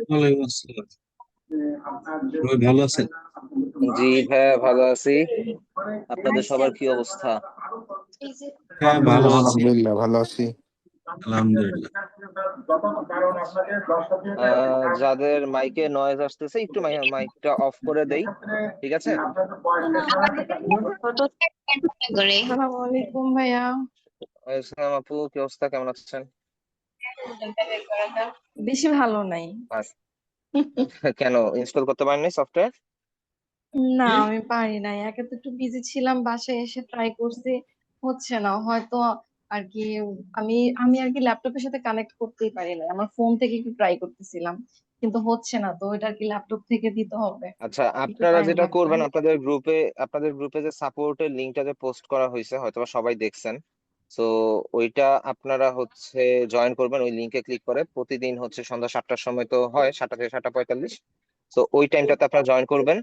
ওয়ালাইকুম আসসালাম। সবাই ভালো আছেন? জি ভাইয়া, ভালো আছি। আপনাদের সবার কি অবস্থা? হ্যাঁ, ভালো আছি। আলহামদুলিল্লাহ ভালো আছি। আলহামদুলিল্লাহ। যাদের মাইকে নয়েজ আসতেছে একটু মাইকটা অফ করে দেই, ঠিক আছে? আসসালামু আলাইকুম ভাইয়া। আসসালাম আপু, কি অবস্থা, কেমন আছেন? বেশি ভালো নাই। কেন, ইনস্টল করতে পারেননি সফটওয়্যার? না, আমি পারি নাই, একে তো একটু বিজি ছিলাম, বাসায় এসে ট্রাই করছি, হচ্ছে না হয়তো আর কি। আমি আমি আর কি ল্যাপটপের সাথে কানেক্ট করতেই পারি না, আমার ফোন থেকে একটু ট্রাই করতেছিলাম, কিন্তু হচ্ছে না, তো এটা আর কি ল্যাপটপ থেকে দিতে হবে, আচ্ছা, একটু আপনারা টাইম যেটা লাগবে। করবেন, আপনাদের গ্রুপে যে সাপোর্টের লিঙ্কটা যে পোস্ট করা হয়েছে হয়তো বা সবাই দেখছেন। তো ওইটা আপনারা হচ্ছে জয়েন করবেন, ওই লিঙ্কে ক্লিক করে প্রতিদিন হচ্ছে সন্ধ্যা 7টার সময় তো হয়, 7টা থেকে 7টা 45। তো ওই টাইমটাতে আপনারা জয়েন করবেন।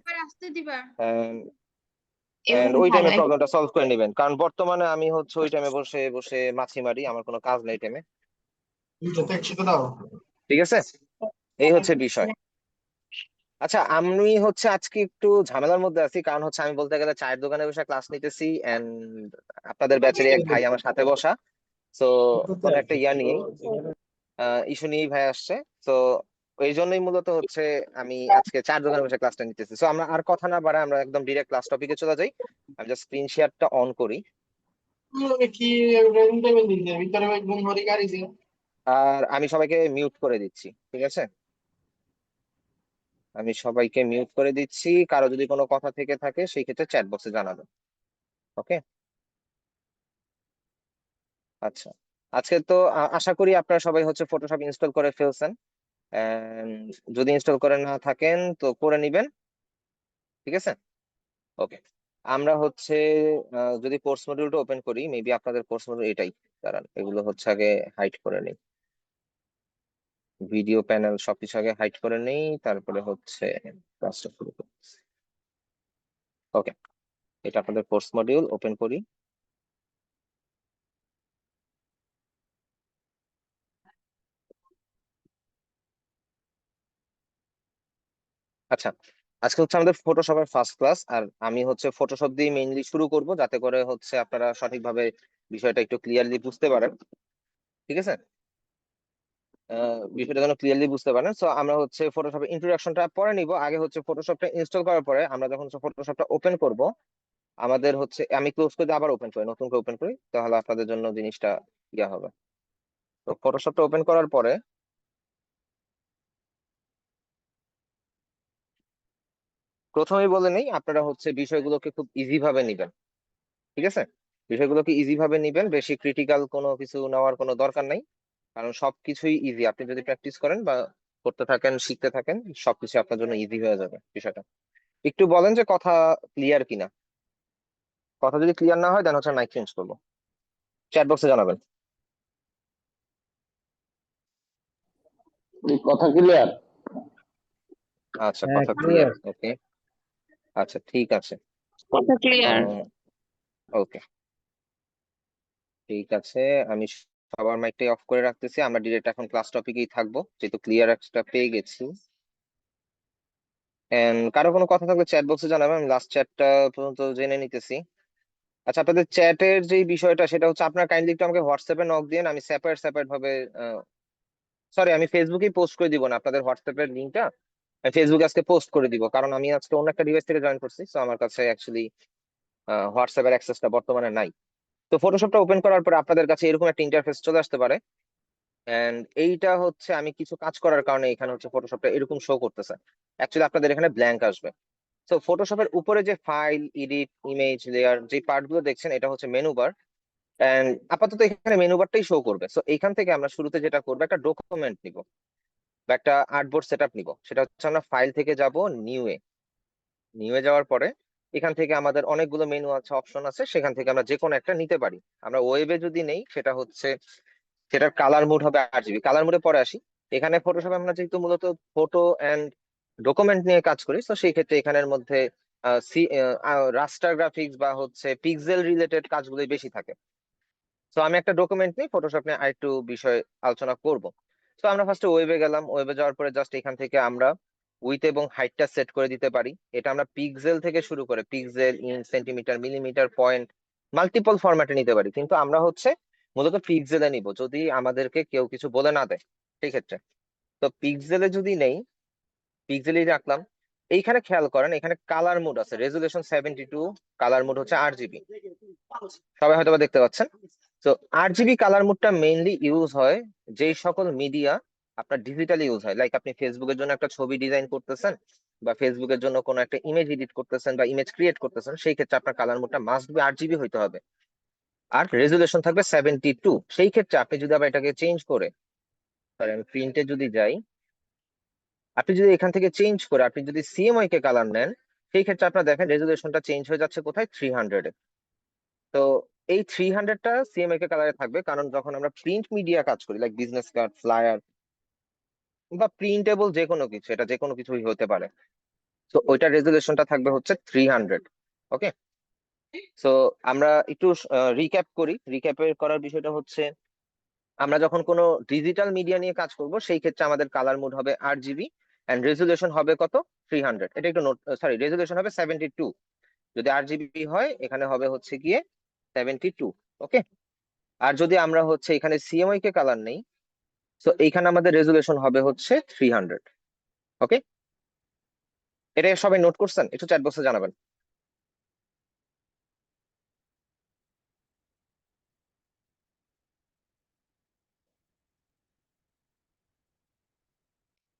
এন্ড ওই টাইমে প্রবলেমটা সলভ করে নেবেন, কারণ বর্তমানে আমি হচ্ছে ওই টাইমে বসে বসে মাছি মারি, আমার কোনো কাজ নেই টাইমে। ঠিক আছে, এই হচ্ছে বিষয়। আচ্ছা, আমি হচ্ছে আজকে একটু ঝামেলার মধ্যে আছি, কারণ হচ্ছে আমি বলতে গেলে চায়ের দোকানে বসে ক্লাস নিতেছি, এন্ড আপনাদের ব্যাচের এক ভাই আমার সাথে বসা। তো কোনো একটা নিয়ে ইস্যু নিয়েই ভাই আসছে। তো এই জন্যই মূলত হচ্ছে আমি আজকে চার দোকানে বসে ক্লাসটা নিতেছি। তো আমরা আর কথা না বাড়াই, আমরা একদম ডিরেক্ট ক্লাস টপিকে চলে যাই। আমি জাস্ট স্ক্রিন শেয়ারটা অন করি। আর আমি সবাইকে মিউট করে দিচ্ছি, ঠিক আছে? আমি সবাইকে মিউট করে দিচ্ছি, কারো যদি কোনো কথা থেকে থাকে সেই ক্ষেত্রে চ্যাট বক্সে জানাবেন। ওকে, আচ্ছা। আজকে তো আশা করি আপনারা সবাই হচ্ছে ফটোশপ ইনস্টল করে ফেলছেন। And যদি ইনস্টল করে না থাকেন তো করে নিবেন, ঠিক আছে? ওকে, আমরা হচ্ছে যদি কোর্স মডিউলটা ওপেন করি, মেবি আপনাদের কোর্স মডিউল এটাই। দাঁড়ান, এগুলো হচ্ছে আগে হাইড করে নিই, ভিডিও প্যানেল সবকিছু আগে হাইড করে নেই, তারপরে হচ্ছে ক্লাসটা শুরু করি। ওকে, এটা আপনাদের কোর্স মডিউল, ওপেন করি। আচ্ছা, আজকে হচ্ছে আমাদের ফটোশপের ফার্স্ট ক্লাস, আর আমি হচ্ছে ফটোশপ দিয়ে মেইনলি শুরু করব, যাতে করে হচ্ছে আপনারা সঠিকভাবে বিষয়টা একটু ক্লিয়ারলি বুঝতে পারেন, ঠিক আছে? বিষয়টা যেন ক্লিয়ারলি বুঝতে পারেন। সো আমরা হচ্ছে ফটোশপের ইন্ট্রোডাকশনটা পরে নিব, আগে হচ্ছে ফটোশপটা ইনস্টল করার পরে আমরা যখন ফটোশপটা ওপেন করব, আমাদের হচ্ছে আমি ক্লোজ করে দিয়ে আবার ওপেন করি, নতুন করে ওপেন করি, তাহলে আপনাদের জন্য জিনিসটা ইয়া হবে। তো ফটোশপটা ওপেন করার পরে প্রথমেই বলে নেই, আপনারা হচ্ছে বিষয়গুলোকে খুব ইজি ভাবে নিবেন, ঠিক আছে? বিষয়গুলোকে ইজি ভাবে নিবেন, বেশি ক্রিটিক্যাল কোনো কিছু নেওয়ার কোনো দরকার নাই, কারণ সবকিছুই ইজি। আপনি যদি প্র্যাকটিস করেন বা করতে থাকেন, শিখতে থাকেন, সবকিছু আপনার জন্য ইজি হয়ে যাবে বিষয়টা। একটু বলেন যে কথা ক্লিয়ার কিনা। কথা যদি ক্লিয়ার না হয় দেন হচ্ছে মাইক চেঞ্জ করবো, চ্যাট বক্সে জানাবেন। কথা ক্লিয়ার? আচ্ছা, হ্যাঁ কথা ক্লিয়ার, ক্লিয়ার। ওকে। আচ্ছা, ঠিক আছে। কথা ক্লিয়ার। ওকে, ঠিক আছে। আমি সবার মাইকটাই অফ করে রাখতেছি, আমরা ডিরেক্ট এখন ক্লাস টপিকেই থাকবো, যেহেতু ক্লিয়ার একটা পেয়ে গেছি। এন্ড কারো কোনো কথা থাকলে চ্যাট বক্সে জানাবেন, আমি লাস্ট চ্যাটটা পর্যন্ত জেনে নিতেছি। আচ্ছা, আপনাদের চ্যাটের যে বিষয়টা সেটা হচ্ছে আপনারা কাইন্ডলি একটু আমাকে হোয়াটসঅ্যাপে নক দিন, আমি সেপারেট সেপারেট ভাবে, সরি, আমি ফেসবুকেই পোস্ট করে দিব না আপনাদের হোয়াটসঅ্যাপের লিঙ্কটা। আমি ফেসবুকে আজকে পোস্ট করে দিব, কারণ আমি আজকে অন্য একটা ডিভাইস থেকে জয়েন করছি, তো আমার কাছে অ্যাকচুয়ালি হোয়াটসঅ্যাপের অ্যাক্সেসটা বর্তমানে নাই। তো ফটোশপটা ওপেন করার পরে আপনাদের কাছে এরকম একটা ইন্টারফেস চলে আসতে পারে। এন্ড এইটা হচ্ছে আমি কিছু কাজ করার কারণে এখানে হচ্ছে ফটোশপটা এরকম শো করতেছে। অ্যাকচুয়ালি আপনাদের এখানে ব্ল্যাঙ্ক আসবে। তো ফটোশপের উপরে যে ফাইল, এডিট, ইমেজ, লেয়ার যে পার্ট গুলো দেখছেন, এটা হচ্ছে মেনু বার। এন্ড আপাতত এখানে মেনু বারটাই শো করবে। সো এইখান থেকে আমরা শুরুতে যেটা করবো, একটা ডকুমেন্ট নিব বা একটা আর্টবোর্ড সেট আপ নিব। সেটা হচ্ছে আমরা ফাইল থেকে যাব নিউ এ। নিউ এ যাওয়ার পরে এখান থেকে আমাদের অনেকগুলো মেনু আছে, অপশন আছে, সেখান থেকে আমরা যে কোনো একটা নিতে পারি। আমরা ওয়েবে যদি নেই, সেটা হচ্ছে সেটার কালার মোড হবে RGB। কালার মোডে পরে আসি। এখানে ফটোশপে আমরা যেহেতু মূলত ফটো এন্ড ডকুমেন্ট নিয়ে কাজ করি, তো সেই ক্ষেত্রে এখানের মধ্যে রাস্টার গ্রাফিক্স বা হচ্ছে পিক্সেল রিলেটেড কাজগুলোই বেশি থাকে। তো আমি একটা ডকুমেন্ট নিয়ে ফটোশপ নিয়ে আরেকটু বিষয় আলোচনা করব। তো আমরা ফার্স্টে ওয়েবে গেলাম, ওয়েবে যাওয়ার পরে জাস্ট এখান থেকে আমরা উইথ এবং হাইটটা সেট করে দিতে পারি। এটা আমরা পিক্সেল থেকে শুরু করে pixel, inch, centimetre, millimetre, point, multiple ফরম্যাটে নিতে পারি, কিন্তু আমরা হচ্ছে মূলত পিক্সেলে নিব যদি আমাদেরকে কেউ কিছু বলে না দেয় সেই ক্ষেত্রে। তো পিক্সেলে যদি নেই, পিক্সেলই রাখলাম। এইখানে খেয়াল করেন, এখানে কালার মোড আছে, রেজুলেশন 72, কালার মোড হচ্ছে RGB, সবাই হয়তো দেখতে পাচ্ছেন। তো RGB কালার মোডটা মেইনলি ইউজ হয় যেই সকল মিডিয়া আপনার ডিজিটালি ইউজ হয়, লাইক আপনি ফেসবুকের জন্য একটা ছবি ডিজাইন করতেছেন, বা ফেসবুকের জন্য কোনো একটা ইমেজ এডিট করতেছেন, বা ইমেজ ক্রিয়েট করতেছেন, সেই ক্ষেত্রে আপনার কালার মোডটা মাস্ট বি RGB হইতে হবে। আর রেজুলেশন থাকবে 72। সেই ক্ষেত্রে আপনি যদি আবার এটাকে চেঞ্জ করে, সরি আমি প্রিন্টে যদি যাই, আপনি যদি এখান থেকে চেঞ্জ করে আপনি যদি CMYK কে কালার নেন, সেই ক্ষেত্রে আপনার দেখেন রেজুলেশনটা চেঞ্জ হয়ে যাচ্ছে কোথায়, 300-এ। তো এই 300টা CMYK কালারে থাকবে, কারণ যখন আমরা প্রিন্ট মিডিয়া কাজ করি, লাইক বিজনেস কার্ড, ফ্লায়ার বা প্রিন্টেবল যে কোনো কিছু, এটা যে কোনো কিছুই হতে পারে, তো ওইটার রেজুলেশনটা থাকবে হচ্ছে 300। ওকে, সো আমরা একটু রিক্যাপ করি। রিক্যাপের করার বিষয়টা হচ্ছে, আমরা যখন কোনো ডিজিটাল মিডিয়া নিয়ে কাজ করব সেই ক্ষেত্রে আমাদের কালার মোড হবে RGB, এন্ড রেজুলেশন হবে কত, 300। এটা একটু নোট, সরি রেজুলেশন হবে 72, যদি RGB হয় এখানে হবে হচ্ছে গিয়ে 72। ওকে, আর যদি আমরা হচ্ছে এখানে CMYK কালার নেই, তো এইখানে আমাদের রেজুলেশন হবে হচ্ছে 300। ওকে, এটা সবাই নোট করছেন? একটু চ্যাট বক্সে জানাবেন।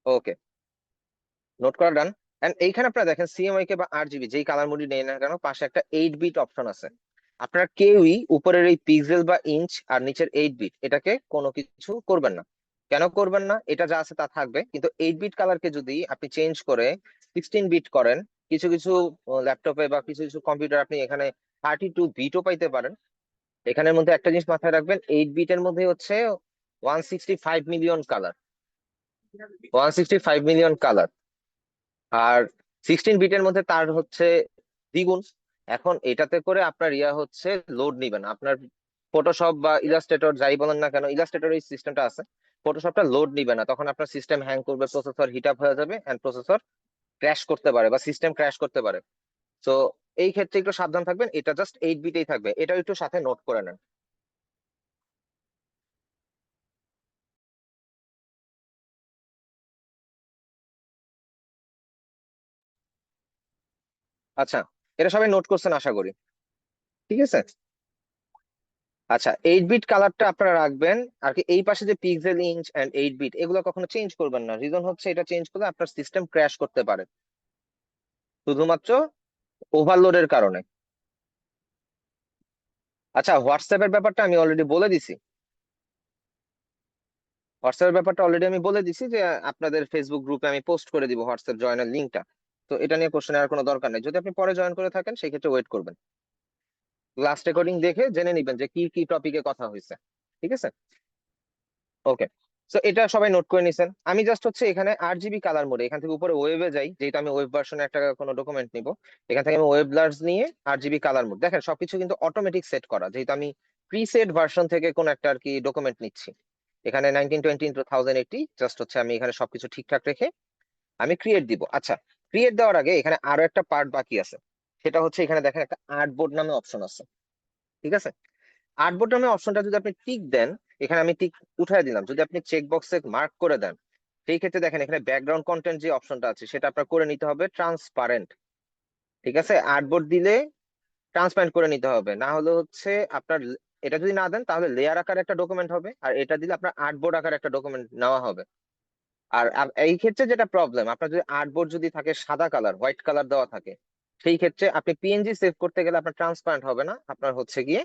ওকে, নোট করা ডান। এন্ড এইখানে আপনারা দেখেন CMYK বা RGB যেই কালার মোডই নেই না কেন, পাশে একটা 8 বিট অপশন আছে। আপনারা কেউই উপরের এই পিক্সেল বা ইঞ্চ আর নিচের 8 বিট এটাকে কোনো কিছু করবেন না। কেন করবেন না? এটা যা আছে তা থাকবে, কিন্তু 8 বিট কালারকে যদি আপনি চেঞ্জ করে 16 বিট করেন, কিছু কিছু ল্যাপটপে বা কিছু কিছু কম্পিউটার আপনি এখানে 32 বিটও পাইতে পারেন। এখানের মধ্যে একটা জিনিস মাথায় রাখবেন, 8 বিটের মধ্যে হচ্ছে 165 মিলিয়ন কালার, 165 মিলিয়ন কালার। আর 16 বিটের মধ্যে তার হচ্ছে দ্বিগুণ। এখন এটাতে করে আপনার ইয়া হচ্ছে লোড নিবে না, আপনার ফটোশপ বা ইলাস্ট্রেটর যাই বলেন না কেন, ইলাস্ট্রেটর এই সিস্টেমটা আছে, ফটোশপটা লোড নিবে না, তখন আপনার সিস্টেম হ্যাং করবে, প্রসেসর হিট আপ হয়ে যাবে, এন্ড প্রসেসর ক্র্যাশ করতে পারে বা সিস্টেম ক্র্যাশ করতে পারে। তো এই ক্ষেত্রে একটু সাবধান থাকবেন, এটা জাস্ট 8 বিটেই থাকবে, এটাও একটু সাথে নোট করে নেন। আচ্ছা, এটা সবাই নোট করছেন আশা করি, ঠিক আছে। আচ্ছা, 8 বিট কালারটা আপনারা রাখবেন। আর কি এই পাশে যে পিক্সেল, ইঞ্চ এন্ড 8 বিট এগুলো কখনো চেঞ্জ করবেন না, রিজন হচ্ছে এটা চেঞ্জ করলে আপনার সিস্টেম ক্র্যাশ করতে পারে, শুধুমাত্র ওভারলোডের কারণে। আচ্ছা, হোয়াটসঅ্যাপের ব্যাপারটা আমি অলরেডি বলে দিছি, হোয়াটসঅ্যাপের ব্যাপারটা অলরেডি আমি বলে দিছি যে আপনাদের ফেসবুক গ্রুপে আমি পোস্ট করে দিব হোয়াটসঅ্যাপ জয়েনের লিঙ্কটা। তো এটা নিয়ে কোশ্চেন আর কোনো দরকার নেই, যদি আপনি পরে জয়েন করে থাকেন সেই ক্ষেত্রে ওয়েট করবেন, লাস্ট রেকর্ডিং দেখে জেনে নিবেন যে কি কি টপিকে কথা হয়েছে, ঠিক আছে। ওকে, সো এটা সবাই নোট করে নিছেন। আমি জাস্ট হচ্ছে এখানে RGB কালার মোডে এখান থেকে উপরে ওয়েবে যাই, যেহেতু আমি ওয়েব ভার্সনে একটা কোনো ডকুমেন্ট নিব, এখান থেকে আমি ওয়েব ব্লার্স নিয়ে RGB কালার মোড, দেখেন সবকিছু কিন্তু অটোমেটিক সেট করা, যেহেতু আমি প্রিসেট ভার্সন থেকে কোন একটা আর কি ডকুমেন্ট নিচ্ছি। এখানে 1920 into 1080, জাস্ট হচ্ছে আমি এখানে সবকিছু ঠিকঠাক রেখে আমি ক্রিয়েট দিব। আচ্ছা, ক্রিয়েট দেওয়ার আগে এখানে আরো একটা পার্ট বাকি আছে, সেটা হচ্ছে এখানে দেখেন একটা আর্টবোর্ড নামে অপশন আছে, ঠিক আছে। আর্টবোর্ড নামে অপশনটা যদি আপনি টিক দেন, এখানে আমি টিক উঠাই দিলাম, যদি আপনি চেক বক্সে মার্ক করে দেন, সেই ক্ষেত্রে দেখেন এখানে ব্যাকগ্রাউন্ড কন্টেন্ট যে অপশনটা আছে সেটা আপনার করে নিতে হবে ট্রান্সপারেন্ট, ঠিক আছে। আর্টবোর্ড দিলে ট্রান্সপারেন্ট করে নিতে হবে, না হলে হচ্ছে আপনার এটা যদি না দেন তাহলে লেয়ার আকারে একটা ডকুমেন্ট হবে, আর এটা দিলে আপনার আর্টবোর্ড আকারে একটা ডকুমেন্ট নেওয়া হবে। আর এই ক্ষেত্রে যেটা প্রবলেম, আপনার যদি আর্টবোর্ড যদি থাকে সাদা কালার, হোয়াইট কালার দেওয়া থাকে, সেই ক্ষেত্রে আপনি PNG সেভ করতে গেলে আপনার ট্রান্সপারেন্ট হবে না, আপনার হচ্ছে গিয়ে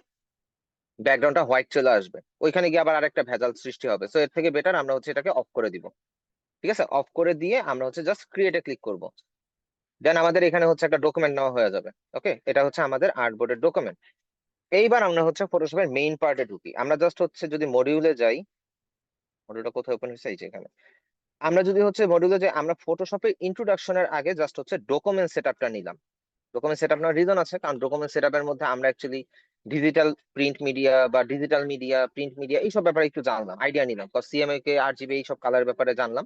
ব্যাকগ্রাউন্ডটা হোয়াইট চলে আসবে, ওইখানে গিয়ে আবার আরেকটা ভেজাল সৃষ্টি হবে। সো এর থেকে বেটার আমরা হচ্ছে এটাকে অফ করে দিব, ঠিক আছে। অফ করে দিয়ে আমরা হচ্ছে জাস্ট ক্রিয়েটে ক্লিক করব, দেন আমাদের এখানে হচ্ছে একটা ডকুমেন্ট নেওয়া হয়ে যাবে। ওকে, এটা হচ্ছে আমাদের আর্টবোর্ডের ডকুমেন্ট। এইবার আমরা হচ্ছে ফটোশপের মেইন পার্টে ঢুকি। আমরা জাস্ট হচ্ছে যদি মডিউলে যাই, মডিউলটা কোথায় ওপেন হয়েছে, এই যে এখানে। আমরা যদি হচ্ছে মডিউলে যাই, আমরা ফটোশপের ইন্ট্রোডাকশনের আগে জাস্ট হচ্ছে ডকুমেন্ট সেটআপটা নিলাম। ডকুমেন্ট সেটআপ নেওয়ার রিজন আছে, কারণ ডকুমেন্ট সেটআপের মধ্যে আমরা অ্যাকচুয়ালি ডিজিটাল প্রিন্ট মিডিয়া বা ডিজিটাল মিডিয়া, প্রিন্ট মিডিয়া, এইসব ব্যাপারে একটু জানলাম, আইডিয়া নিলাম, সিএমএ RGB এইসব কালার ব্যাপারে জানলাম।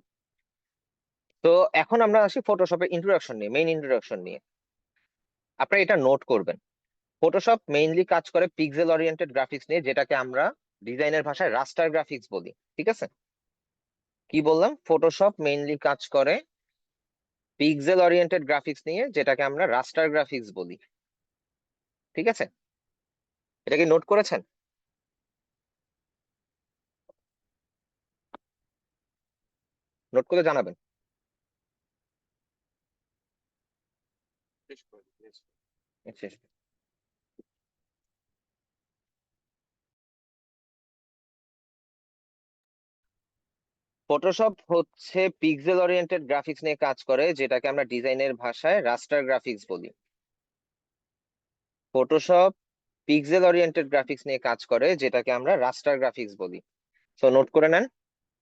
তো এখন আমরা আসি ফটোশপের ইন্ট্রোডাকশন নিয়ে, মেইন ইন্ট্রোডাকশন নিয়ে। আপনারা এটা নোট করবেন, ফটোশপ মেইনলি কাজ করে পিক্সেল ওরিয়েন্টেড গ্রাফিক্স নিয়ে, যেটাকে আমরা ডিজাইনের ভাষায় রাস্টার গ্রাফিক্স বলি। ঠিক আছে, কি বললাম? ফটোশপ মেইনলি কাজ করে পিক্সেল ওরিয়েন্টেড গ্রাফিক্স নিয়ে, যেটাকে আমরা রাস্টার গ্রাফিক্স বলি। ঠিক আছে, এটা কি নোট করেছেন? নোট করে জানাবেন। আচ্ছা, ফটোশপ হচ্ছে পিক্সেল ওরিয়েন্টেড গ্রাফিক্স নিয়ে কাজ করে, যেটাকে আমরা ডিজাইনের ভাষায় রাস্টার গ্রাফিক্স বলি। ফটোশপ পিক্সেল ওরিয়েন্টেড গ্রাফিক্স নিয়ে কাজ করে, যেটাকে আমরা রাস্টার গ্রাফিক্স বলি। তো নোট করে নেন,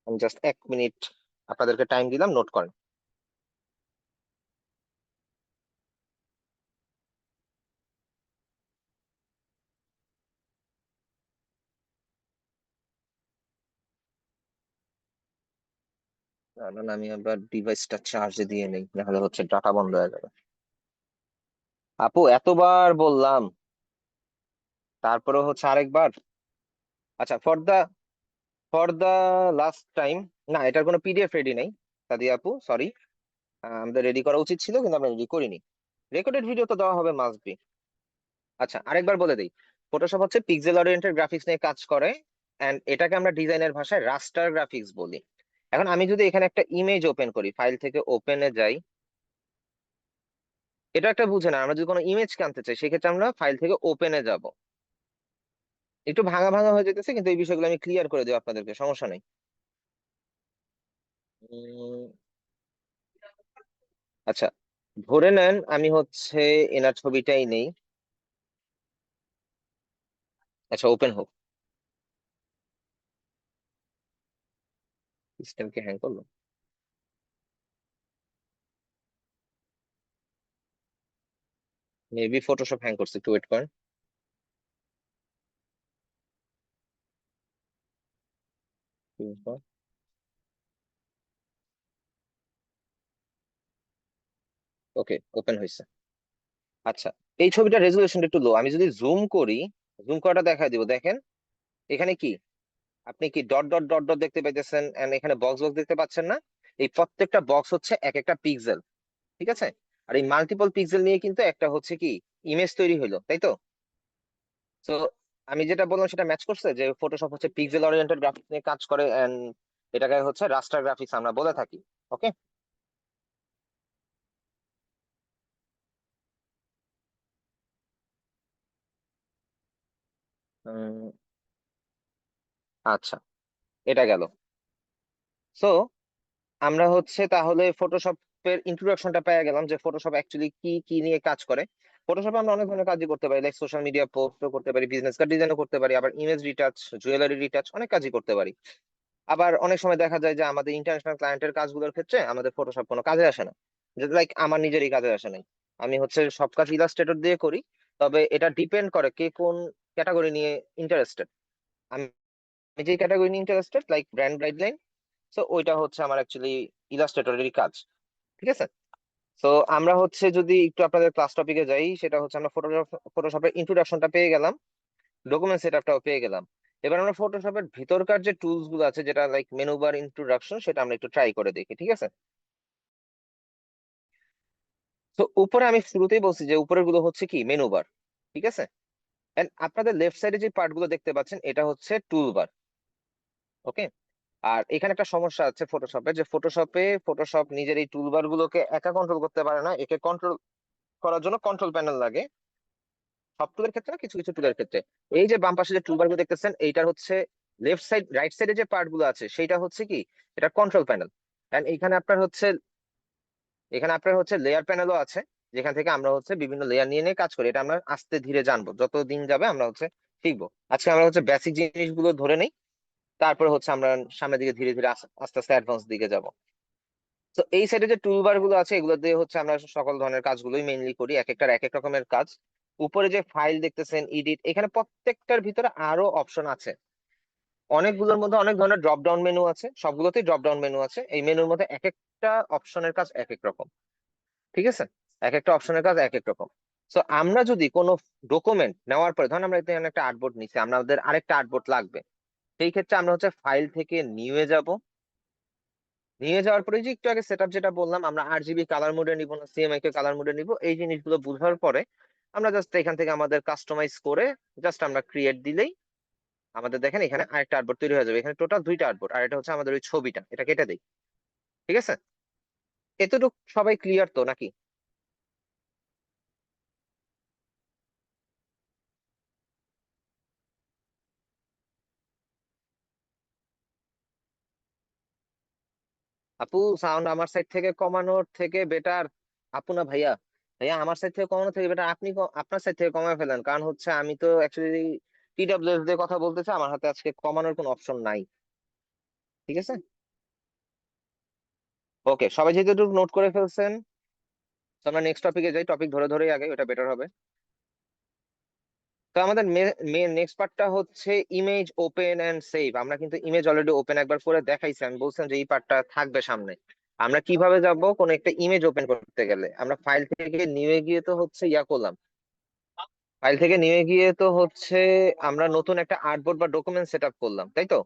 আমি জাস্ট 1 মিনিট আপনাদেরকে টাইম দিলাম, নোট করেন। না না না, আমি আবার ডিভাইসটা চার্জে দিয়ে নেই, নাহলে হচ্ছে ডাটা বন্ধ হয়ে যাবে। আপু এতবার বললাম, তারপরে হচ্ছে আরেকবার। আচ্ছা, ফর দা লাস্ট টাইম। না, এটার কোনো পিডিএফ রেডি নেই সাদিয়া আপু, সরি। আমাদের রেডি করা উচিত ছিল, কিন্তু আমরা রেডি করিনি। রেকর্ডেড ভিডিও তো দেওয়া হবে, মাস্ট বি। আচ্ছা, আরেকবার বলে দিই, ফটোশপ হচ্ছে পিক্সেল ওরিয়েন্টেড গ্রাফিক্স নিয়ে কাজ করে, এন্ড এটাকে আমরা ডিজাইনের ভাষায় রাস্টার গ্রাফিক্স বলি। এখন আমি যদি এখানে একটা ইমেজ ওপেন করি, ফাইল থেকে ওপেনে যাই, এটা একটা বুঝে না, আমরা যদি কোনো ইমেজ আনতে চাই, সেক্ষেত্রে আমরা ফাইল থেকে ওপেনে যাব। একটু ভাঙা ভাঙা হয়ে যেতেছে, কিন্তু এই বিষয়গুলো আমি ক্লিয়ার করে দেবো আপনাদেরকে, সমস্যা নেই। উম, আচ্ছা, ধরে নেন আমি হচ্ছে এনার ছবিটাই নেই। আচ্ছা, ওপেন হোক। সিস্টেমকে হ্যাং করলো, মেবি ফটোশপ হ্যাং করছে, একটু ওয়েট করেন। ওকে, ওপেন হয়েছে। আচ্ছা, এই ছবিটার রেজুলেশনটা একটু লো, আমি যদি জুম করি, জুম করাটা দেখা দিব, দেখেন এখানে কি, আপনি কি ডট ডট ডট ডট দেখতে পাইতেছেন, এন্ড এখানে বক্স বক্স দেখতে পাচ্ছেন না? এই প্রত্যেকটা বক্স হচ্ছে এক একটা পিক্সেল। ঠিক আছে, আর এই মাল্টিপল পিক্সেল নিয়ে কিন্তু একটা হচ্ছে কি ইমেজ তৈরি হলো, তাই তো? তো আমি যেটা বললাম সেটা ম্যাচ করছে, যে ফটোশপ হচ্ছে পিক্সেল ওরিয়েন্টেড গ্রাফিক্স নিয়ে কাজ করে, এন্ড এটাকে হচ্ছে রাস্টার গ্রাফিক্স আমরা বলে থাকি। ওকে। আচ্ছা, এটা গেল। সো আমরা হচ্ছে তাহলে ফটোশপের ইন্ট্রোডাকশনটা পেয়ে গেলাম, যে ফটোশপ অ্যাকচুয়ালি কি কি নিয়ে কাজ করে। ফটোশপে আমরা অনেক ধরনের কাজই করতে পারি, লাইক সোশ্যাল মিডিয়া পোস্টও করতে পারি, বিজনেস কার্ড ডিজাইনও করতে পারি, আবার ইমেজ রিটাচ, জুয়েলারি রিটাচ, অনেক কাজই করতে পারি। আবার অনেক সময় দেখা যায় যে আমাদের ইন্টারন্যাশনাল ক্লায়েন্টের কাজগুলোর ক্ষেত্রে আমাদের ফটোশপ কোনো কাজে আসে না, যেটা লাইক আমার নিজেরই কাজে আসে নাই। আমি হচ্ছে সব কাজ ইলাস্ট্রেটর দিয়ে করি। তবে এটা ডিপেন্ড করে কে কোন ক্যাটাগরি নিয়ে ইন্টারেস্টেড। আমি যে ক্যাটাগরি নিয়ে interested, like brand guideline, so ওইটা হচ্ছে আমার অ্যাকচুয়ালি ইলাস্ট্রেটরেরই কাজ। ঠিক আছে, তো আমরা হচ্ছে যদি একটু আপনাদের ক্লাস টপিকে যাই, সেটা হচ্ছে আমরা ফটোশপের ইন্ট্রোডাকশনটা পেয়ে গেলাম, ডকুমেন্ট সেটআপটাও পেয়ে গেলাম। এবার আমরা ফটোশপের ভিতরকার যে টুলস গুলো আছে, যেটা লাইক মেনু বার ইন্ট্রোডাকশন, সেটা আমরা একটু ট্রাই করে দেখি। ঠিক আছে, তো উপরে আমি শুরুতেই বলছি যে উপরের গুলো হচ্ছে কি মেনু বার। ঠিক আছে, এন্ড আপনাদের লেফট সাইডে যে পার্ট গুলো দেখতে পাচ্ছেন, এটা হচ্ছে টুল বার। ওকে। আর এখানে একটা সমস্যা আছে ফটোশপে, যে ফটোশপ নিজের এই টুলবার গুলোকে একা কন্ট্রোল করতে পারে না, একে কন্ট্রোল করার জন্য কন্ট্রোল প্যানেল লাগে। সব টুলের ক্ষেত্রে না, কিছু কিছু টুলের ক্ষেত্রে। এই যে বাম পাশে যে টুলবার গুলো দেখতেছেন, এইটার হচ্ছে লেফট সাইড, রাইট সাইডে যে পার্ট গুলো আছে, সেইটা হচ্ছে কি, এটা কন্ট্রোল প্যানেল। এন্ড এখানে আপনার হচ্ছে লেয়ার প্যানেলও আছে, যেখান থেকে আমরা হচ্ছে বিভিন্ন লেয়ার নিয়ে নিয়ে কাজ করি। এটা আমরা আস্তে ধীরে জানবো, যত দিন যাবে আমরা হচ্ছে শিখবো। আজকে আমরা হচ্ছে বেসিক জিনিসগুলো ধরে নেই, তারপরে হচ্ছে আমরা সামনের দিকে ধীরে ধীরে আস্তে আস্তে অ্যাডভান্স দিকে যাব। তো এই সাইডে যে টুলবার গুলো আছে, এগুলো দিয়ে হচ্ছে আমরা সকল ধরনের কাজগুলোই মেইনলি করি, এক একটার এক এক রকমের কাজ। উপরে যে ফাইল দেখতেছেন, এডিট, এখানে প্রত্যেকটার ভিতরে আরো অপশন আছে। অনেকগুলোর মধ্যে অনেক ধরনের ড্রপ ডাউন মেনু আছে, সবগুলোতেই ড্রপ ডাউন মেনু আছে। এই মেনুর মধ্যে এক একটা অপশনের কাজ এক এক রকম, ঠিক আছে? এক একটা অপশনের কাজ এক এক রকম। তো আমরা যদি কোনো ডকুমেন্ট নেওয়ার পরে, ধরুন আমরা এখানে একটা আর্টবোর্ড নিচ্ছি, আমাদের আরেকটা আর্টবোর্ড লাগবে, সেই ক্ষেত্রে আমরা হচ্ছে ফাইল থেকে নিয়ে যাব। নিয়ে যাওয়ার পরে যে একটু আগে সেটআপ যেটা বললাম, আমরা আরজিবি কালার মোডে নিব না সিএমআই কালার মোডে নিব, এই জিনিসগুলো বোঝার পরে আমরা জাস্ট এখান থেকে আমাদের কাস্টমাইজ করে জাস্ট আমরা ক্রিয়েট দিলেই আমাদের দেখেন এখানে আরেকটা আর্টবোর্ড তৈরি হয়ে যাবে। এখানে টোটাল দুইটা আর্টবোর্ড, আর এটা হচ্ছে আমাদের ওই ছবিটা, এটা কেটে দেই। ঠিক আছে, এতটুকু সবাই ক্লিয়ার তো নাকি? আপু সাউন্ড আমার সাইড থেকে কমানোর থেকে বেটার, আপু না ভাইয়া, ভাইয়া আমার সাইড থেকে কমানোর থেকে বেটার আপনি আপনার সাইড থেকে কমায় ফেলেন, কারণ হচ্ছে আমি তো অ্যাকচুয়ালি টিডব্লিউএস দিয়ে কথা বলতেছি, আমার হাতে আজকে কমানোর কোনো অপশন নাই। ঠিক আছে, ওকে, সবাই যেহেতু নোট করে ফেলছেন, তো আমরা নেক্সট টপিকে যাই, টপিক ধরে ধরেই আগে, ওটা বেটার হবে। তো আমাদের মেন নেক্সট পার্টটা হচ্ছে ইমেজ ওপেন এন্ড সেভ। আমরা কিন্তু ইমেজ অলরেডি ওপেন একবার করে দেখাইছি, আমি বলছিলাম যে এই পার্টটা থাকবে সামনে। আমরা কিভাবে যাব কোন একটা ইমেজ ওপেন করতে গেলে? আমরা ফাইল থেকে নিয়ে গিয়ে তো হচ্ছে ইয়া করলাম, ফাইল থেকে নিয়ে গিয়ে তো হচ্ছে আমরা নতুন একটা আর্টবোর্ড বা ডকুমেন্ট সেট আপ করলাম, তাই তো?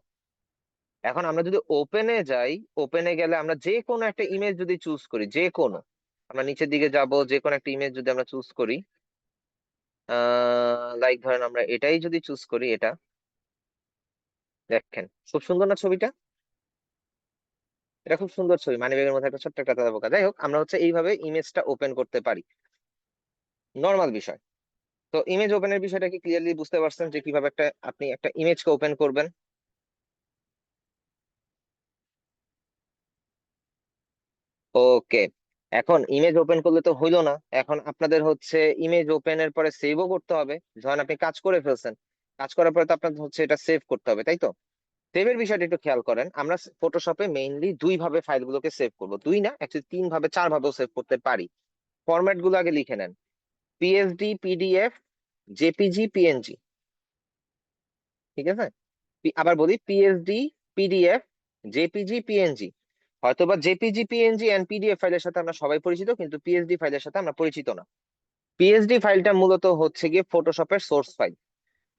এখন আমরা যদি ওপেনে যাই, ওপেনে গেলে আমরা যে কোনো একটা ইমেজ যদি চুজ করি, যে কোনো, আমরা নিচের দিকে যাব, যে কোনো একটা ইমেজ যদি আমরা চুজ করি, লাইক ধরেন আমরা এটাই যদি চুজ করি, এটা দেখেন খুব সুন্দর না ছবিটা? এটা খুব সুন্দর ছবি, মানিব্যাগের মধ্যে একটা ছোট্ট একটা তারা বোকা। যাই হোক, আমরা হচ্ছে এইভাবে ইমেজটা ওপেন করতে পারি, নর্মাল বিষয়। তো ইমেজ ওপেনের বিষয়টা কি ক্লিয়ারলি বুঝতে পারছেন যে কিভাবে একটা আপনি একটা ইমেজকে ওপেন করবেন? ওকে, এখন ইমেজ ওপেন করলে তো হইলো না, এখন আপনাদের হচ্ছে ইমেজ ওপেনের পরে সেভও করতে হবে। ধরেন আপনি কাজ করে ফেলছেন, কাজ করার পরে তো আপনার হচ্ছে এটা সেভ করতে হবে, তাই তো? সেভের বিষয়টা একটু খেয়াল করেন, আমরা ফটোশপে মেইনলি দুই ভাবে ফাইলগুলোকে সেভ করব, দুই না অ্যাকচুয়ালি তিন ভাবে, চার ভাবেও সেভ করতে পারি। ফরম্যাট গুলো আগে লিখে নেন, পিএসডি, পিডিএফ, জেপিজি, পিএনজি। ঠিক আছে, আবার বলি, পিএসডি, পিডিএফ, জেপিজি, পিএনজি। হয়তোবা জেপিজি, পিএনজি এন্ড পিডিএফ ফাইলের সাথে আমরা সবাই পরিচিত, কিন্তু পিএসডি ফাইলের সাথে আমরা পরিচিত না। পিএসডি ফাইলটা মূলত হচ্ছে গিয়ে ফটোশপের সোর্স ফাইল,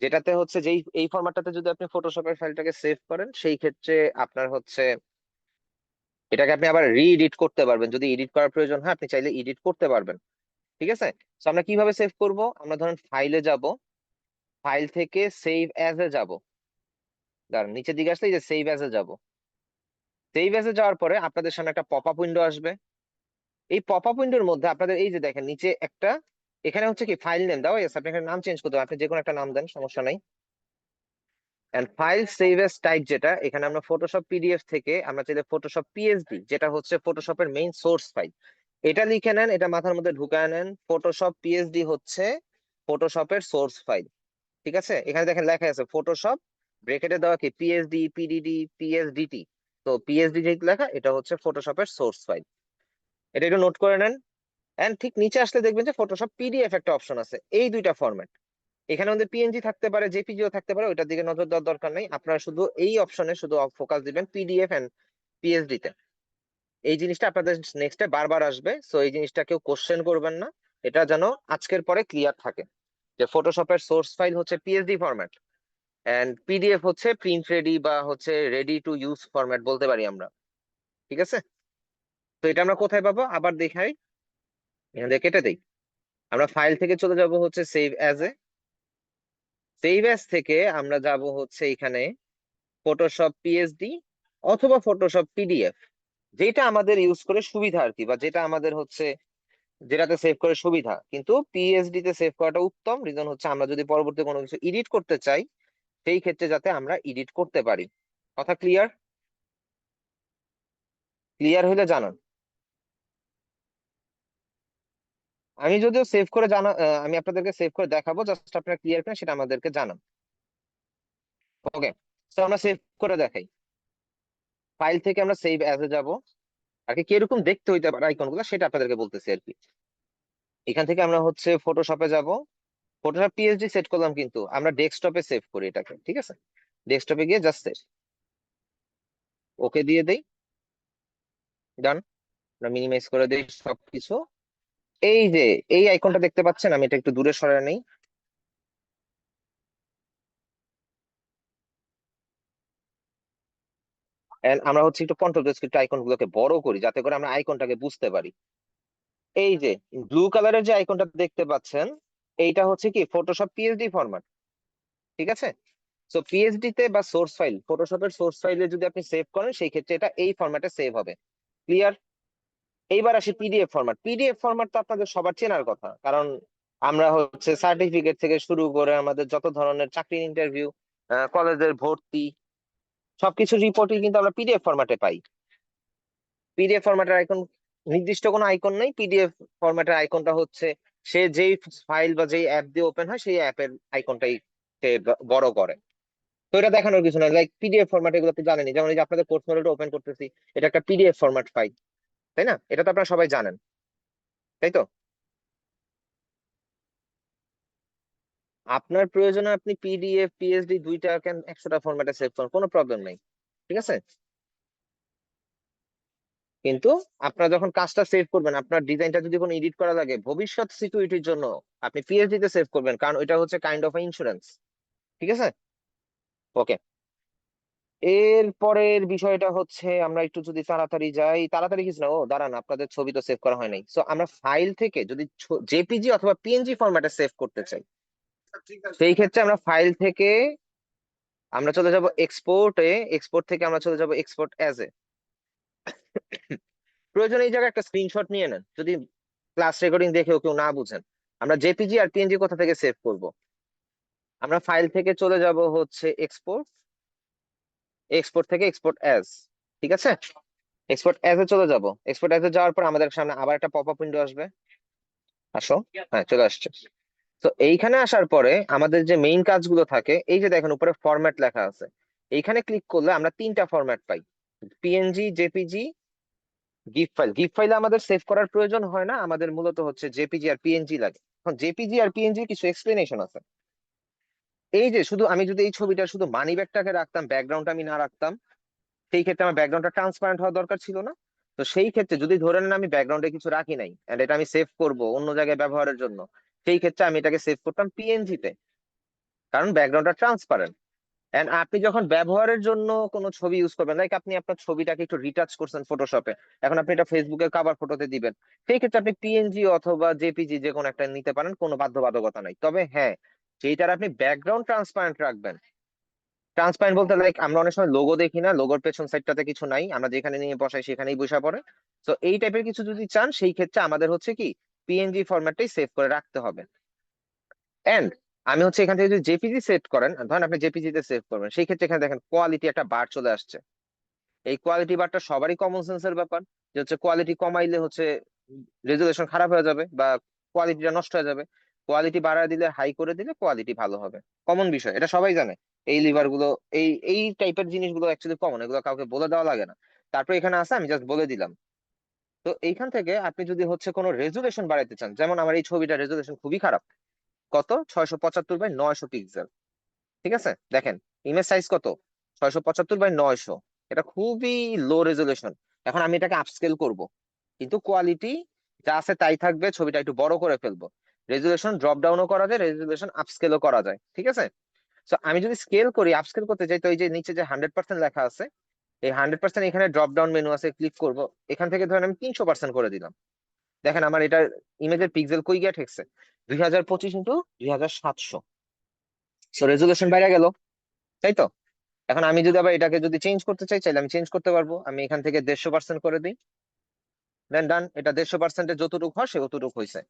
যেটাতে হচ্ছে যেই এই ফরম্যাটটাতে যদি আপনি ফটোশপের ফাইলটাকে সেভ করেন, সেই ক্ষেত্রে আপনার হচ্ছে এটাকে আপনি আবার রি এডিট করতে পারবেন, যদি এডিট করার প্রয়োজন হয় আপনি চাইলে এডিট করতে পারবেন। ঠিক আছে, তো আমরা কিভাবে সেভ করব? আমরা ধরেন ফাইলে যাব, ফাইল থেকে সেভ অ্যাজ এ যাব, দাঁড়ান নিচের দিকে আসলে এই যে সেভ অ্যাজ এ যাব। সেভ অ্যাজ এ যাওয়ার পরে আপনাদের সামনে একটা পপ আপ উইন্ডো আসবে। এই পপ আপ উইন্ডোর মধ্যে আপনাদের এই যে দেখেন নিচে একটা, এখানে হচ্ছে কি ফাইল নেম দেওয়া আছে, আপনি এখানে নাম চেঞ্জ করতে পারেন, আপনি যে কোনো একটা নাম দেন, সমস্যা নাই। And file save as type, যেটা এখানে আমরা ফটোশপ পিডিএফ থেকে আমরা চাইলে ফটোশপ পিএসডি, যেটা হচ্ছে ফটোশপের মেইন সোর্স ফাইল, এটা লিখে নেন, এটা মাথার মধ্যে ঢুকায় নেন। ফটোশপ পিএসডি হচ্ছে ফটোশপের সোর্স ফাইল। ঠিক আছে, এখানে দেখেন লেখা আছে ফটোশপ, ব্রেকেটে দেওয়া কি পিএসডি, পিডিডি, পিএসডিটি। তো পিএসডি যেহেতু লেখা, এটা হচ্ছে ফটোশপের সোর্স ফাইল, এটা একটু নোট করে নেন। এন্ড ঠিক নিচে আসলে দেখবেন যে ফটোশপ পিডিএফ একটা অপশন আছে, এই দুইটা ফরম্যাট, এখানে আমাদের পিএনজি থাকতে পারে, জেপিজিও থাকতে পারে, ওইটার দিকে নজর দেওয়ার দরকার নেই, আপনারা শুধু এই অপশনে শুধু ফোকাস দিবেন, পিডিএফ এন্ড পিএসডি তে। এই জিনিসটা আপনাদের নেক্সটে বারবার আসবে, সো এই জিনিসটা কেউ কোশ্চেন করবেন না, এটা যেন আজকের পরে ক্লিয়ার থাকে যে ফটোশপের সোর্স ফাইল হচ্ছে পিএসডি ফরম্যাট, এন্ড পিডিএফ হচ্ছে প্রিন্ট রেডি বা হচ্ছে রেডি টু ইউজ ফরম্যাট বলতে পারি আমরা। ঠিক আছে, তো এটা আমরা কোথায় পাবো আবার দেখাই, এখান থেকে কেটে দেই। আমরা ফাইল থেকে চলে যাব হচ্ছে save as a, save as থেকে আমরা যাব হচ্ছে এখানে ফটোশপ পিএসডি অথবা ফটোশপ পিডিএফ, যেটা আমাদের ইউজ করে সুবিধা আর কি, বা যেটা আমাদের হচ্ছে যেটাতে সেভ করে সুবিধা। কিন্তু পিএসডি তে সেভ করাটা উত্তম, রিজন হচ্ছে আমরা যদি পরবর্তী কোনো কিছু এডিট করতে চাই, সেই ক্ষেত্রে যাতে আমরা এডিট করতে পারি। কথা ক্লিয়ার? ক্লিয়ার হলে জানান। আমি যদিও সেভ করে আমি আপনাদেরকে সেভ করে দেখাবো, জাস্ট আপনারা ক্লিয়ার করেন সেটা আমাদেরকে জানান। ওকে, তো আমরা সেভ করে দেখাই, ফাইল থেকে আমরা সেভ অ্যাজ এ যাব, আর কি কিরকম দেখতে হইতে পারে আইকন গুলো সেটা আপনাদেরকে বলতেছি আর কি। এখান থেকে আমরা হচ্ছে ফটোশপে যাব, ফটোশপ পিএসডি সেট করলাম, কিন্তু আমরা ডেস্কটপে সেভ করি এটাকে, ঠিক আছে? ডেস্কটপে গিয়ে জাস্ট সেভ, ওকে দিয়ে দেই, ডান। আমরা মিনিমাইজ করে দেই সবকিছু। এই যে এই আইকনটা দেখতে পাচ্ছেন, আমি এটা একটু দূরে সরাই নেই। And আমরা হচ্ছে একটু কন্ট্রোল প্রেস একটু আইকন গুলোকে বড় করি যাতে করে আমরা আইকনটাকে বুঝতে পারি। এই যে ব্লু কালারের যে আইকনটা দেখতে পাচ্ছেন, এইটা হচ্ছে কি ফটোশপ পিএসডি ফরম্যাট, ঠিক আছে? সো পিএসডি তে বা সোর্স ফাইল, ফটোশপের সোর্স ফাইলে যদি আপনি সেভ করেন সেই ক্ষেত্রে এটা এই ফরম্যাটে সেভ হবে। ক্লিয়ার? এইবার আসি পিডিএফ ফরম্যাট। পিডিএফ ফরম্যাট তো আপনাদের সবার চেনার কথা, কারণ আমরা হচ্ছে সার্টিফিকেট থেকে শুরু করে আমাদের যত ধরনের চাকরির ইন্টারভিউ, কলেজের ভর্তি, সবকিছু রিপোর্টই কিন্তু আমরা পিডিএফ ফরম্যাটে পাই। পিডিএফ ফরম্যাটের আইকন, নির্দিষ্ট কোনো আইকন নেই। পিডিএফ ফরম্যাটের আইকনটা হচ্ছে সে যেই ফাইল বা যেই অ্যাপ দিয়ে ওপেন হয় সেই অ্যাপের আইকনটাই সে বড় করে। তো এটা দেখানোর কিছু না, লাইক পিডিএফ ফরম্যাট এগুলো তো জানেনি। যেমন এই যে আপনাদের পোর্টফোলিওটা ওপেন করতেছি, এটা একটা পিডিএফ ফরম্যাট ফাইল, তাই না? এটা তো আপনারা সবাই জানেন, তাই তো? আপনার প্রয়োজনে আপনি পিডিএফ পিএসডি দুইটা কেন 100টা ফরম্যাটে সেভ করুন, কোনো প্রবলেম নাই, ঠিক আছে? কিন্তু আপনারা যখন কাজটা সেভ করবেন, আপনার ডিজাইনটা যদি কোনো এডিট করা লাগে ভবিষ্যৎ সিকিউরিটির জন্য, আপনি পিএইচডি তে সেভ করবেন, কারণ এটা হচ্ছে কাইন্ড অফ ইন্স্যুরেন্স, ঠিক আছে? ওকে, এর পরের বিষয়টা হচ্ছে আমরা একটু যদি তাড়াতাড়ি যাই, তাড়াতাড়ি কিছু না, ও দাঁড়ান, আপনাদের ছবি তো সেভ করা হয় নাই। সো আমরা ফাইল থেকে যদি জেপিজি অথবা পিএনজি ফরম্যাটে সেভ করতে চাই, সেই ক্ষেত্রে আমরা ফাইল থেকে আমরা চলে যাব এক্সপোর্টে, এক্সপোর্ট থেকে আমরা চলে যাব এক্সপোর্ট অ্যাজ এ। প্রয়োজন এই জায়গায় একটা স্ক্রিনশট নিয়ে নেন, যদি ক্লাস রেকর্ডিং দেখেও কেউ না বুঝেন। আমরা জেপিজি আর পিএনজি কোথা থেকে সেভ করব? আমরা ফাইল থেকে চলে যাব হচ্ছে এক্সপোর্ট, এক্সপোর্ট থেকে এক্সপোর্ট অ্যাজ, ঠিক আছে? এক্সপোর্ট অ্যাজ এ চলে যাব। এক্সপোর্ট অ্যাজ এ যাওয়ার পর আমাদের সামনে আবার একটা পপ আপ উইন্ডো আসবে। আসো, হ্যাঁ চলে আসছে। তো এইখানে আসার পরে আমাদের যে মেইন কাজগুলো থাকে, এই যে দেখেন উপরে ফরম্যাট লেখা আছে, এইখানে ক্লিক করলে আমরা তিনটা ফরম্যাট পাই, PNG, JPG, GIF file. GIF ফাইলে আমাদের সেভ করার প্রয়োজন হয় না, আমাদের মূলত হচ্ছে জেপিজি আর পিএনজি লাগে। এখন জেপিজি আর পিএনজি কিছু এক্সপ্লেনেশন আছে। এই যে শুধু আমি যদি এই ছবিটা শুধু মানি ব্যাগটাকে রাখতাম, ব্যাকগ্রাউন্ডটা আমি না রাখতাম, সেই ক্ষেত্রে আমার ব্যাকগ্রাউন্ডটা ট্রান্সপারেন্ট হওয়া দরকার ছিল না। তো সেই ক্ষেত্রে যদি ধরে নেন আমি ব্যাকগ্রাউন্ডে কিছু রাখি নাই এন্ড এটা আমি সেভ করব অন্য জায়গায় ব্যবহারের জন্য, সেই ক্ষেত্রে আমি এটাকে সেভ করতাম পিএনজি তে, কারণ ব্যাকগ্রাউন্ডটা ট্রান্সপারেন্ট। এন্ড আপনি যখন ব্যবহারের জন্য কোনো ছবি ইউজ করবেন, লাইক আপনি আপনার ছবিটাকে একটু রিটাচ করছেন ফটোশপে, এখন আপনি এটা ফেসবুকের কভার ফটোতে দিবেন, সেই ক্ষেত্রে আপনি পিএনজি অথবা জেপিজি যে কোনো একটা নিতে পারেন, কোনো বাধ্যবাধকতা নাই। তবে হ্যাঁ, সেইটার আপনি ব্যাকগ্রাউন্ড ট্রান্সপারেন্ট রাখবেন। ট্রান্সপারেন্ট বলতে লাইক আমরা অনেক সময় লোগো দেখি না, লোগোর পেছন সাইডটাতে কিছু নাই, আমরা যেখানে নিয়ে বসাই সেখানেই বসা পড়ে। তো এই টাইপের কিছু যদি চান, সেই ক্ষেত্রে আমাদের হচ্ছে কি পিএনজি ফরম্যাটটাই সেভ করে রাখতে হবে। এন্ড আমি হচ্ছে এখান থেকে যদি জেপিজি সেট করেন, ধরেন আপনি জেপিজি তে সেভ করবেন, সেই ক্ষেত্রে এখানে দেখেন কোয়ালিটি একটা বার চলে আসছে। এই কোয়ালিটি বারটা সবারই কমন সেন্সের ব্যাপার, যে হচ্ছে কোয়ালিটি কমাইলে হচ্ছে রেজুলেশন খারাপ হয়ে যাবে বা কোয়ালিটিটা নষ্ট হয়ে যাবে, কোয়ালিটি বাড়ায় দিলে, হাই করে দিলে কোয়ালিটি ভালো হবে। কমন বিষয়, এটা সবাই জানে। এই লিভার গুলো, এই এই টাইপের জিনিসগুলো অ্যাকচুয়ালি কমন, এগুলো কাউকে বলে দেওয়া লাগে না। তারপর এখানে আছে, আমি জাস্ট বলে দিলাম। তো এইখান থেকে আপনি যদি হচ্ছে কোনো রেজুলেশন বাড়াইতে চান, যেমন আমার এই ছবিটা রেজুলেশন খুবই খারাপ, কত 675 বাই 900 পিক্সেল, ঠিক আছে? দেখেন ইমেজ সাইজ কত, 675 বাই 900, এটা খুবই লো রেজলিউশন। এখন আমি এটাকে আপস্কেল করব, কিন্তু কোয়ালিটি যা আছে তাই থাকবে, ছবিটা একটু বড় করে ফেলবো। রেজুলেশন ড্রপ ডাউনও করা যায়, রেজুলেশন আপস্কেলও করা যায়, ঠিক আছে? তো আমি যদি স্কেল করি, আপস্কেল করতে চাই, তো এই যে নিচে যে 100% লেখা আছে, এই 100% এখানে ড্রপ ডাউন মেনু আছে, ক্লিক করব। এখান থেকে ধরেন আমি 300% করে দিলাম। দেখেন আমার এটা ইমেজের পিক্সেল কই গিয়ে ঠেকছে, 2025 × 2700। সো রেজুলেশন বাইরে গেল, তাই তো? এখন আমি যদি আবার এটাকে যদি চেঞ্জ করতে চাই, চাইলে আমি চেঞ্জ করতে পারবো। আমি এখান থেকে 150% করে দিই, দেন ডান। এটা 150%-এ যতটুকু হয় সে ততটুকু হয়েছে।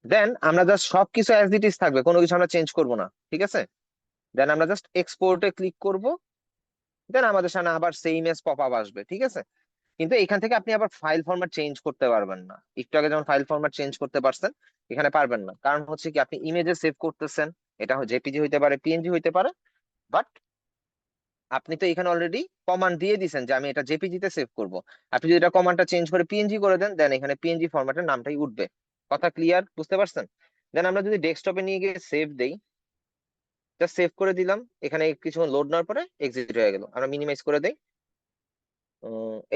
দেন আমরা জাস্ট সবকিছু অ্যাজ ইট ইজ থাকবে, কোনো কিছু আমরা চেঞ্জ করবো না, ঠিক আছে? দেন আমরা জাস্ট এক্সপোর্টে ক্লিক করব, দেন আমাদের সামনে আবার সেম এজ পপ আপ আসবে, ঠিক আছে? কিন্তু এখান থেকে আপনি আবার ফাইল ফরম্যাট চেঞ্জ করতে পারবেন না। একটু আগে যেমন ফাইল ফরম্যাট চেঞ্জ করতে পারছেন, এখানে পারবেন না। কারণ হচ্ছে কি আপনি ইমেজে সেভ করতেছেন, এটা জেপিজি হইতে পারে, পিএনজি হইতে পারে, বাট আপনি তো এখানে অলরেডি কমান্ড দিয়ে দিছেন যে আমি এটা জেপিজি তে সেভ করব। আপনি যদি এটা কমান্ডটা চেঞ্জ করে পিএনজি করে দেন, দেন এখানে পিএনজি ফরম্যাটের নামটাই উঠবে। কথা ক্লিয়ার, বুঝতে পারছেন? দেন আমরা যদি ডেস্কটপে নিয়ে গিয়ে সেভ দেই, জাস্ট সেভ করে দিলাম, এখানে কিছুক্ষণ লোড নেওয়ার পরে এক্সিট হয়ে গেল। আমরা মিনিমাইজ করে দেই,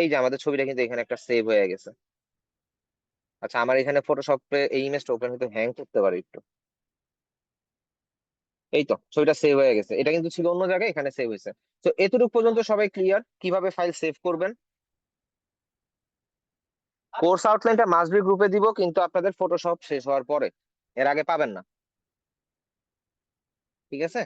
এই যে আমাদের ছবিটা কিন্তু এখানে একটা সেভ হয়ে গেছে। আচ্ছা, আমার এখানে ফটোশপে এই ইমেজটা ওপেন হতে হ্যাং করতে পারে একটু। এই তো ছবিটা সেভ হয়ে গেছে, এটা কিন্তু ছিল অন্য জায়গায়, এখানে সেভ হয়েছে। তো এতটুকু পর্যন্ত সবাই ক্লিয়ার কিভাবে ফাইল সেভ করবেন। কোর্স আউটলাইনটা মাস্ট বি গ্রুপে দিব, কিন্তু আপনাদের ফটোশপ শেষ হওয়ার পরে, এর আগে পাবেন না, ঠিক আছে?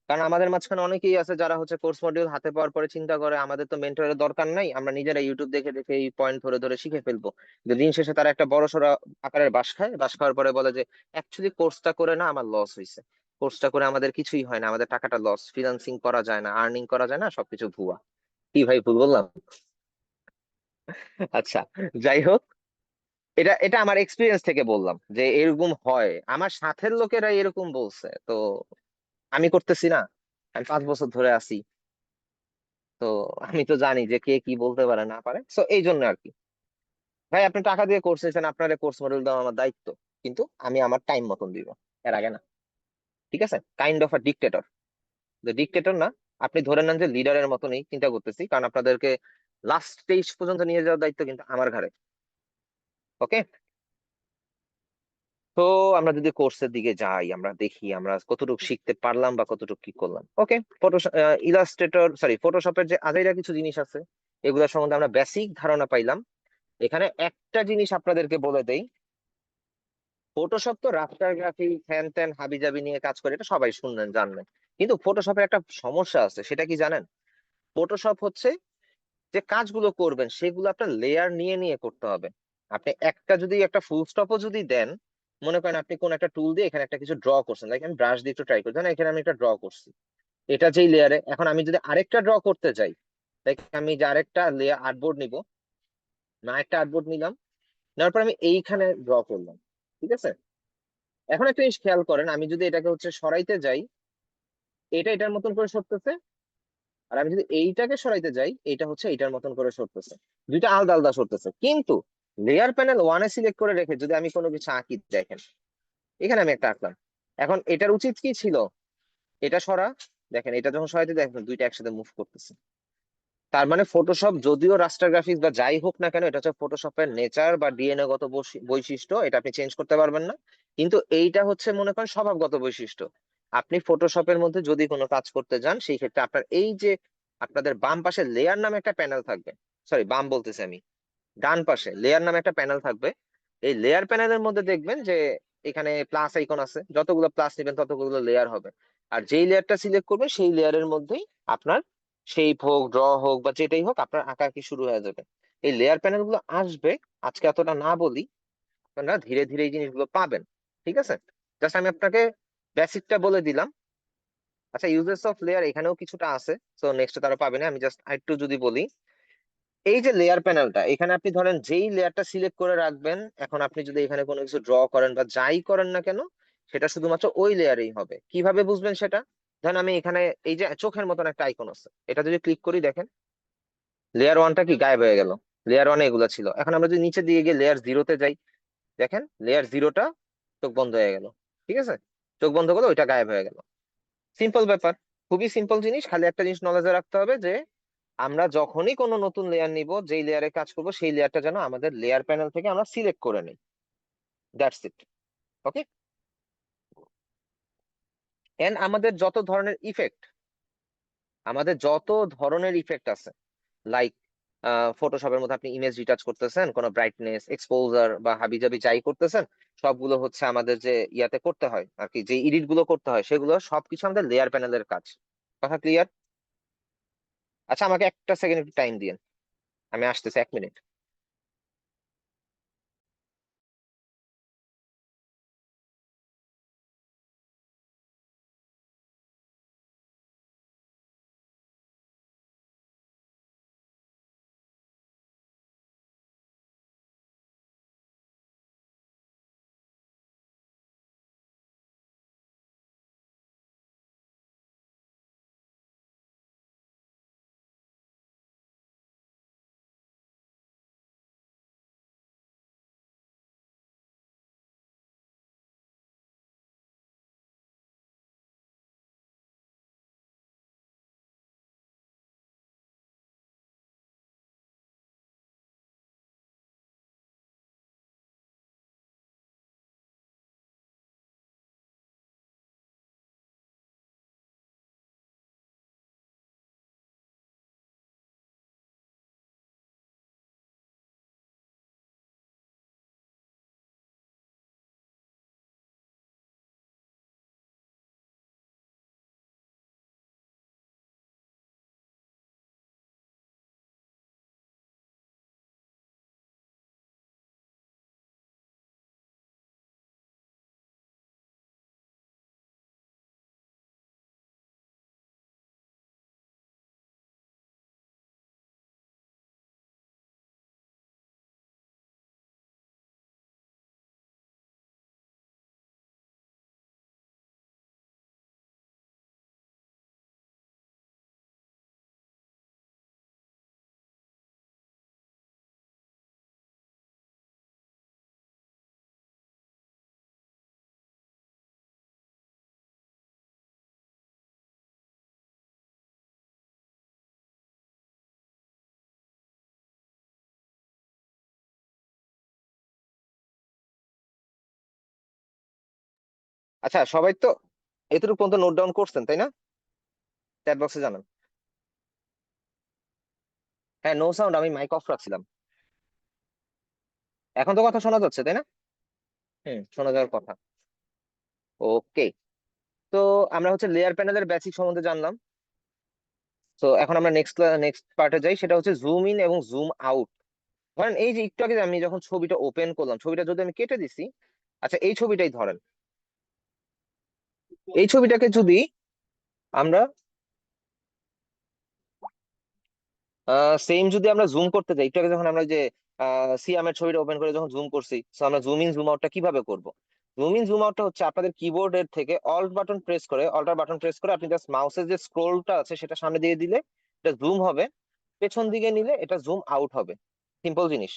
কারণ আমাদের মাঝখানে অনেকেই আছে যারা হচ্ছে কোর্স মডিউল হাতে পাওয়ার পরে চিন্তা করে আমাদের তো মেন্টরের দরকার নাই, আমরা নিজেরা ইউটিউব দেখে দেখে এই পয়েন্ট ধরে ধরে শিখে ফেলবো। কিন্তু দিন শেষে তারা একটা বড় সড়ো আকারের বাঁশ খায়, বাঁশ খাওয়ার পরে বলে যে অ্যাকচুয়ালি কোর্সটা করে না আমার লস হয়েছে, কোর্সটা করে আমাদের কিছুই হয় না, আমাদের টাকাটা লস, ফ্রিল্যান্সিং করা যায় না, আর্নিং করা যায় না, সবকিছু ভুয়া। কি ভাই, ভুল বললাম? আচ্ছা, যাই হোক, এটা এটা আমার এক্সপিরিয়েন্স থেকে বললাম যে এরকম হয়, আমার সাথের লোকেরা এরকম বলছে, তো আমি করতেছি না, আমি 5 বছর ধরে আছি, তো আমি তো জানি যে কে কি বলতে পারে না পারে, তো এই জন্য আর কি। ভাই আপনি টাকা দিয়ে কোর্স নিয়েছেন, আপনার কোর্স মডেল দেওয়া আমার দায়িত্ব, কিন্তু আমি আমার টাইম মতন দিব, এর আগে না, ঠিক আছে? Kind of a dictator, dictator না, আপনি ধরে নেন যে লিডারের মতনই চিন্তা করতেছি, কারণ আপনাদেরকে লাস্ট স্টেজ পর্যন্ত নিয়ে যাওয়ার দায়িত্ব কিন্তু আমার ঘাড়ে। ওকে, তো আমরা যদি কোর্সের দিকে যাই, আমরা দেখি আমরা কতটুকু শিখতে পারলাম বা কতটুকু কি করলাম। ওকে, ফটো ইলাস্ট্রেটর সরি ফটোশপের যে আলাদা কিছু জিনিস আছে, এগুলোর সম্বন্ধে আমরা বেসিক ধারণা পাইলাম। এখানে একটা জিনিস আপনাদেরকে বলে দেই, ফটোশপ তো রাফটার গ্রাফিক হ্যান ত্যান হাবিজাবি নিয়ে কাজ করে, এটা সবাই শুনলেন জানলেন, কিন্তু ফটোশপের একটা সমস্যা আছে, সেটা কি জানেন? ফটোশপ হচ্ছে যে কাজগুলো করবেন সেগুলো আপনার লেয়ার নিয়ে নিয়ে করতে হবে। আপনি একটা যদি একটা ফুল স্টপও যদি দেন, মনে করেন আপনি কোন একটা টুল দিয়ে এখানে একটা কিছু ড্র করছেন, লাইক আমি ব্রাশ দিয়ে একটু ট্রাই করি, ধরেন এখানে আমি একটা ড্র করছি, এটা যেই লেয়ারে, এখন আমি যদি আরেকটা ড্র করতে যাই, লাইক আমি যে আরেকটা লেয়ার আর্টবোর্ড নিব, না একটা আর্টবোর্ড নিলাম, নেওয়ার পর আমি এইখানে ড্র করলাম, ঠিক আছে? এখন একটা জিনিস খেয়াল করেন, আমি যদি এটাকে হচ্ছে সরাইতে যাই, এটা এটার মতন করে সরতেছে, আর আমি যদি এইটাকে সরাইতে যাই, এটা হচ্ছে এটার মতন করে সরতেছে, দুইটা আলাদা আলাদা সরতেছে। কিন্তু লেয়ার প্যানেল ওয়ানে সিলেক্ট করে রেখে যদি আমি কোনো কিছু আঁকি, দেখেন এখানে আমি একটা আঁকলাম, এখন এটার উচিত কি ছিল, এটা সরা, দেখেন এটা যখন সরাইতে দেখেন দুইটা একসাথে মুভ করতেছে। তার মানে ফটোশপ যদিও রাস্টার গ্রাফিক্স বা যাই হোক না কেন, এটা হচ্ছে ফটোশপের নেচার বা ডিএনএ গত বৈশিষ্ট্য, এটা আপনি চেঞ্জ করতে পারবেন না। কিন্তু এইটা হচ্ছে মনে করেন স্বভাবগত বৈশিষ্ট্য। আপনি ফটোশপের মধ্যে যদি কোনো কাজ করতে যান, সেই ক্ষেত্রে আপনার এই যে আপনাদের বাম পাশে লেয়ার নামে একটা প্যানেল থাকবে, সরি বাম বলতেছি আমি, ডান পাশে লেয়ার নামে একটা প্যানেল থাকবে। এই লেয়ার প্যানেলের মধ্যে দেখবেন যে এখানে প্লাস আইকন আছে, যতগুলো প্লাস নেবেন ততগুলো লেয়ার হবে। আর যেই লেয়ারটা সিলেক্ট করবেন সেই লেয়ারের মধ্যেই আপনার শেপ হোক, ড্র হোক বা যেটাই হোক, আপনার আঁকাআঁকি শুরু হয়ে যাবে। এই লেয়ার প্যানেল গুলো আসবে, আজকে এতটা না বলি, আপনারা ধীরে ধীরে এই জিনিসগুলো পাবেন, ঠিক আছে? জাস্ট আমি আপনাকে বেসিকটা বলে দিলাম। আচ্ছা, ইউজেস অফ লেয়ার এখানেও কিছুটা আছে, তো নেক্সট তারা পাবেন, আমি জাস্ট আরেকটু যদি বলি, এই যে লেয়ার প্যানেলটা, এখানে আপনি ধরেন যেই লেয়ারটা সিলেক্ট করে রাখবেন, এখন আপনি যদি এখানে কোনো কিছু ড্র করেন বা যাই করেন না কেন, সেটা শুধুমাত্র ওই লেয়ারেই হবে। কিভাবে বুঝবেন সেটা? ধরেন আমি এখানে এই যে চোখের মতন একটা আইকন আছে, এটা যদি ক্লিক করি, দেখেন লেয়ার ওয়ানটা কি গায়েব হয়ে গেল, লেয়ার ওয়ানে এগুলো ছিল। এখন আমরা যদি নিচে দিয়ে গিয়ে লেয়ার জিরোতে যাই, দেখেন লেয়ার জিরোটা চোখ বন্ধ হয়ে গেল, ঠিক আছে? চোখ বন্ধ করলে ওইটা গায়েব হয়ে গেল। সিম্পল ব্যাপার, খুবই সিম্পল জিনিস, খালি একটা জিনিস নলেজে রাখতে হবে যে আমরা যখনই কোনো নতুন লেয়ার নিব, যেই লেয়ারে কাজ করব সেই লেয়ারটা যেন আমাদের লেয়ার প্যানেল থেকে আমরা সিলেক্ট করে নিই, দ্যাটস ইট। ওকে, এন্ড আমাদের যত ধরনের ইফেক্ট আছে, লাইক ফটোশপের মধ্যে আপনি ইমেজ রিটাচ করতেছেন, কোনো ব্রাইটনেস এক্সপোজার বা হাবিজাবি যাই করতেছেন, সবগুলো হচ্ছে আমাদের যে ইয়াতে করতে হয় আর কি, যে এডিট গুলো করতে হয়, সেগুলো সবকিছু আমাদের লেয়ার প্যানেলের কাজ। কথা ক্লিয়ার? আচ্ছা, আমাকে একটা সেকেন্ড একটু টাইম দিন, আমি আসতেছি, 1 মিনিট। আচ্ছা, সবাই তো এতটুকু পর্যন্ত নোট ডাউন করছেন তাই না? চ্যাট বক্সে জানান। হ্যাঁ, নো সাউন্ড, আমি মাইক অফ রাখছিলাম। এখন তো কথা শোনা যাচ্ছে তাই না? শোনা যাওয়ার কথা। ওকে। তো আমরা হচ্ছে লেয়ার প্যানেলের বেসিক সম্বন্ধে জানলাম। তো এখন আমরা নেক্সট পার্টে যাই, সেটা হচ্ছে জুম ইন এবং জুম আউট। ধরেন এই যে একটু আগে আমি যখন ছবিটা ওপেন করলাম, ছবিটা যদি আমি কেটে দিছি, আচ্ছা এই ছবিটাই ধরেন, এই ছবিটাকে যদি আমরা সেম যদি আমরা জুম করতে যাই, একটু আগে যখন আমরা যে সিয়ামের ছবিটা ওপেন করে যখন জুম করছি, তো আমরা জুম ইন জুম আউটটা কিভাবে করব? জুম ইন জুম আউটটা হচ্ছে আপনাদের কিবোর্ডের থেকে অল্টার বাটন প্রেস করে আপনি জাস্ট মাউসের যে স্ক্রোলটা আছে সেটা সামনে দিয়ে দিলে এটা জুম হবে, পেছন দিকে নিলে এটা জুম আউট হবে। সিম্পল জিনিস।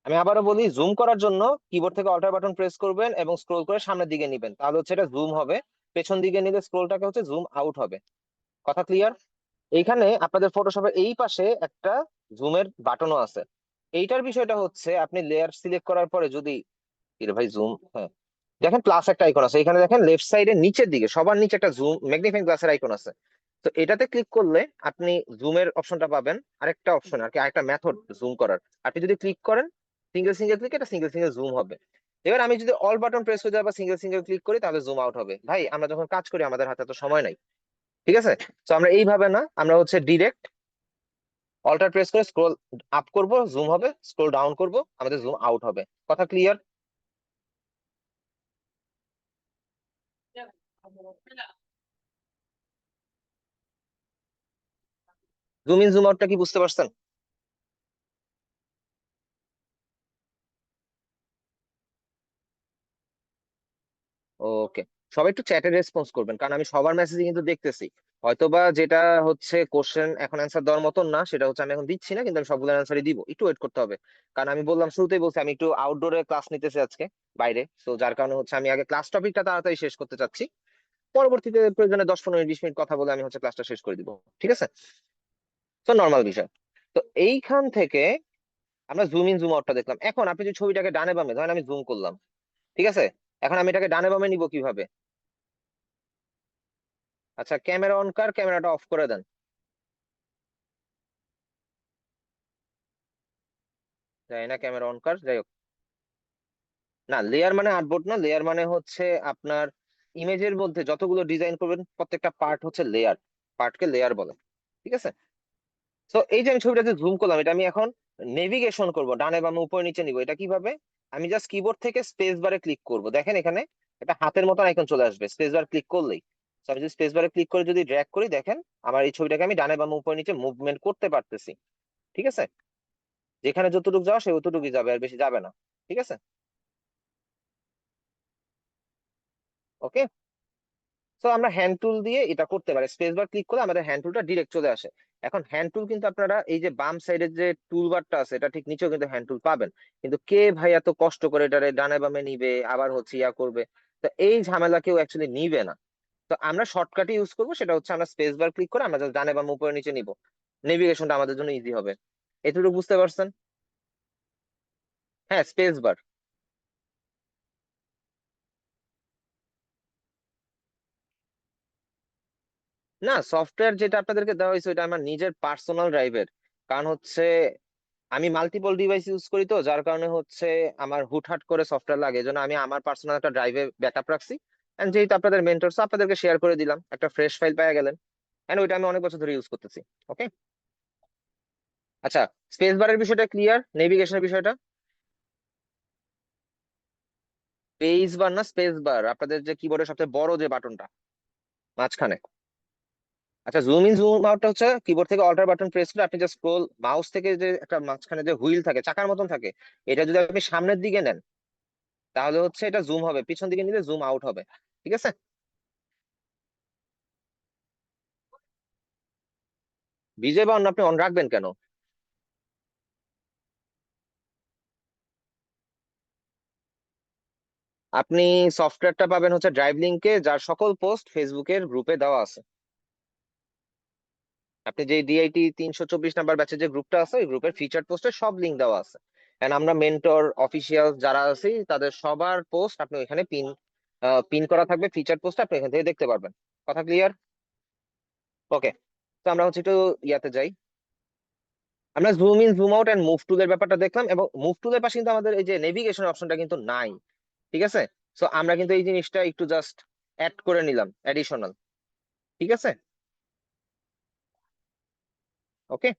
আমি আবারও বলি, জুম করার জন্য কিবোর্ড থেকে অল্টার বাটন প্রেস করবেন এবং স্ক্রোল করে সামনের দিকে নিবেন, তাহলে হচ্ছে এটা জুম হবে। পেছন দিকে নিলে স্ক্রোলটাকে হচ্ছে জুম আউট হবে। কথা ক্লিয়ার? এইখানে আপনাদের ফটোশপের এই পাশে একটা জুমের বাটনও আছে। এইটার বিষয়টা হচ্ছে আপনি লেয়ার সিলেক্ট করার পরে যদি, এর ভাই জুম, হ্যাঁ দেখেন প্লাস একটা আইকন আছে এখানে, দেখেন লেফট সাইডে নিচের দিকে সবার নিচে একটা জুম ম্যাগনিফাইং গ্লাসের আইকন আছে। তো এটাতে ক্লিক করলে আপনি জুমের অপশনটা পাবেন। আরেকটা অপশন আর কি, আরেকটা মেথড জুম করার। আপনি যদি ক্লিক করেন সিঙ্গেল সিঙ্গেল ক্লিক, এটা সিঙ্গেল সিঙ্গেল জুম হবে। এবার আমি যদি অল বাটন প্রেস করে যাই বা সিঙ্গেল সিঙ্গেল ক্লিক করি তাহলে জুম আউট হবে। ভাই আমরা যখন কাজ করি আমাদের হাতে তো সময় নাই, ঠিক আছে? তো আমরা এইভাবে না, আমরা হচ্ছে ডিরেক্ট অল্টার প্রেস করে স্ক্রল আপ করব, জুম হবে, স্ক্রল ডাউন করব, আমাদের জুম আউট হবে। কথা ক্লিয়ার? জুম ইন জুম আউটটা কি বুঝতে পারছেন? ওকে। সবাই একটু চ্যাটে রেসপন্স করবেন, কারণ আমি সবার মেসেজই কিন্তু দেখতেছি। হয়তোবা যেটা হচ্ছে কোশ্চেন এখন অ্যান্সার দেওয়ার মতন না, সেটা হচ্ছে আমি এখন দিচ্ছি না, কিন্তু আমি সবগুলোর অ্যান্সারই দিব, একটু ওয়েট করতে হবে। কারণ আমি বললাম, শুরুতেই বলছি আমি একটু আউটডোরে ক্লাস নিতেছি আজকে, বাইরে। তো যার কারণে হচ্ছে আমি আগে ক্লাস টপিকটা তাড়াতাড়ি শেষ করতে চাচ্ছি, পরবর্তীতে প্রয়োজনে 10 15 20 মিনিট কথা বলে আমি হচ্ছে ক্লাসটা শেষ করে দিব। ঠিক আছে? তো নর্মাল বিষয়। তো এইখান থেকে আমরা জুম ইন জুম আউটটা দেখলাম। এখন আপনি যদি ছবিটাকে ডানে বামে, ধরেন আমি জুম করলাম, ঠিক আছে? এখন আমি এটাকে ডানে বামে নিব কিভাবে? আচ্ছা, ক্যামেরা অন কর, ক্যামেরাটা অফ করে দেন। যাই না, ক্যামেরা অন কর, যাই হোক। না, লেয়ার মানে আর্টবোর্ড না, লেয়ার মানে হচ্ছে আপনার ইমেজের মধ্যে যতগুলো ডিজাইন করবেন প্রত্যেকটা পার্ট হচ্ছে লেয়ার, পার্টকে লেয়ার বলে। ঠিক আছে? তো এই যে আমি ছবিটাতে জুম করলাম, এটা আমি এখন নেভিগেশন করব, ডানে বামে উপরে নিচে নিব। এটা কিভাবে? আমি জাস্ট কিবোর্ড থেকে স্পেস বারে ক্লিক করব, দেখেন এখানে একটা হাতের মতন আইকন চলে আসবে স্পেস বার ক্লিক করলেই। তো আমি যদি স্পেস বারে ক্লিক করে যদি ড্র্যাগ করি, দেখেন আমার এই ছবিটাকে আমি ডানে বামে উপরে নিচে মুভমেন্ট করতে পারতেছি। ঠিক আছে? যেখানে যতটুকু যাওয়া সে অতটুকুই যাবে, আর বেশি যাবে না। ঠিক আছে? ওকে। তো আমরা হ্যান্ড টুল দিয়ে এটা করতে পারি, স্পেস বার ক্লিক করলে আমাদের হ্যান্ড টুলটা ডিরেক্ট চলে আসে। এখন হ্যান্ড টুল কিন্তু আপনারা এই যে বাম সাইডের যে টুল বারটা আছে এটা ঠিক নিচেও কিন্তু হ্যান্ড টুল পাবেন। কিন্তু কে ভাই এত কষ্ট করে এটারে ডানে বামে নিবে, আবার হচ্ছে ইয়া করবে? তো এই ঝামেলা কেউ অ্যাকচুয়ালি নিবে না। তো আমরা শর্টকাটই ইউজ করবো, সেটা হচ্ছে আমরা স্পেস বার ক্লিক করে আমরা জাস্ট ডানে বামে উপরে নিচে নিব। নেভিগেশনটা আমাদের জন্য ইজি হবে। এতটুকু বুঝতে পারছেন? হ্যাঁ, স্পেস বার। না, সফটওয়্যার যেটা আপনাদেরকে দেওয়া হয়েছে ওটা আমার নিজের পার্সোনাল ড্রাইভের। কারণ হচ্ছে আমি মাল্টিপল ডিভাইস ইউজ করি, তো যার কারণে হচ্ছে আমার হুটহাট করে সফটওয়্যার লাগে, এই জন্য আমি আমার পার্সোনাল একটা ড্রাইভে ব্যাকআপ রাখছি। এন্ড যেহেতু আপনাদের মেন্টরস, আপনাদেরকে শেয়ার করে দিলাম, একটা ফ্রেশ ফাইল পেয়ে গেলেন। এন্ড ওইটা আমি অনেক বছর ধরে ইউজ করতেছি। ওকে। আচ্ছা, স্পেস বারের বিষয়টা ক্লিয়ার, নেভিগেশনের বিষয়টা? পেজ বার না স্পেস বার, আপনাদের যে কিবোর্ডের সবচেয়ে বড় যে বাটনটা মাঝখানে। আচ্ছা, জুম ইন জুম আউটটা হচ্ছে কিবোর্ড থেকে অল্টার বাটন প্রেস করে আপনি যে স্ক্রোল মাউস থেকে যে একটা মাঝখানে যে হুইল থাকে চাকার মতন থাকে, এটা যদি আপনি সামনের দিকে নেন তাহলে হচ্ছে এটা জুম হবে, পিছন দিকে নিলে জুম আউট হবে। ঠিক আছে? বিজয় বাউন আপনি অন রাখবেন কেন? আপনি সফটওয়্যারটা পাবেন হচ্ছে ড্রাইভ লিংকে, যার সকল পোস্ট ফেসবুকের গ্রুপে দেওয়া আছে। আপনি যে ডিআইটি 324 নাম্বার ব্যাচের যে গ্রুপটা আছে ওই গ্রুপের ফিচার পোস্টে সব লিংক দেওয়া আছে। এন্ড আমরা মেন্টর অফিসিয়াল যারা আছি তাদের সবার পোস্ট আপনি ওইখানে পিন পিন করা থাকবে ফিচার পোস্ট, আপনি এখান থেকে দেখতে পারবেন। কথা ক্লিয়ার? ওকে, তো আমরা হচ্ছে একটু ইয়াতে যাই। আমরা zoom in zoom out and move টুলের ব্যাপারটা দেখলাম, এবং মুভ টুলের পাশে কিন্তু আমাদের এই যে নেভিগেশন অপশনটা কিন্তু নাই, ঠিক আছে? সো আমরা কিন্তু এই জিনিসটা একটু জাস্ট অ্যাড করে নিলাম, অ্যাডিশনাল, ঠিক আছে? ওকে,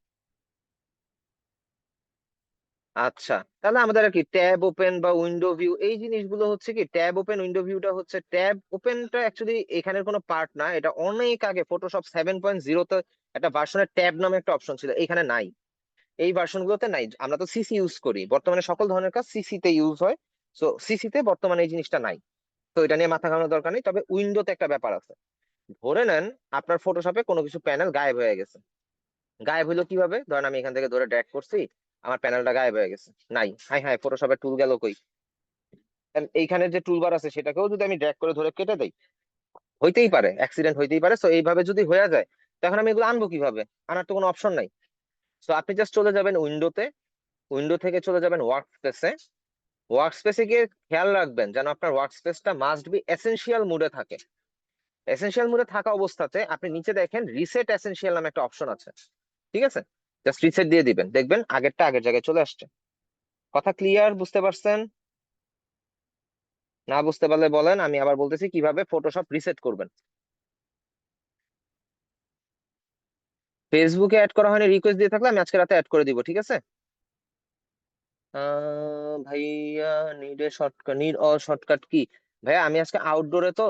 আচ্ছা, তাহলে আমাদের আর কি ট্যাব ওপেন বা উইন্ডো ভিউ এই জিনিসগুলো হচ্ছে কি, ট্যাব ওপেন উইন্ডো ভিউটা হচ্ছে, ট্যাব ওপেনটা অ্যাকচুয়ালি এখানের কোনো পার্ট না, এটা অনেক আগে ফটোশপ 7.0 তে একটা ভার্সনের ট্যাব নামে একটা অপশন ছিল, এখানে নাই, এই ভার্সন গুলোতে নাই। আমরা তো সিসি ইউজ করি, বর্তমানে সকল ধরনের কাজ সিসি তে ইউজ হয়, সো সিসি তে বর্তমানে এই জিনিসটা নাই। তো এটা নিয়ে মাথা ঘামানোর দরকার নেই, তবে উইন্ডোতে একটা ব্যাপার আছে। ধরে নেন আপনার ফটোশপে কোনো কিছু প্যানেল গায়েব হয়ে গেছে, গায়েব হইলো কিভাবে? ধরেন আমি এখান থেকে ধরে ড্র্যাগ করছি, আমার প্যানেলটা গায়েব হয়ে গেছে, নাই, হাই হাই ফটোশপের টুল গেল কই? And এইখানে যে টুলবার আছে সেটাকেও যদি আমি ড্র্যাগ করে ধরে কেটে দেই, হইতেই পারে, অ্যাক্সিডেন্ট হইতেই পারে, সো এইভাবে যদি হয়ে যায় তখন আমি এগুলো আনবো কিভাবে? আনার তো কোনো অপশন নাই। সো আপনি জাস্ট চলে যাবেন উইন্ডোতে, উইন্ডো থেকে চলে যাবেন ওয়ার্ক স্পেসে, ওয়ার্ক স্পেসে গিয়ে খেয়াল রাখবেন যেন আপনার ওয়ার্ক স্পেসটা মাস্ট বি এসেনশিয়াল মুডে থাকে। এসেনশিয়াল মুডে থাকা অবস্থাতে আপনি নিচে দেখেন রিসেট এসেনশিয়াল নামে একটা অপশন আছে, ঠিক আছে? জাস্ট রিসেট দিয়ে দিবেন, দেখবেন আগেরটা আগের জায়গায় চলে আসছে। কথা ক্লিয়ার? বুঝতে পারছেন? না বুঝতে পারলে বলেন, আমি আবার বলতেছি কিভাবে ফটোশপ রিসেট করবেন। ফেসবুকে অ্যাড করা হয়নি, রিকোয়েস্ট দিয়ে থাকলে আমি আজকে রাতে অ্যাড করে দিব, ঠিক আছে? ভাইয়া need a shortcut, need all shortcut key? ভাইয়া আমি আজকে আউটডোরে, তো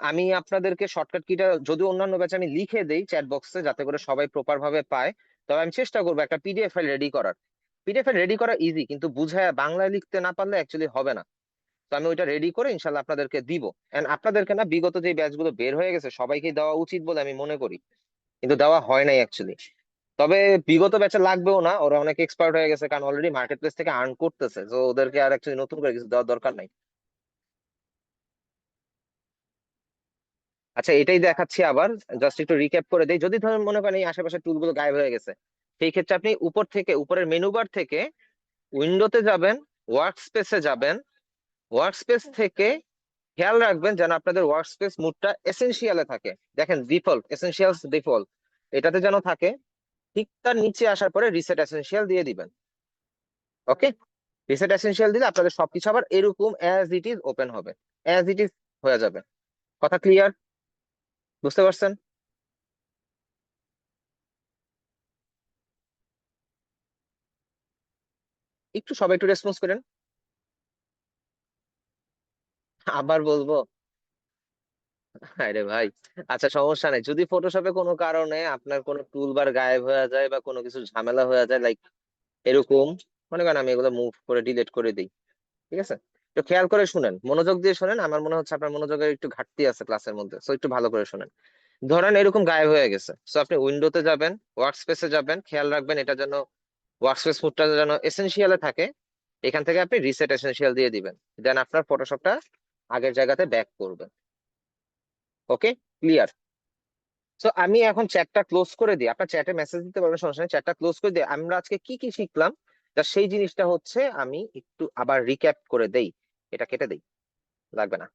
আমি আপনাদেরকে শর্টকাট কিটা যদি অন্যান্য ব্যাচে আমি লিখে দেই চ্যাট বক্সে যাতে করে সবাই প্রপার ভাবে পায়, তবে আমি চেষ্টা করবো একটা পিডিএফ ফাইল রেডি করার। পিডিএফ ফাইল রেডি করা ইজি, কিন্তু বুঝায় বাংলায় লিখতে না পারলে অ্যাকচুয়ালি হবে না। তো আমি ওইটা রেডি করে ইনশাল্লাহ আপনাদেরকে দিব। এন্ড আপনাদেরকে না, বিগত যে ব্যাচ গুলো বের হয়ে গেছে সবাইকে দেওয়া উচিত বলে আমি মনে করি, কিন্তু দেওয়া হয় নাই অ্যাকচুয়ালি। তবে বিগত ব্যাচে লাগবেও না, ওরা অনেক এক্সপার্ট হয়ে গেছে, কারণ অলরেডি মার্কেট প্লেস থেকে আর্ন করতেছে, তো ওদেরকে আর অ্যাকচুয়ালি নতুন করে কিছু দেওয়ার দরকার নাই। আচ্ছা, এটাই দেখাচ্ছি আবার, জাস্ট একটু রিক্যাপ করে দেই। যদি ধরেন মনে করেন এই আশেপাশে টুল গুলো গায়েব হয়ে গেছে, সেই ক্ষেত্রে আপনি উপর থেকে, উপরের মেনু বার থেকে উইন্ডোতে যাবেন, ওয়ার্ক স্পেসে যাবেন, ওয়ার্ক স্পেস থেকে খেয়াল রাখবেন যেন আপনাদের ওয়ার্ক স্পেস মুডটা এসেনশিয়ালে থাকে। দেখেন ডিফল্ট, এসেনশিয়ালস ডিফল্ট, এটাতে যেন থাকে। ঠিক তার নিচে আসার পরে রিসেট এসেনশিয়াল দিয়ে দিবেন। ওকে, রিসেট এসেনশিয়াল দিলে আপনাদের সবকিছু আবার এরকম অ্যাজ ইট ইজ ওপেন হবে, অ্যাজ ইট ইজ হয়ে যাবে। কথা ক্লিয়ার? বুঝতে পারছেন? একটু সবাই একটু রেসপন্স করেন। আবার বলবো? আরে ভাই, আচ্ছা সমস্যা নেই, যদি ফটোশপে কোনো কারণে আপনার কোনো টুল বার গায়েব হয়ে যায় বা কোনো কিছু ঝামেলা হয়ে যায়, লাইক এরকম, মনে করেন আমি এগুলো মুভ করে ডিলিট করে দিই, ঠিক আছে? তো খেয়াল করে শুনেন, মনোযোগ দিয়ে শুনেন, আমার মনে হচ্ছে আপনার মনোযোগের একটু ঘাটতি আছে ক্লাসের মধ্যে, তো একটু ভালো করে শুনেন। ধরেন এরকম গায়েব হয়ে গেছে, তো আপনি উইন্ডোতে যাবেন, ওয়ার্ক স্পেসে যাবেন, খেয়াল রাখবেন এটা যেন ওয়ার্কস্পেস মুডটা যেন এসেনশিয়ালে থাকে। এখান থেকে আপনি রিসেট এসেনশিয়াল দিয়ে দিবেন, দেন আপনার ফটোশপটা আগের জায়গাতে ব্যাক করবে। ওকে, ক্লিয়ার? সো আমি এখন চ্যাটটা ক্লোজ করে দিই, আপনার চ্যাটে মেসেজ দিতে পারবেন, সমস্যা নেই, চ্যাটটা ক্লোজ করে দিই। আমরা আজকে কি কি শিখলাম তা সেই জিনিসটা হচ্ছে আমি একটু আবার রিক্যাপ করে দেই। এটা কেটে দেই, লাগবে না,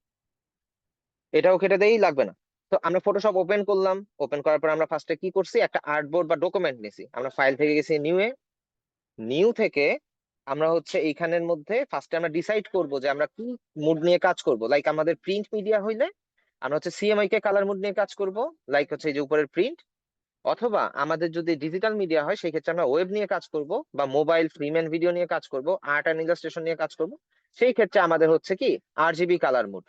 এটাও কেটে দেই, লাগবে না। তো আমরা ফটোশপ ওপেন করলাম, ওপেন করার পর আমরা ফার্স্টে কি করছি, একটা আর্টবোর্ড বা ডকুমেন্ট নিছি, আমরা ফাইল থেকে গেছি নিউ এ, নিউ থেকে আমরা হচ্ছে এইখানের মধ্যে ফার্স্টে আমরা ডিসাইড করব যে আমরা কি মুড নিয়ে কাজ করব। লাইক আমাদের প্রিন্ট মিডিয়া হইলে আমরা হচ্ছে সিএমআই কে কালার মুড নিয়ে কাজ করব, লাইক হচ্ছে এই যে উপরের প্রিন্ট। অথবা আমাদের যদি ডিজিটাল মিডিয়া হয় সেই ক্ষেত্রে আমরা ওয়েব নিয়ে কাজ করব, বা মোবাইল ফিল্ম ভিডিও নিয়ে কাজ করব, আর্ট অ্যান্ড ইলাস্ট্রেশন নিয়ে কাজ করব, সেই ক্ষেত্রে আমাদের হচ্ছে কি আরজিবি কালার মুড।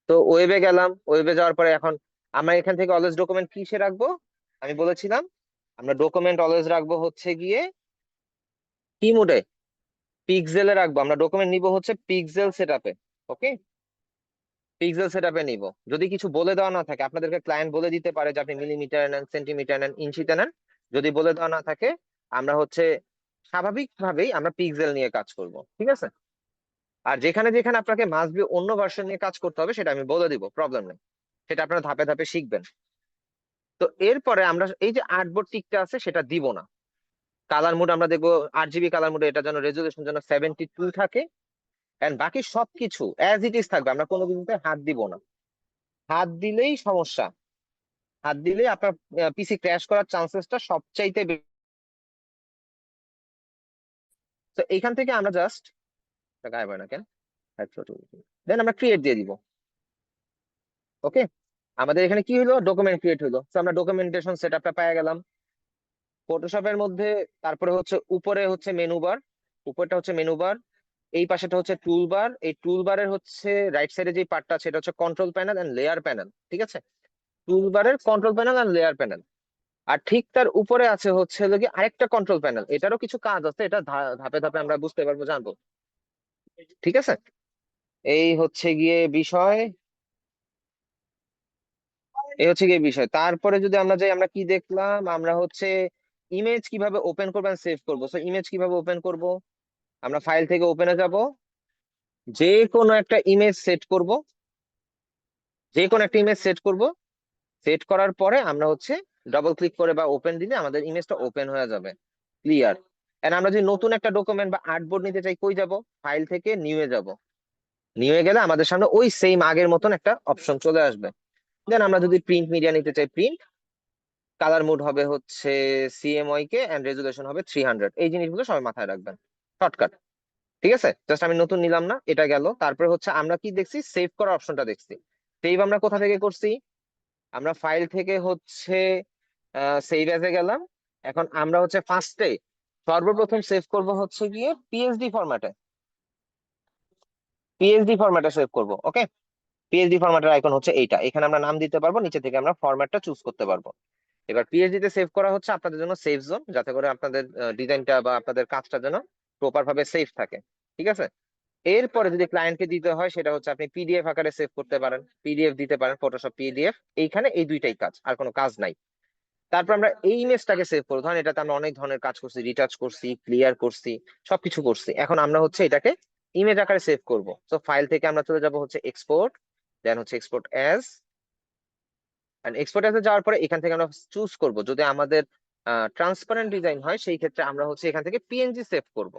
তো ওয়েবে গেলাম, ওয়েবে যাওয়ার পরে এখন আমরা এখান থেকে অলওয়েজ ডকুমেন্ট কিসে রাখবো, আমি বলেছিলাম আমরা ডকুমেন্ট অলওয়েজ রাখবো হচ্ছে গিয়ে কি মুডে, পিক্সেলে রাখবো। আমরা ডকুমেন্ট নিব হচ্ছে পিক্সেল সেটআপে। ওকে, পিক্সেল সেটআপে নিব। যদি কিছু বলে দেওয়া না থাকে, আপনাদেরকে ক্লায়েন্ট বলে দিতে পারে যে আপনি মিলিমিটার নেন, সেন্টিমিটার নেন, ইঞ্চিতে নেন, যদি বলে দেওয়া না থাকে আমরা হচ্ছে স্বাভাবিকভাবেই আমরা পিক্সেল নিয়ে কাজ করব, ঠিক আছে? আর যেখানে যেখানে আপনাকে মাস্ট বি অন্য ভার্সন নিয়ে কাজ করতে হবে সেটা আমি বলে দিব, প্রবলেম নেই, সেটা আপনারা ধাপে ধাপে শিখবেন। তো এরপরে আমরা এই যে আর্টবোর্ড টিকটা আছে সেটা দিব না। কালার মুড আমরা দেখবো 8 জিবি কালার মুডে, এটা যেন রেজুলেশন যেন 72 থাকে, এন্ড বাকি সবকিছু অ্যাজ ইট ইজ থাকবে, আমরা কোনো কিছুতে হাত দিব না। হাত দিলেই সমস্যা, হাত দিলেই আপনার পিসি ক্র্যাশ করার চান্সেসটা সবচাইতে বেশি। তো এইখান থেকে আমরা জাস্ট গায়েব হয় না কেন, দেন আমরা ক্রিয়েট দিয়ে দিব। ওকে, আমাদের এখানে কি হলো, ডকুমেন্ট ক্রিয়েট হলো। তো আমরা ডকুমেন্টেশন সেটআপটা পেয়ে গেলাম ফটোশপের মধ্যে। তারপরে হচ্ছে উপরে হচ্ছে মেনু বার, উপরটা হচ্ছে মেনু বার, এই পাশেটা হচ্ছে টুল বার। এই টুল বারের হচ্ছে রাইট সাইডে যে পার্টটা সেটা হচ্ছে control panel and layer panel, ঠিক আছে? টুল বারের control panel and layer panel. আর ঠিক তার উপরে আছে হচ্ছে কি আরেকটা কন্ট্রোল প্যানেল, এটারও কিছু কাজ আছে, এটা ধাপে ধাপে আমরা বুঝতে পারবো, জানবো, ঠিক আছে? এই হচ্ছে গিয়ে বিষয়, এই হচ্ছে গিয়ে বিষয়। তারপরে যদি আমরা যাই, আমরা কি দেখলাম, আমরা হচ্ছে ইমেজ কিভাবে ওপেন করবো সেভ করবো। সো ইমেজ কিভাবে ওপেন করব, আমরা ফাইল থেকে ওপেনে যাব, যে কোনো একটা ইমেজ সেট করব, যে কোনো একটা ইমেজ সেট করব। সেট করার পরে আমরা হচ্ছে ডবল ক্লিক করে বা ওপেন দিলে আমাদের ইমেজটা ওপেন হয়ে যাবে, ক্লিয়ার। এন্ড আমরা যদি নতুন একটা ডকুমেন্ট বা আর্টবোর্ড নিতে চাই, কই যাব, ফাইল থেকে নিউ এ যাব। নিউ এ গেলে আমাদের সামনে ওই সেম আগের মতন একটা অপশন চলে আসবে। দেন আমরা যদি প্রিন্ট মিডিয়া নিতে চাই, প্রিন্ট, কালার মোড হবে হচ্ছে সিএমওয়াই কে এন্ড রেজুলেশন হবে 300। এই জিনিসগুলো সবাই মাথায় রাখবেন, শর্টকাট, ঠিক আছে? জাস্ট আমি নতুন নিলাম না, এটা গেল। তারপরে হচ্ছে আমরা কি দেখছি, সেভ করার অপশনটা দেখছি। সেভ আমরা কোথা থেকে করছি, আমরা ফাইল থেকে হচ্ছে সেভ এজে গেলাম। এখন আমরা হচ্ছে ফার্স্টে সর্বপ্রথম সেভ করব হচ্ছে গিয়ে পিএসডি ফরম্যাটে, পিএসডি ফরম্যাটে সেভ করব। ওকে, পিএসডি ফরম্যাটের আইকন হচ্ছে এইটা, এখানে আমরা নাম দিতে পারবো, নিচে থেকে আমরা ফরম্যাটটা চুজ করতে পারবো। এবার পিএইচডি তে সেভ করা হচ্ছে আপনাদের জন্য সেফ জোন, যাতে করে আপনাদের ডিজাইনটা বা আপনাদের কাজটা যেন প্রপার ভাবে সেফ থাকে, ঠিক আছে? এরপরে যদি ক্লায়েন্টকে দিতে হয়, সেটা হচ্ছে আপনি পিডিএফ আকারে সেভ করতে পারেন, পিডিএফ দিতে পারেন, ফটোশপ পিডিএফ। এইখানে এই দুইটাই কাজ, আর কোনো কাজ নাই। তারপর আমরা এই ইমেজটাকে সেভ করবো, ধরেন এটাতে আমরা অনেক ধরনের কাজ করছি, রিটাচ করছি, ক্লিয়ার করছি, সবকিছু করছি। এখন আমরা হচ্ছে এটাকে ইমেজ আকারে সেভ করব। তো ফাইল থেকে আমরা চলে যাব হচ্ছে এক্সপোর্ট, দেন হচ্ছে এক্সপোর্ট অ্যাজ। এক্সপোর্ট অ্যাজে যাওয়ার পরে এখান থেকে আমরা চুজ করব, যদি আমাদের ট্রান্সপারেন্ট ডিজাইন হয় সেই ক্ষেত্রে আমরা হচ্ছে এখান থেকে পিএনজি সেভ করব।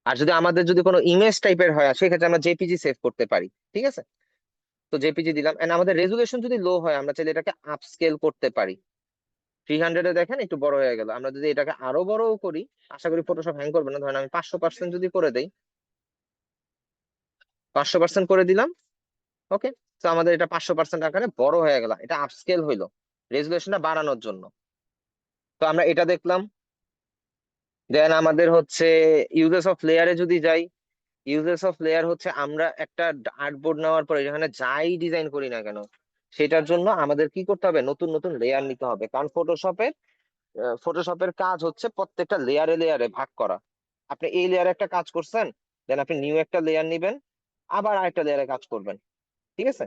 আর যদি আমাদের যদি কোনো ইমেজ টাইপের হয় সেই ক্ষেত্রে আমরা জেপিজি সেভ করতে পারি, ঠিক আছে? তো জেপিজি দিলাম। এন্ড আমাদের রেজুলেশন যদি লো হয়, আমরা চাইলে এটাকে আপস্কেল করতে পারি। 300 দেখেন একটু বড় হয়ে গেল। আমরা যদি এটাকে আরো বড় করি, আশা করি ফটোশপ হ্যাং করবে না। ধরেন আমি 500% যদি করে দেই, 500% করে দিলাম। ওকে, তো আমাদের এটা 500% আকারে বড় হয়ে গেল, এটা আপস্কেল হইলো রেজুলেশনটা বাড়ানোর জন্য। তো আমরা এটা দেখলাম। দেন আমাদের হচ্ছে ইউজেস অফ লেয়ারে যদি যাই, ইউজেস অফ লেয়ার হচ্ছে আমরা একটা আর্টবোর্ড নেওয়ার পরে যেখানে যাই ডিজাইন করি না কেন, সেটার জন্য আমাদের কি করতে হবে, নতুন নতুন লেয়ার নিতে হবে। কারণ ফটোশপের কাজ হচ্ছে প্রত্যেকটা লেয়ারে লেয়ারে ভাগ করা। আপনি এই লেয়ারে একটা কাজ করছেন, দেন আপনি নিউ একটা লেয়ার নিবেন, আবার আরেকটা লেয়ারে কাজ করবেন, ঠিক আছে?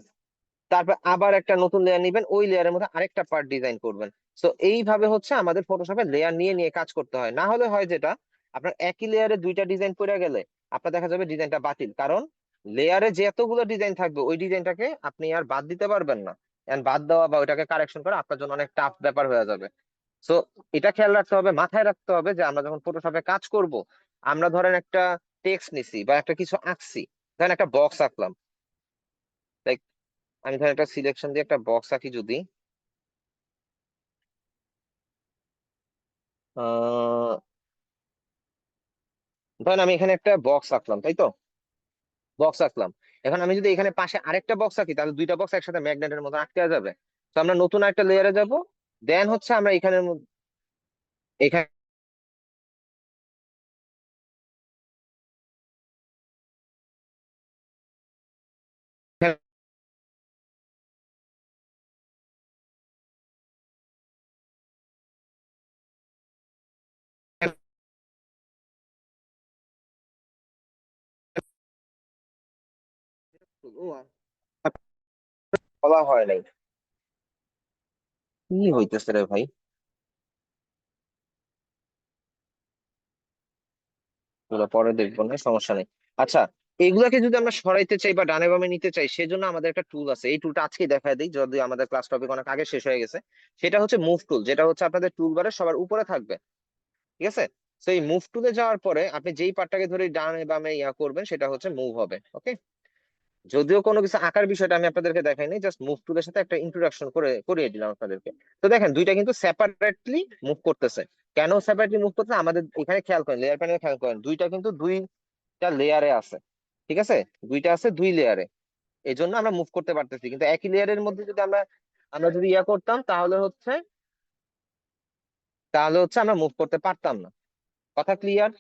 তারপর আবার একটা নতুন লেয়ার নিবেন, ওই লেয়ারের মধ্যে আরেকটা পার্ট ডিজাইন করবেন। তো এইভাবে হচ্ছে আমাদের ফটোশপে লেয়ার নিয়ে নিয়ে কাজ করতে হয়। না হলে হয় যেটা, আপনার একই লেয়ারে দুইটা ডিজাইন পড়ে গেলে আপনার দেখা যাবে ডিজাইনটা বাতিল। কারণ লেয়ারে যে এতগুলো ডিজাইন থাকবে, ওই ডিজাইনটাকে আপনি আর বাদ দিতে পারবেন না। এন্ড বাদ দেওয়া বা ওইটাকে কারেকশন করা আপনার জন্য অনেক টাফ ব্যাপার হয়ে যাবে। সো এটা খেয়াল রাখতে হবে, মাথায় রাখতে হবে যে আমরা যখন ফটোশপে কাজ করব, আমরা ধরেন একটা টেক্সট নিছি বা একটা কিছু আঁকছি, ধরেন একটা বক্স আঁকলাম, লাইক আমি ধরেন একটা সিলেকশন দিয়ে একটা বক্স আঁকি যদি, আহ ধরেন আমি এখানে একটা বক্স আঁকলাম, তাই তো? বক্স আঁকলাম। এখন আমি যদি এখানে পাশে আরেকটা বক্স আঁকি, তাহলে দুইটা বক্স একসাথে ম্যাগনেটের মতো আটকে যাবে। তো আমরা নতুন একটা লেয়ারে যাব, দেন হচ্ছে আমরা এখানে এখানে বলা হয় নাই, কি হইতেছে রে ভাই? এগুলো পরে দেখবো, না সমস্যা নেই। আচ্ছা, এগুলাকে যদি আমরা সরাইতে চাই বা ডানে বামে নিতে চাই, সেজন্য আমাদের একটা টুল আছে। এই টুলটা আজকেই দেখায় দিই, যদি আমাদের ক্লাস টপিক অনেক আগে শেষ হয়ে গেছে। সেটা হচ্ছে মুভ টুল, যেটা হচ্ছে আপনাদের টুল বারে সবার উপরে থাকবে, ঠিক আছে? তো এই মুভ টুলে যাওয়ার পরে আপনি যেই পার্টটাকে ধরে ডানে বামে ইয়া করবেন সেটা হচ্ছে মুভ হবে। ওকে, যদিও কোনো কিছু আঁকার বিষয়টা আমি আপনাদেরকে দেখাইনি, জাস্ট মুভ টুলের সাথে একটা ইন্ট্রোডাকশন করিয়ে দিলাম আপনাদেরকে। তো দেখেন দুইটা কিন্তু সেপারেটলি মুভ করতেছে। কেন সেপারেটলি মুভ করতেছে আমাদের এখানে খেয়াল করেন, লেয়ার প্যানেল খেয়াল করেন, দুইটা কিন্তু দুইটা লেয়ারে আছে। ঠিক আছে, দুইটা আছে দুই লেয়ারে, এই জন্য আমরা মুভ করতে পারতেছি। কিন্তু একই লেয়ারের মধ্যে যদি আমরা আমরা যদি ইয়া করতাম তাহলে হচ্ছে আমরা মুভ করতে পারতাম না। কথা ক্লিয়ার?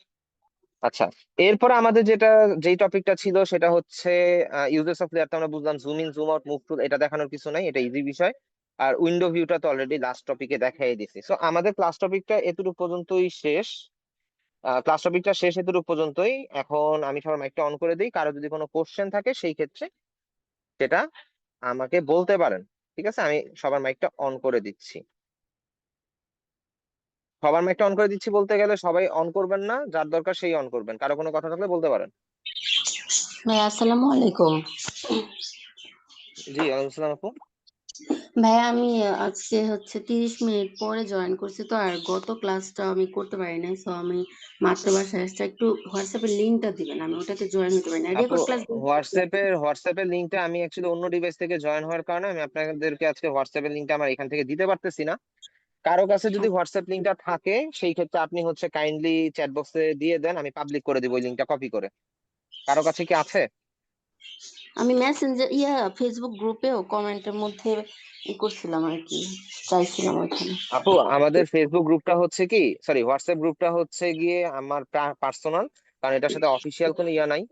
আচ্ছা, এরপর আমাদের যেই টপিকটা ছিল সেটা হচ্ছে ইউজেস অফ লেয়ার। তো আমরা বুঝলাম zoom in zoom out move tool, এটা দেখানোর কিছু নাই, এটা ইজি বিষয়। আর উইন্ডো ভিউটা তো অলরেডি লাস্ট টপিকে দেখাই দিছি। সো আমাদের ক্লাস টপিকটা এতটুকু পর্যন্তই শেষ। ক্লাস টপিকটা শেষ এতটুকু পর্যন্তই। এখন আমি সবার মাইকটা অন করে দিই, কারো যদি কোনো কোশ্চেন থাকে সেই ক্ষেত্রে সেটা আমাকে বলতে পারেন। ঠিক আছে, আমি সবার মাইকটা অন করে দিচ্ছি। সবার মাইকটা অন করে দিচ্ছি বলতে গেলে সবাই অন করবেন না, যার দরকার সেই অন করবেন। কারো কোনো কথা থাকলে বলতে পারেন। ভাই আসসালামু আলাইকুম। জি, ওয়ালাইকুম আসসালাম আপু। ভাই আমি আজকে হচ্ছে 30 মিনিট পরে জয়েন করছি, তো আর গত ক্লাসটা আমি করতে পারি নাই। সো আমি মাত্র বাসায় আসছি, একটু হোয়াটসঅ্যাপের লিঙ্কটা দিবেন, আমি ওটাতে জয়েন হতে পারি না। আপু, রেকর্ড ক্লাস হোয়াটসঅ্যাপের লিঙ্কটা আমি অ্যাকচুয়ালি অন্য ডিভাইস থেকে জয়েন হওয়ার কারণে আমি আপনাদেরকে আজকে হোয়াটসঅ্যাপের লিঙ্কটা আমার এখান থেকে দিতে পারতেছি না। কারো কাছে যদি হোয়াটসঅ্যাপ লিঙ্কটা থাকে সেই ক্ষেত্রে আপনি হচ্ছে কাইন্ডলি চ্যাট বক্সে দিয়ে দেন, আমি পাবলিক করে দিব ওই লিঙ্কটা কপি করে। কারো কাছে কি আছে? আমি মেসেঞ্জার ফেসবুক গ্রুপেও কমেন্টের মধ্যে করছিলাম আর কি, চাইছিলাম ওইখানে। আপু, আমাদের ফেসবুক গ্রুপটা হচ্ছে কি, সরি হোয়াটসঅ্যাপ গ্রুপটা হচ্ছে গিয়ে আমার পার্সোনাল, কারণ এটার সাথে অফিসিয়াল কোনো ইয়া নাই।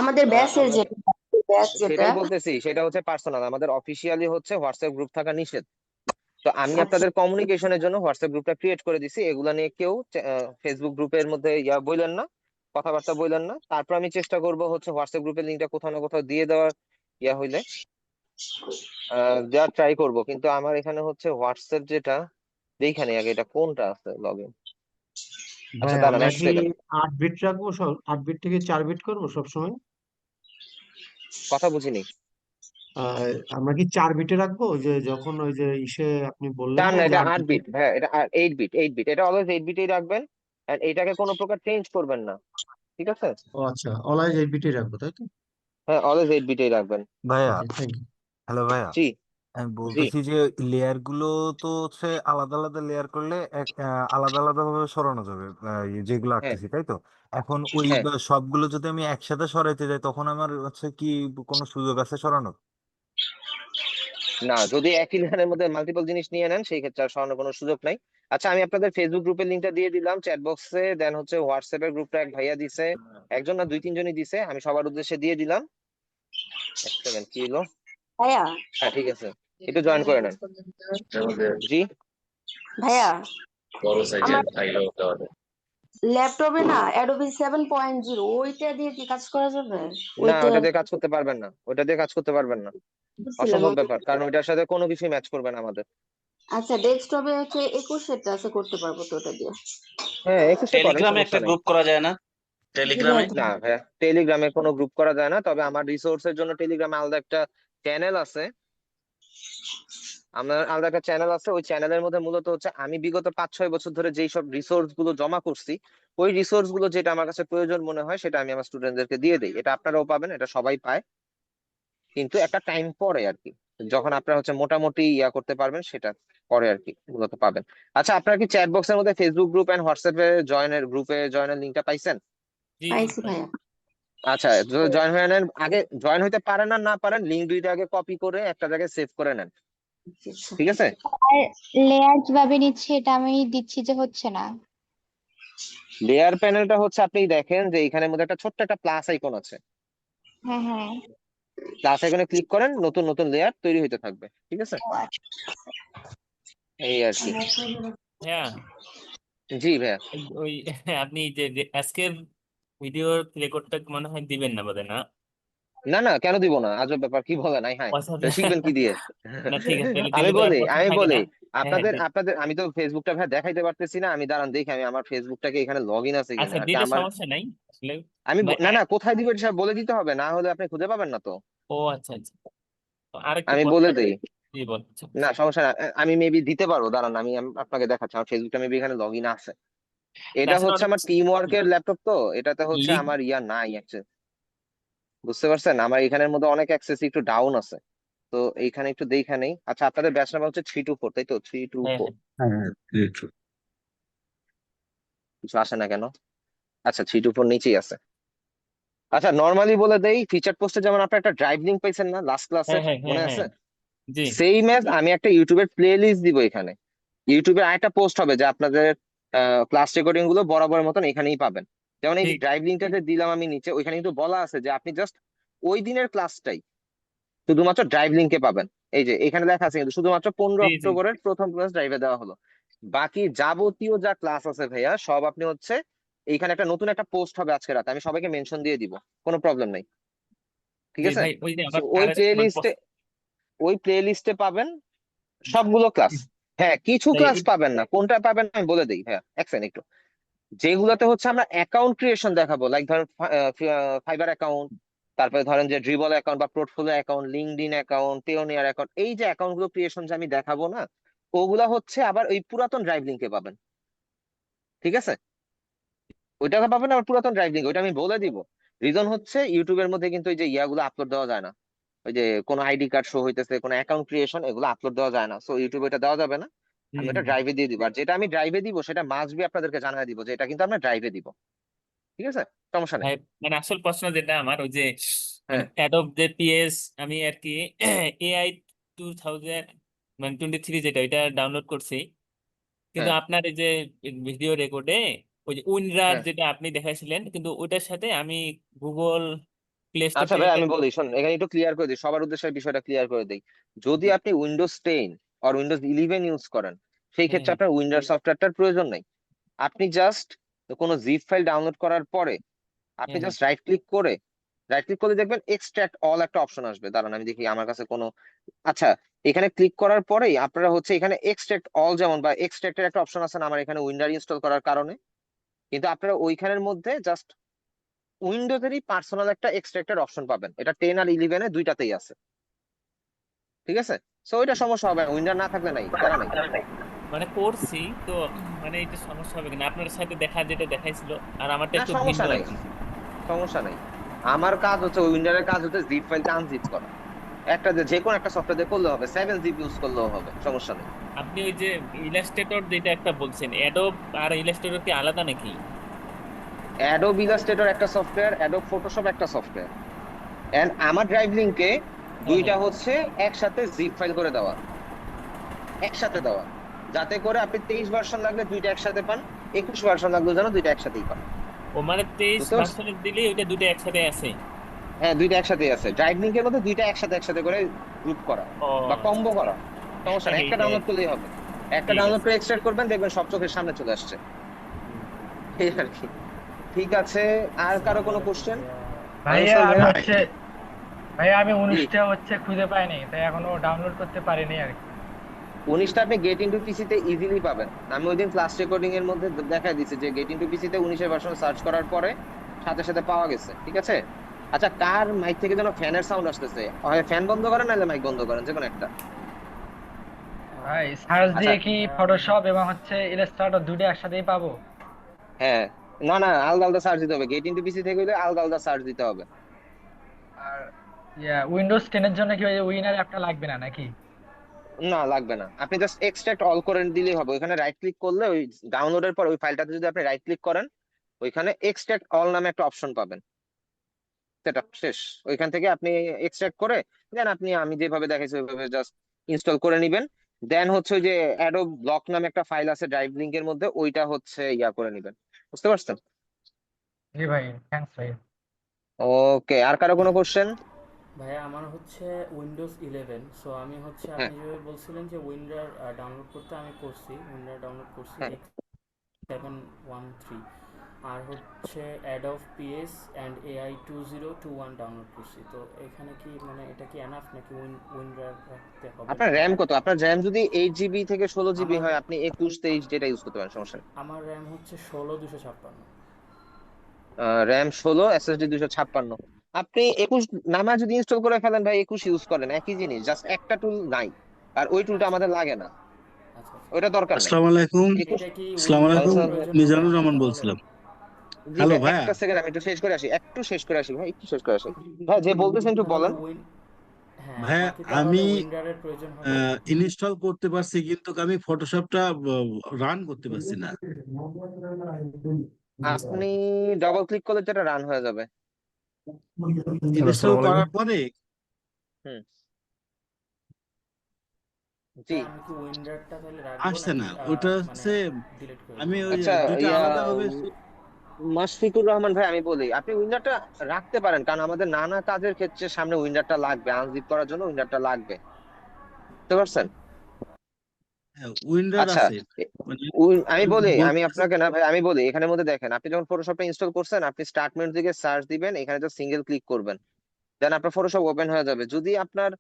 আমাদের ব্যাচের আমাদের যেটা ব্যাচ যেটা সেটাই বলতেছি, সেটা হচ্ছে পার্সোনাল, আমাদের অফিসিয়ালি হচ্ছে হোয়াটসঅ্যাপ গ্রুপ থাকা নিষেধ। তো আমি আচ্ছা, আপনাদের কমিউনিকেশনের জন্য হোয়াটসঅ্যাপ গ্রুপটা ক্রিয়েট করে দিছি। এগুলা নিয়ে কেউ ফেসবুক গ্রুপের মধ্যে ইয়া বললেন না, কথাবার্তা বললেন না। তারপর আমি চেষ্টা করব হচ্ছে হোয়াটসঅ্যাপ গ্রুপের লিঙ্কটা কোথাও না কোথাও দিয়ে দেওয়ার, ইয়া হইলে দেওয়ার ট্রাই করব। কিন্তু আমার এখানে হচ্ছে হোয়াটসঅ্যাপ যেটা এইখানে আগে, এটা কোনটা আছে লগ ইন। আচ্ছা ভাই দাঁড়ান আমরা এক কি সেকেন্ড, 8 বিট রাখবো, সব 8 বিট থেকে 4 বিট করবো সবসময়? কথা বুঝিনি। আমরা কি 4 বিটে রাখবো, যে যখন ওই যে ইসে আপনি বললেন চার না না, যে এটা 8 বিটে? 8 বিট ভাই, এটা 8 বিট, 8 বিট, এটা অলওয়েজ 8 বিটেই রাখবেন। আর এটাকে কোনো প্রকার চেঞ্জ করবেন না, ঠিক আছে? ও আচ্ছা, অলওয়েজ 8 বিটে রাখবো, তাই তো? হ্যাঁ, অলওয়েজ 8 বিটেই রাখবেন। ভাইয়া, ওকে, থ্যাংক ইউ। হ্যালো ভাইয়া। জি। আমি জি। বলতেছি যে লেয়ার গুলো তো হচ্ছে আলাদা আলাদা লেয়ার করলে আলাদা আলাদা ভাবে সরানো যাবে, যেগুলো হ্যাঁ। আঁকতেছি তাই তো। এখন ওই হ্যাঁ, সবগুলো যদি আমি একসাথে সরাইতে যাই তখন আমার হচ্ছে কি কোনো সুযোগ আছে সরানোর? না, যদি একই লেয়ারের মধ্যে মাল্টিপল জিনিস নিয়ে নেন সেই ক্ষেত্রে আর সরানোর কোনো সুযোগ নাই। আচ্ছা, আমি আপনাদের ফেসবুক গ্রুপের লিঙ্কটা দিয়ে দিলাম চ্যাট বক্সে, দেন হচ্ছে হোয়াটসঅ্যাপের গ্রুপটা এক ভাইয়া দিছে, একজন না দুই তিনজনই দিছে, আমি সবার উদ্দেশ্যে দিয়ে দিলাম। এক সেকেন্ড, কি হলো? ভাইয়া হ্যাঁ ঠিক আছে, একটু জয়েন করে নেন। জি। ভাইয়া আমার ল্যাপটপে না অ্যাডোবি 7.0, ওইটা দিয়ে কি কাজ করা যাবে? না, ওইটা ওটা দিয়ে কাজ করতে পারবেন না, ওটা দিয়ে কাজ করতে পারবেন না, বুঝছিলাম। অসম্ভব ব্যাপার, কারণ ওইটার সাথে কোনো কিছুই ম্যাচ করবে না আমাদের। আচ্ছা, ডেস্কটপে হচ্ছে 21 আছে, করতে পারবো তো ওটা দিয়ে? হ্যাঁ, 21-এ করেন, টেলিগ্রামে সমস্যা একটা নেই। গ্রুপ করা যায় না? জি ভাইয়া, টেলিগ্রামে না ভাইয়া, টেলিগ্রামে কোনো গ্রুপ করা যায় না, তবে আমার রিসোর্সের জন্য টেলিগ্রামে আলাদা একটা চ্যানেল আছে। আমার আলাদা একটা চ্যানেল আছে, ওই চ্যানেলের মধ্যে মূলত হচ্ছে আমি বিগত 5-6 বছর ধরে যেই সব রিসোর্স গুলো জমা করছি, ওই রিসোর্স গুলো যেটা আমার কাছে প্রয়োজন মনে হয় সেটা আমি আমার স্টুডেন্টদেরকে দিয়ে দিই। এটা আপনারাও পাবেন, এটা সবাই পায়, কিন্তু একটা টাইম পরে আর কি, যখন আপনারা হচ্ছে মোটামুটি ইয়া করতে পারবেন সেটা পরে আর কি মূলত পাবেন। আচ্ছা, আপনারা কি চ্যাট বক্সের মধ্যে ফেসবুক গ্রুপ এন্ড হোয়াটসঅ্যাপে গ্রুপে জয়েনের লিঙ্কটা পাইছেন? পাইছি ভাইয়া। আচ্ছা, জয়েন হয়ে নেন। আগে জয়েন হইতে পারেন আর না পারেন, লিঙ্ক দুইটা আগে কপি করে একটা জায়গায় সেভ করে নেন, আচ্ছা, ঠিক আছে? আর লেয়ার কিভাবে নিচ্ছে এটা আমি দিচ্ছি যে হচ্ছে না। লেয়ার প্যানেলটা হচ্ছে আপনি দেখেন যে এখানের মধ্যে একটা ছোট্ট একটা প্লাস আইকন আছে, হ্যাঁ হ্যাঁ। প্লাস আইকনে ক্লিক করেন, নতুন নতুন লেয়ার তৈরি হইতে থাকবে, ঠিক আছে? ও আচ্ছা। এই আর কি। হ্যাঁ, জি ভাইয়া। ওই আপনি যে আজকের ভিডিওর রেকর্ডটা মনে হয় দিবেন না বোধহয়, না? না না, কেন দিব না, আজব ব্যাপার, কি বলে নাই, হ্যাঁ। আচ্ছা, তো শিখবেন কি দিয়ে? না ঠিক আছে, তাহলে আমি দিলে তো আর বলি প্রশ্ন আমি থাকে বলি না। হ্যাঁ হ্যাঁ, আপনাদের আপনাদের আমি তো ফেসবুকটা ভাই দেখাইতে পারতেছি না, আমি দাঁড়ান দেখি আমি আমার ফেসবুকটাকে এখানে লগ ইন আছে কিনা আচ্ছা আর কি দিলে আমার। সমস্যা নাই আসলে। আমি ভাই, না না, কোথায় দিব এটা বলে দিতে হবে, না হলে আপনি খুঁজে পাবেন না তো। ও আচ্ছা আচ্ছা, তো আরেকটু আমি পরে বলে দেই। জি বলছি। না সমস্যা না, আমি মেবি দিতে পারবো, দাঁড়ান আমি আপনাকে দেখাচ্ছি, আমার ফেসবুকটা মেবি এখানে লগ ইন আছে। এটা আসলে হচ্ছে অনেক আমার টিম ওয়ার্কের ল্যাপটপ, তো এটাতে হচ্ছে লিক আমার ইয়া নাই অ্যাক্সেস, বুঝতে পারছেন? আমার এখানের মধ্যে অনেক অ্যাক্সেস একটু ডাউন আছে, তো এইখানে একটু দেখা নেই। আচ্ছা, আপনাদের ব্যাচ নাম্বার হচ্ছে 324, তাই তো? থ্রি টু হ্যাঁ ফোর হ্যাঁ হ্যাঁ হ্যাঁ একটু। কিছু আসে না কেন? আচ্ছা, 324 নিচেই আছে। আচ্ছা, নর্মালি বলে দেই, ফিচার পোস্টে যেমন আপনি একটা ড্রাইভ লিংক পাইছেন না লাস্ট হ্যাঁ ক্লাসের, হ্যাঁ হ্যাঁ মনে হ্যাঁ আছে? জি সেম এজ আমি একটা ইউটিউবের প্লে লিস্ট দিব এখানে। ইউটিউবে আরেকটা পোস্ট হবে যে আপনাদের ক্লাস রেকর্ডিং গুলো বরাবরের মতন এখানেই পাবেন। যেমন এই যে ঠিক ড্রাইভ লিঙ্কটা যে দিলাম আমি নিচে, ওইখানে কিন্তু বলা আছে যে আপনি জাস্ট ওই দিনের ক্লাসটাই শুধুমাত্র ড্রাইভ লিঙ্কে পাবেন। এই যে এখানে লেখা আছে কিন্তু শুধুমাত্র 15 জি জি অক্টোবরের প্রথম ক্লাস ড্রাইভে দেওয়া হলো। বাকি যাবতীয় যা ক্লাস আছে ভাইয়া সব আপনি হচ্ছে এইখানে একটা নতুন একটা পোস্ট হবে আজকে রাতে, আমি সবাইকে মেনশন দিয়ে দিব, কোনো প্রবলেম নেই, ঠিক জি আছে? ভাই, ওই যে So, আমার আর মানে ওই প্লে লিস্টে পাবেন সবগুলো ক্লাস। হ্যাঁ, কিছু তাই ক্লাস পাবেন না, কোনটা পাবেন আমি বলে দিই ভাইয়া, এক সেকেন্ড একটু। যেগুলোতে হচ্ছে আমরা অ্যাকাউন্ট ক্রিয়েশন দেখাবো, লাইক ধরেন ফাইবার অ্যাকাউন্ট, তারপরে ধরেন যে ড্রিবল অ্যাকাউন্ট বা portfolio account, LinkedIn account, Payoneer account, এই যে অ্যাকাউন্ট গুলো ক্রিয়েশন যে আমি দেখাবো না, ওগুলা হচ্ছে আবার ওই পুরাতন ড্রাইভ লিঙ্কে পাবেন, ঠিক আছে? ওইটা তো পাবেন আবার পুরাতন ড্রাইভ লিঙ্ক, ওইটা আমি বলে দিব। রিজন হচ্ছে ইউটিউবের মধ্যে কিন্তু এই যে ইয়াগুলো আপলোড দেওয়া যায় না, ওই যে কোনো আইডি কার্ড শো হইতেছে, কোনো অ্যাকাউন্ট ক্রিয়েশন, এগুলো আপলোড দেওয়া যায় না, সো ইউটিউবে এটা দেওয়া যাবে না। আমি এটা ড্রাইভে দিয়ে দিব, আর যেটা আমি ড্রাইভে দিব সেটা মাস্ট বি আপনাদেরকে জানাই দিব যে এটা কিন্তু আমরা ড্রাইভে দিব, ঠিক আছে? সমস্যা নেই। ভাই মানে আসল প্রশ্ন যেটা আমার ওই যে মানে হ্যাঁ অ্যাডোব যে পিএস আমি আর কি এআই 2000 মানে 23 যেটা ওইটা ডাউনলোড করছি, কিন্তু হ্যাঁ আপনার এই যে ভিডিও রেকর্ডে ওই যে উইনরার হ্যাঁ। যেটা আপনি দেখাইছিলেন, কিন্তু ওইটার সাথে আমি গুগল প্লে স্টোর আচ্ছা থেকে ভাই, একটা আমি বলি শোন, এখানে একটু ক্লিয়ার করে দিই, সবার উদ্দেশ্যে বিষয়টা ক্লিয়ার করে দিই। যদি আপনি উইন্ডোজ 10 আর উইন্ডোজ 11 ইউজ করেন, সেই হ্যাঁ ক্ষেত্রে হ্যাঁ আপনার উইন্ডোজ সফটওয়্যারটার প্রয়োজন নেই। আপনি জাস্ট কোনো জিপ ফাইল ডাউনলোড করার পরে আপনি হ্যাঁ হ্যাঁ জাস্ট রাইট ক্লিক করলে দেখবেন এক্সট্রাক্ট অল একটা অপশন আসবে। দাঁড়ান আমি দেখি আমার কাছে কোনো, আচ্ছা, এখানে ক্লিক করার পরেই আপনারা হচ্ছে এখানে এক্সট্রাক্ট অল যেমন বা এক্সট্রাক্টের একটা অপশন আছে না আমার এখানে উইন্ডার ইনস্টল করার কারণে, কিন্তু আপনারা ওইখানের মধ্যে জাস্ট উইন্ডোজেরই পার্সোনাল একটা এক্সট্রাক্টের অপশন পাবেন, এটা 10 আর 11 দুইটাতেই আছে, ঠিক আছে? সো ওইটা সমস্যা হবে না, উইন্ডার না থাকলে নাই, প্যারা নাই। মানে করছি তো, মানে এটা সমস্যা হবে কিনা আপনার সাথে দেখা যেটা দেখাইছিল আর আমারটা না, একটু ভিন্ন সমস্যা আর নাই, কি। সমস্যা নাই। আমার কাজ হচ্ছে ওই উইন্ডারের কাজ হচ্ছে জিপ ফাইলটা আনজিপ করা, একটা যে কোনো একটা সফটওয়্যার দিয়ে করলে হবে, 7 জিপ ইউজ করলেও হবে, সমস্যা নেই। আপনি ওই যে ইলাস্ট্রেটর যেটা একটা বলছেন, অ্যাডোব আর ইলাস্ট্রেটর কি আলাদা নাকি? অ্যাডোব ইলাস্ট্রেটর একটা সফটওয়্যার, অ্যাডোব ফটোশপ একটা সফটওয়্যার, এন্ড আমার ড্রাইভ লিংকে হ্যাঁ দুইটা হ্যাঁ হচ্ছে একসাথে জিপ ফাইল করে দেওয়া, একসাথে দেওয়া, যাতে করে আপনি 23 ভার্সন লাগলে দুইটা একসাথে পান, 21 ভার্সন লাগলে যেন দুইটা একসাথেই পান, ও মানে 23 বুঝতে পারছেন? ভার্সনের দিলেই ওইটা দুটো একসাথে আছে। হ্যাঁ, দুইটা একসাথেই আছে, ড্রাইভ লিংকের মধ্যে দুইটা একসাথে একসাথে করে গ্রুপ করা ও বা আচ্ছা কম্বো আচ্ছা। করা, সমস্যা নেই, একটা এইটা ডাউনলোড করলেই হবে। একটা ঠিক ডাউনলোড আছে। করে এক্সট্রাক্ট করবেন, দেখবেন সব চোখের সামনে চলে আসছে, এই আর কি। ঠিক আছে, আর কারো কোনো কোশ্চেন? ভাইয়া আনসার আমি ভাইয়া? হচ্ছে ভাইয়া আমি জি, 19টা হচ্ছে খুঁজে পাইনি, তাই এখনো ডাউনলোড করতে পারিনি আর কি। 19টা আপনি গেট ইনটু পিসিতে ইজিলি পাবেন। আমি ওই দিন ক্লাস রেকর্ডিং এর মধ্যে দেখা দিচ্ছে যে গেট ইনটু পিসিতে 19 এর ভার্সন সার্চ করার পরে সাথে সাথে পাওয়া গেছে, ঠিক আছে? আচ্ছা, কার মাইক থেকে যেন ফ্যানের সাউন্ড আসতেছে, হয় ফ্যান বন্ধ করেন নাহলে মাইক বন্ধ করেন, যে কোনো একটা। ভাই সার্চ আচ্ছা, দিয়ে কি ফটোশপ এবং হচ্ছে ইলাস্ট্রেটর দুটো একসাথেই পাবো? হ্যাঁ, না না, আলাদা আলাদা সার্চ দিতে হবে, গেট ইনটু পিসি থেকে হলে আলাদা আলাদা সার্চ দিতে হবে। আর উইন্ডোজ 10 এর জন্য কি ওই উইনার অ্যাপটা লাগবে না নাকি? না, লাগবে না, আপনি জাস্ট এক্সট্রাক্ট অল করে দিলেই হবে। ওইখানে রাইট ক্লিক করলে ওই ডাউনলোডের পর ওই ফাইলটাতে যদি আপনি রাইট ক্লিক করেন, ওইখানে এক্সট্রাক্ট অল নামে একটা অপশন পাবেন, সেটা শেষ। ওইখান থেকে আপনি এক্সট্রাক্ট করে দেন আপনি আমি যেভাবে দেখাইছি ওইভাবে জাস্ট ইনস্টল করে নিবেন। দেন হচ্ছে ওই যে অ্যাডোব ব্লক নামে একটা ফাইল আছে ড্রাইভ লিংকের মধ্যে, ওইটা হচ্ছে ইয়া করে নিবেন, বুঝতে পারছেন? জি ভাই, থ্যাঙ্কস ভাই। ওকে, আর কারো কোনো কোশ্চেন? ভাইয়া আমার হচ্ছে উইন্ডোজ 11, সো আমি হচ্ছে হ্যাঁ আপনি যেভাবে বলছিলেন যে উইন্ডার ডাউনলোড করতে, আমি করছি, উইন্ডার ডাউনলোড করছি হ্যাঁ। X713, আর হচ্ছে Adobe PS and AI 2021 download করছি। তো এখানে কি মানে এটা কি এনাফ নাকি উইন্ডার রাখতে হবে? আপনার র্যাম কত? আপনার র্যাম যদি 8 জিবি থেকে 16 জিবি আমার হয়, আপনি 21 23 যেটা ইউজ করতে পারেন, সমস্যা নেই। আমার র্যাম হচ্ছে 16 256। RAM 16, SSD 256। আপনি 21 নামা যদি ইনস্টল করে ফেলেন ভাই, 21 ইউজ করেন, একই জিনিস, জাস্ট একটা টুল নাই, আর ওই টুলটা আচ্ছা আমাদের লাগে না। আচ্ছা আচ্ছা। ওটা দরকার নাই। আসসালামু আলাইকুম। একুশ এটা কি আসসালামু উইন্ডারের আলাইকুম। প্রয়োজন হবে মিজানুর আমার রহমান তাহলে? বলছিলাম। জি হ্যালো ভাই, ভাইয়া। একটা সেকেন্ড আমি একটু শেষ করে আসি, ভাই একটু শেষ করে আসি। ভাই যে বলতেছেন একটু তাহলে বলেন। হ্যাঁ, ভাইয়া আমাকে তাহলে আমি উইন্ডারের প্রয়োজন হবে? ইনস্টল করতে পারছি কিন্তু আমি ফটোশপটা রান করতে পারছি না। আপনি ডাবল ক্লিক করলে তো এটা রান হয়ে যাবে। হ্যালো, ইনস্টল আসসালামু আলাইকুম। করার পরে হুম, জি। ভাই আমি কি উইন্ডারটা তাহলে রাখবো আসছে নাকি না, ওটা মানে হচ্ছে ডিলিট করে আমি দেবো? ওই আচ্ছা, দুইটা ইয়া আলাদা ভাবে মাশফিকুর রহমান ভাই, আমি বলি আপনি উইন্ডারটা রাখতে পারেন, কারণ আমাদের নানা কাজের ক্ষেত্রে সামনে উইন্ডারটা লাগবে, আনজিপ করার জন্য উইন্ডারটা লাগবে, বুঝতে পারছেন? উইন্ডার আচ্ছা, আছে এ- মানে আমি বলি, আমি বলতে আপনাকে না ভাই, আমি বলি এখানের মধ্যে দেখেন, আপনি যখন ফটোশপটা ইনস্টল করছেন, আপনি স্টার্ট মেনু থেকে সার্চ দিবেন, এখানে তো সিঙ্গেল ক্লিক করবেন, দেন আপনার ফটোশপ ওপেন হয়ে যাবে। যদি আপনার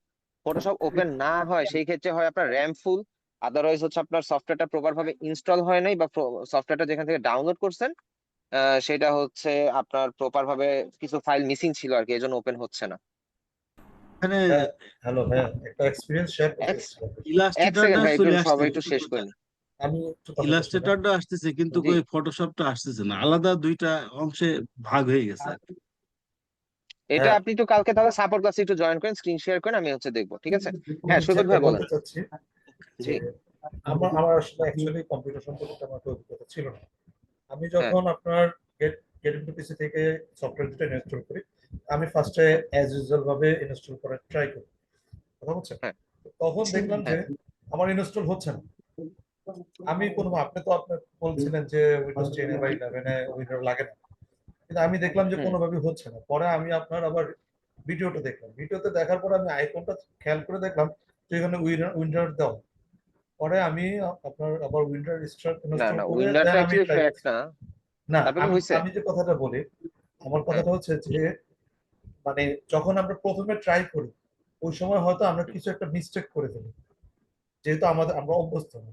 ফটোশপ ওপেন না হয়, সেই ক্ষেত্রে হয় আপনার র্যাম ফুল, আদারওয়াইজ হচ্ছে আপনার সফটওয়্যারটা প্রপার ভাবে ইনস্টল হয় নাই, বা সফটওয়্যারটা যেখান থেকে ডাউনলোড করছেন সেটা হচ্ছে আপনার প্রপার ভাবে কিছু ফাইল মিসিং ছিল আর কি, এই জন্য ওপেন হচ্ছে না। এখানে হ্যালো ভাইয়া, একটা এক্সপিরিয়েন্স শেয়ার করতে এক চাচ্ছিলাম। এক সেকেন্ড ইলাস্ট্রেটরটা ভাই, একটু চলে সবাই আসছে একটু কিন্তু শেষ করে নি। আমি একটু কথা বলছি না। ইলাস্ট্রেটরটা আসতেছে কিন্তু জি, ওই ফটোশপটা আসতেছে না, আলাদা দুইটা অংশে ভাগ হয়ে গেছে। এটা হ্যাঁ, আপনি একটু কালকে তাহলে সাপোর্ট ক্লাসে একটু জয়েন করেন, স্ক্রিন শেয়ার করেন, আমি হচ্ছে দেখবো, ঠিক আছে? আমি হ্যাঁ, সৈকত যেটা ভাই বলেন। বলতে চাচ্ছি জি, যে আমার আসলে অ্যাকচুয়ালি কম্পিউটার সম্পর্কে তেমন একটা অভিজ্ঞতা ছিল না। আমি হ্যাঁ, যখন আপনার গেট গেট ইনটু পিসি থেকে সফটওয়্যার দুটো ইনস্টল করি, আমি ফার্স্টে অ্যাজ ইউজুয়াল ভাবে ইনস্টল করার ট্রাই করি, কথা বলছেন। হ্যাঁ, তখন দেখলাম যে হ্যাঁ, আমার ইনস্টল হচ্ছে না। আমি কোনো, আপনি তো আপনি বলছিলেন যে উইন্ডোজ 10 বা 11 উইন্ডোজ লাগে না, কিন্তু আমি দেখলাম যে হুম, কোনোভাবেই হচ্ছে না। পরে আমি আপনার আবার ভিডিওটা দেখলাম, ভিডিওতে দেখার পরে আমি আইকনটা খেয়াল করে দেখলাম যে এখানে উইন্ডার দাও। পরে আমি আপনার আবার উইন্ডার না ইনস্টল না, করে উইন্ডারটা দেন আমি অ্যাকচুয়ালি ট্রাই ক্র্যাক করছি। না। না, তারপরে কি আমি হয়েছে? আমি যে কথাটা বলি, আমার হ্যাঁ, কথাটা হচ্ছে যে মানে যখন আমরা প্রথমে ট্রাই করি, ওই সময় হয়তো আমরা হুম। কিছু একটা মিস্টেক করে ফেলি, যেহেতু আমরা অভ্যস্ত না।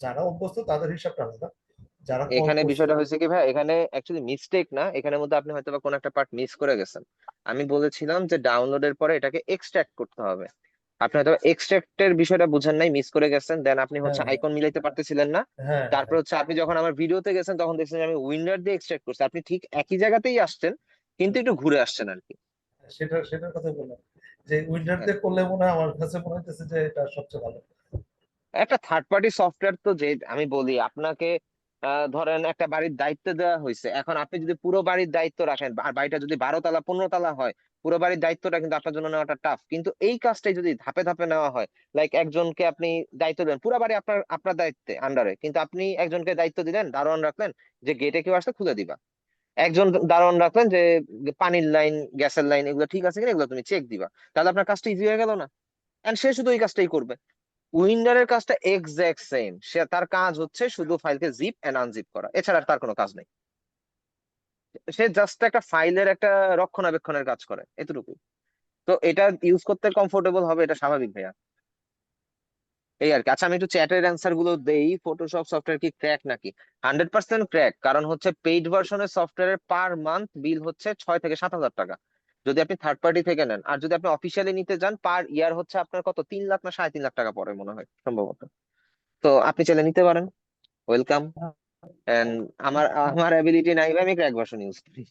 যারা অভ্যস্ত তাদের হিসাবটা আলাদা, যারা এখানে করছে। বিষয়টা হয়েছে কি ভাই, এখানে অ্যাকচুয়ালি মিস্টেক না, এখানের মধ্যে আপনি হয়তো বা কোনো একটা পার্ট মিস করে গেছেন। আমি বলেছিলাম যে ডাউনলোডের পরে এটাকে এক্সট্রাক্ট করতে হবে, আপনি হয়তো এক্সট্রাক্টের বিষয়টা বুঝেন নাই, মিস করে গেছেন, দেন আপনি হচ্ছে হ্যাঁ, আইকন মিলাইতে পারতেছিলেন না। হ্যাঁ, তারপর হ্যাঁ, হচ্ছে আপনি যখন আমার ভিডিওতে গেছেন, তখন দেখছেন যে আমি উইন্ডার দিয়ে এক্সট্রাক্ট করছি, আপনি ঠিক একই জায়গাতেই আসছেন, কিন্তু একটু ঘুরে আসছেন আর কি। সেটার কথা বললাম যে উইন্ডার হ্যাঁ, দিয়ে করলে মনে হয়, আমার কাছে মনে হচ্ছে যে এটা সবচেয়ে ভালো। একটা থার্ড পার্টি সফটওয়্যার তো, যে আমি বলি আপনাকে, ধরেন একটা বাড়ির দায়িত্ব দেওয়া হয়েছে, এখন আপনি যদি পুরো বাড়ির দায়িত্ব রাখেন, আর বাড়িটা যদি 12 তলা 15 তলা হয়, পুরো বাড়ির দায়িত্বটা কিন্তু আপনার জন্য নেওয়াটা টাফ, কিন্তু এই কাজটাই যদি ধাপে ধাপে নেওয়া হয়, লাইক একজনকে আপনি দায়িত্ব দেন, পুরো বাড়ি আপনার আপনার দায়িত্বে আন্ডারে, কিন্তু আপনি একজনকে দায়িত্ব দিলেন, দারোয়ান রাখলেন, যে গেটে কেউ আসলে খুলে দিবা, একজন দারোয়ান রাখলেন যে পানির লাইন, গ্যাসের লাইন এগুলো ঠিক আছে কিনা এগুলো তুমি চেক দিবা, তাহলে আপনার কাজটা ইজি হয়ে গেল না? এন্ড সে শুধু এই কাজটাই করবে। উইন্ডারের কাজটা এক্সাক্ট সেম, সে তার কাজ হচ্ছে শুধু ফাইলকে জিপ এন্ড আনজিপ করা, এছাড়া আর তার কোনো কাজ নেই। সে জাস্ট একটা ফাইলের একটা রক্ষণাবেক্ষণের কাজ করে, এতটুকু। তো এটা ইউজ করতে কমফোর্টেবল হবে, এটা স্বাভাবিক ভাইয়া, এই আর কি। আচ্ছা, আমি একটু চ্যাটের অ্যান্সার গুলো দেই। ফটোশপ সফটওয়্যার কি ক্র্যাক নাকি? 100% ক্র্যাক, কারণ হচ্ছে পেইড ভার্সনের সফটওয়্যারের পার মান্থ বিল হচ্ছে 6 থেকে 7 হাজার টাকা, যদি আপনি থার্ড পার্টি থেকে নেন। আর যদি আপনি অফিসিয়ালি নিতে যান, পার ইয়ার হচ্ছে আপনার কত, 3 লাখ না 3.5 লাখ টাকা পড়ে মনে হয় সম্ভবত। তো আপনি চাইলে নিতে পারেন, ওয়েলকাম। এন্ড আমার আমার অ্যাবিলিটি নাই ভাই, আমি ক্র্যাক ভার্সন ইউজ করি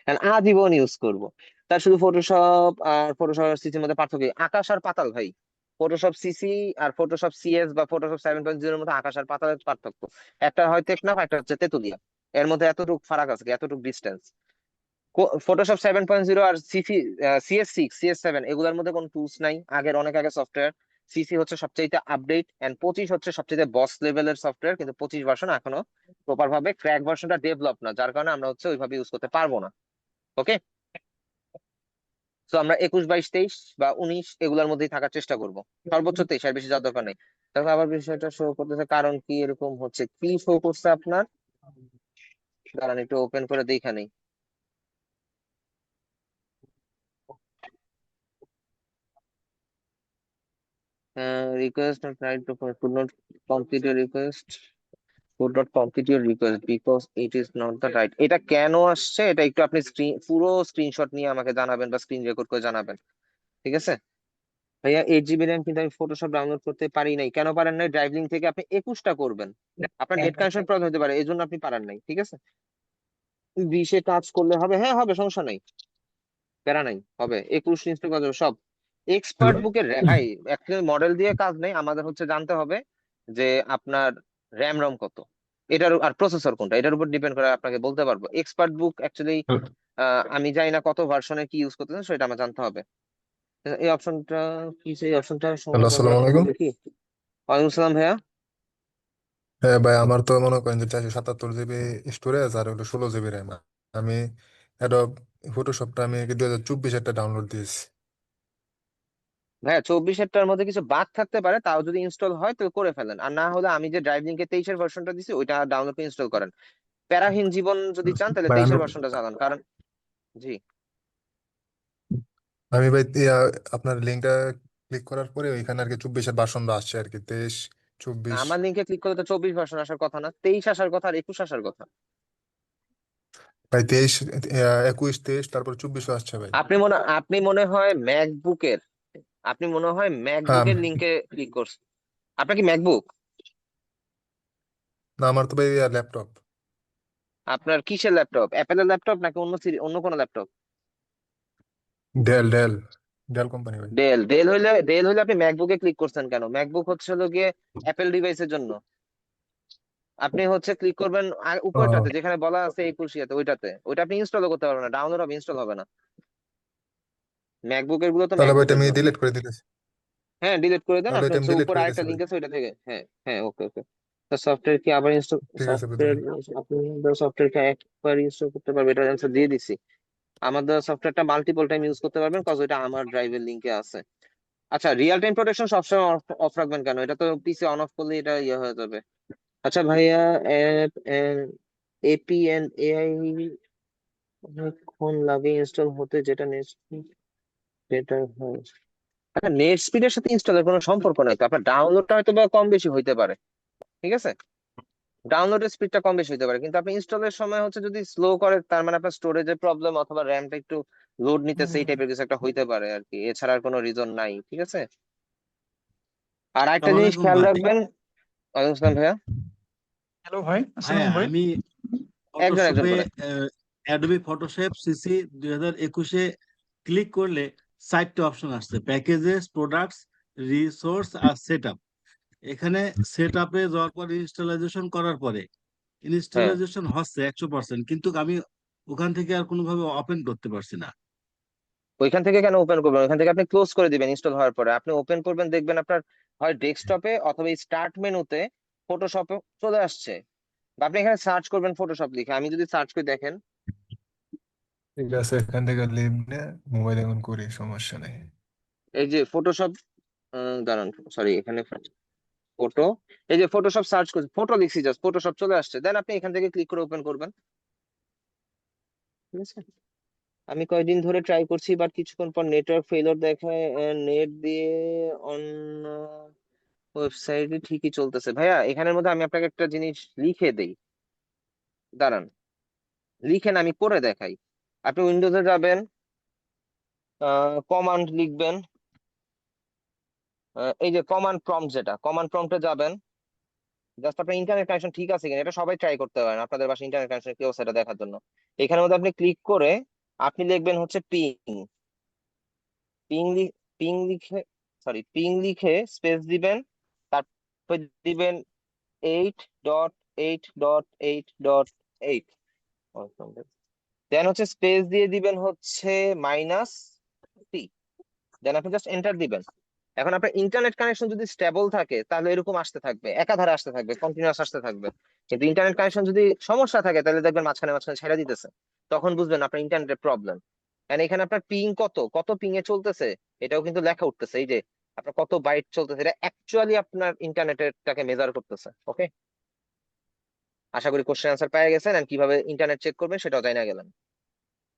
and আজীবন ইউজ করব। তার শুধু ফটোশপ আর ফটোশপ সিসির মধ্যে পার্থক্য কি? আকাশ আর পাতাল ভাই। ফটোশপ সিসি আর ফটোশপ সিএস বা ফটোশপ 7.0 এর মধ্যে আকাশ আর পাতালের পার্থক্য। একটা হয় টেকনাফ, একটা হচ্ছে তেতুলিয়া, এর মধ্যে এতটুকু ফারাক আছে, এতটুকু ডিস্টেন্স। ফটোশপ 7.0 আর সিসি, CS6 CS7 এগুলোর মধ্যে কোনো টুলস নাই, আগের অনেক আগে সফটওয়্যার। সিসি হচ্ছে সবচেয়ে আপডেট, এন্ড 25 হচ্ছে সবচেয়ে বস লেভেলের সফটওয়্যার, কিন্তু 25 ভার্সন এখনো প্রপার ভাবে ক্র্যাক ভার্সনটা ডেভেলপ না, যার কারণে আমরা হচ্ছে ওইভাবে ইউজ করতে পারবো না। ওকে, তো আমরা 21 22 23 বা 19 এগুলোর মধ্যেই থাকার চেষ্টা করব, সর্বোচ্চ 23, আর বেশি যাওয়ার দরকার নেই। তারপর আবার বিষয়টা শো করতেছে, কারণ কি এরকম হচ্ছে, কি শো করছে আপনার? দাঁড়ান একটু ওপেন করে দেখে নেই। Request not right to could not complete your request, could not complete your request because it is not the right. এটা কেন আসছে, এটা একটু আপনি পুরো স্ক্রিনশট নিয়ে আমাকে জানাবেন বা স্ক্রিন রেকর্ড করে জানাবেন, ঠিক আছে? ভাইয়া 8 GB র্যাম, কিন্তু আমি ফটোশপ ডাউনলোড করতে পারি নাই। কেন পারেন নাই? ড্রাইভ লিঙ্ক থেকে আপনি 21টা করবেন, আপনার নেট কানেকশন প্রবলেম হতে পারে, এই জন্য আপনি পারেন নাই, ঠিক আছে? 20-এ কাজ করলে হবে, হ্যাঁ হবে, সমস্যা নাই, প্যারা নাই, হবে। 21 ইনস্টল করা যাবে সব। এক্সপার্ট বুকের ভাই একটা মডেল দিয়ে কাজ নেই, আমাদের হচ্ছে জানতে হবে যে আপনার র্যাম রম কত, এটার আর প্রসেসর কোনটা, এটার উপর ডিপেন্ড করে আপনাকে বলতে পারবো। এক্সপার্ট বুক অ্যাকচুয়ালি আমি জানি না কত ভার্সনের কি ইউজ করতেছেন, সেটা আমার জানতে হবে। এই অপশনটা কি, সেই অপশনটা হ্যালো, সম্ভবত আমরা আসসালামু আলাইকুম। দেখি। ওয়ালাইকুম আসসালাম ভাইয়া। হ্যাঁ ভাই, আমার তো মনে করেন যে 477 GB স্টোরেজ আর হলো 16 GB র্যাম। আমি অ্যাডব ফটোশপটা আমি 2024 একটা ডাউনলোড দিয়েছি। ভাইয়া 24-এরটার মধ্যে কিছু বাগ থাকতে পারে, তাও যদি ইনস্টল হয় তো করে ফেলেন, আর না হলে আমি যে ড্রাইভ লিঙ্কে 23-এর ভার্সনটা দিছি ওইটা ডাউনলোড করে ইনস্টল করেন। প্যারাহীন জীবন যদি চান তাহলে ভাই 23-এর ভার্সনটা চালান, কারণ জি আমি ভাই আপনার লিঙ্কটা ক্লিক করার পরে ওইখানে আর কি 24-এর ভার্সনটা আসছে আর কি, 23, 24। আমার লিঙ্কে ক্লিক করলে তো 24 ভার্সন আসার কথা না, 23 আসার কথা আর 21 আসার কথা। ভাই 23, 21, 23 তারপর 24ও আসছে ভাই। আপনি মনে হয় হ্যাঁ, ম্যাকবুকের লিঙ্কে ক্লিক করছেন। আপনার কি ম্যাকবুক? না আমার তো ভাই ল্যাপটপ। আপনার কিসের ল্যাপটপ? অ্যাপেলের ল্যাপটপ নাকি অন্য কোনো laptop? Dell Dell Dell company ভাই। ডেল হইলে আপনি ম্যাকবুকে ক্লিক করছেন কেন? ম্যাকবুক হচ্ছে হলো গিয়ে অ্যাপেল ডিভাইসের জন্য। আপনি হচ্ছে ক্লিক করবেন উপরটাতে ও, যেখানে বলা আছে 21 ইয়াতে, ওইটা আপনি ইনস্টলও করতে পারবেন না, ডাউনলোড হবে, ইনস্টল হবে না। ম্যাকবুকের গুলো তো তাহলে ভাই এটা ম্যাকবুকের আমি জন্য। ডিলিট করে দিতেছি। হ্যাঁ ডিলিট করে দেন, তাহলে আপনি এটা আমি হচ্ছে ডিলিট উপরে করে আরেকটা দিতেছি ভাই। লিঙ্ক আছে ওইটা থেকে, হ্যাঁ হ্যাঁ, ওকে ওকে। তো সফটওয়্যার কি আবার ইনস্টল, ঠিক আছে সফটওয়্যার ভাই। আপনি সফটওয়্যারকে একবার ইনস্টল করতে পারবে, এটা অ্যান্সার দিয়ে দিছি। আমাদের সফটওয়্যারটা মাল্টিপল টাইম ইউজ করতে পারবেন, কজ ওইটা আমার ড্রাইভের লিঙ্কে আছে। আচ্ছা, রিয়েল টাইম প্রোটেকশন সবসময় অফ রাখবেন কেন? এটা তো পিসি অন অফ করলে এটা ইয়ে হয়ে যাবে। আচ্ছা ভাইয়া, এপি এন্ড এআই অনেকক্ষণ লাগে ইনস্টল হতে, যেটা নেট বেটার হয়। আচ্ছা, নেট স্পিডের সাথে ইনস্টলের কোনো সম্পর্ক নাই তো, আপনার ডাউনলোডটা হয়তো বা কম বেশি হইতে পারে, ঠিক আছে? ডাউনলোডের স্পিডটা কম বেশি হতে পারে, কিন্তু আপনি ইনস্টলের সময় হচ্ছে যদি স্লো করে, তার মানে আপনার স্টোরেজের প্রবলেম অথবা র্যামটা একটু লোড নিতেছে, এই টাইপের কিছু একটা হইতে পারে আর কি, এছাড়া আর কোনো রিজন নাই, ঠিক আছে? আর একটা আসসালামু জিনিস আলাইকুম খেয়াল ভাই। রাখবেন। ওয়ালাইকুম আসসালাম ভাইয়া। হ্যালো ভাই, ভাইয়া আসসালামু ভাই। আমি একজন একজন ফটোশপে করে। অ্যাডোবি ফটোশপ সিসি 2021-এ ক্লিক করলে 4টা অপশন আসছে: প্যাকেজেস, প্রোডাক্টস, রিসোর্স আর সেটআপ। এখানে সেটআপে যাওয়ার পর ইনস্টলাইজেশন করার পরে হ্যাঁ, ইনস্টলাইজেশন হচ্ছে 100%, কিন্তু আমি ওখান থেকে আর কোনোভাবে ওপেন করতে পারছি না। ওইখান থেকে কেন ওপেন করবেন? ওইখান থেকে আপনি ক্লোজ করে দিবেন, ইনস্টল হওয়ার পরে আপনি ওপেন করবেন, দেখবেন আপনার হয় ডেস্কটপে অথবা স্টার্ট মেনুতে ফটোশপে চলে আসছে, বা আপনি এখানে সার্চ করবেন ফটোশপ লিখে। আমি যদি সার্চ করে দেখেন, ঠিক আছে, এখান থেকে লিভ নিয়ে মোবাইল এখন করি, সমস্যা নেই। এই যে ফটোশপ, দাঁড়ান সরি, এখানে ফটো, এই যে ফটোশপ সার্চ করছি, ফটো লিখছি, জাস্ট ফটোশপ চলে আসছে, দেন আপনি এখান থেকে ক্লিক করে ওপেন করবেন, ঠিক আছে? আমি কয়েকদিন ধরে ট্রাই করছি, বাট কিছুক্ষণ পর নেটওয়ার্ক ফেলিওর দেখায়, নেট দিয়ে অন্য ওয়েবসাইটে ঠিকই চলতেছে। ভাইয়া এখানের মধ্যে আমি আপনাকে একটা জিনিস লিখে দেই, দাঁড়ান, লিখেন আমি করে দেখাই। আপনি উইন্ডোজে যাবেন, কমান্ড লিখবেন, এই যে কমান্ড প্রম্পট, যেটা কমান্ড প্রম্পটে যাবেন, জাস্ট আপনার ইন্টারনেট কানেকশন ঠিক আছে কিনা, এটা সবাই ট্রাই করতে পারেন আপনাদের বাসায় ইন্টারনেট কানেকশন কি অবস্থা এটা দেখার জন্য। এখানের মধ্যে আপনি ক্লিক করে আপনি লিখবেন হচ্ছে পিং, পিং পিং লিখে, পিং লিখে স্পেস দিবেন, তারপর দিবেন 8.8.8.8, দেন হচ্ছে স্পেস দিয়ে দিবেন হচ্ছে -T, দেন আপনি জাস্ট এন্টার দিবেন। এখন আপনার ইন্টারনেট কানেকশন যদি স্টেবল থাকে তাহলে এরকম আসতে থাকবে, একাধারে আসতে থাকবে, কন্টিনিউয়াস আসতে থাকবে। কিন্তু ইন্টারনেট কানেকশন যদি সমস্যা থাকে তাহলে দেখবেন মাঝখানে মাঝখানে ছেড়ে দিতেছে, তখন বুঝবেন আপনার ইন্টারনেটের প্রবলেম। এন্ড এখানে আপনার পিং কত কত পিং এ চলতেছে এটাও কিন্তু লেখা উঠতেছে, এই যে আপনার কত বাইট চলতেছে, এটা অ্যাকচুয়ালি আপনার ইন্টারনেটেরটাকে মেজার করতেছে। ওকে, আশা করি কোশ্চেন আনসার পেয়ে গেছেন, এন্ড কিভাবে ইন্টারনেট চেক করবেন সেটাও জানা গেলেন।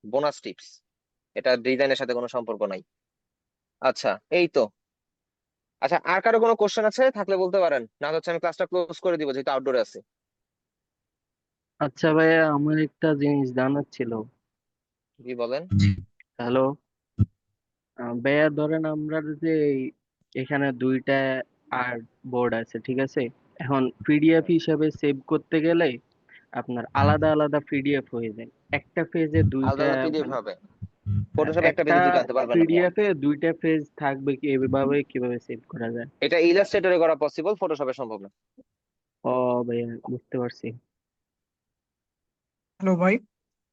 বোনাস টিপস, এটা ডিজাইনের সাথে কোনো সম্পর্ক নাই। আচ্ছা, এই তো। আচ্ছা, আর কারো কোনো কোশ্চেন আছে থাকলে বলতে পারেন, না হচ্ছে আমি ক্লাসটা ক্লোজ করে দিব যেহেতু আউটডোরে আছি। আচ্ছা ভাইয়া, আমার একটা জিনিস জানার ছিল। জি বলেন। হ্যালো, ভাইয়া ধরেন আমরা যে এখানে দুইটা আর বোর্ড আছে, ঠিক আছে? এখন পিডিএফ হিসাবে সেভ করতে গেলে আপনার আলাদা আলাদা পিডিএফ হয়ে যায়, একটা পেজে আলাদা দুইটা, আলাদা পিডিএফ মানে হবে, ফটোশপ একটা একটা পেজে দুইটা আনতে পারবেন আপনি। পিডিএফ এ দুইটা পেজ থাকবে, কি এভাবে কিভাবে সেভ করা যায়? এটা ইলাস্ট্রেটরে করা পসিবল, ফটোশপে সম্ভব না। ও ভাইয়া, বুঝতে পারছি। হ্যালো ভাই।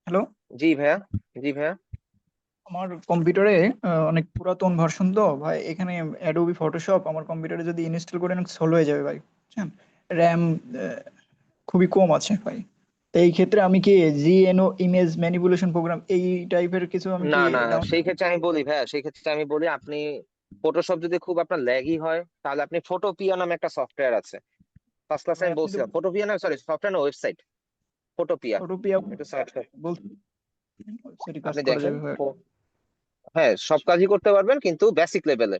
হ্যালো। জি ভাইয়া। জি ভাইয়া। আমার কম্পিউটারে অনেক পুরাতন ভার্সন তো ভাই, এখানে অ্যাডোবি ফটোশপ আমার কম্পিউটারে যদি ইনস্টল করে নেন স্লো হয়ে যাবে ভাই, বুঝছেন? র্যাম খুবই কম আছে ভাই। তো এই ক্ষেত্রে আমি কি জিএনও ইমেজ ম্যানিপুলেশন প্রোগ্রাম এই টাইপের কিছু আমি না কি না, ডাউন? সেই ক্ষেত্রে আমি বলি ভাইয়া, সেই ক্ষেত্রে আমি বলি আপনি ফটোশপ যদি খুব আপনার ল্যাগই হয় তাহলে আপনি ফটোপিয়া নামে একটা সফটওয়্যার আছে, ফার্স্ট ক্লাসে ভাই আমি আপনি তো বলছিলাম, ফটোপিয়া না, সরি সফটওয়্যার না, ওয়েবসাইট, ফটোপিয়া, ফটোপিয়া একটু সার্চ করে বলছেন, ওয়েবসাইটে কাজ আপনি করা দেখেন। যাবে ভাই? হ্যাঁ, সব কাজই করতে পারবেন কিন্তু বেসিক লেভেলে।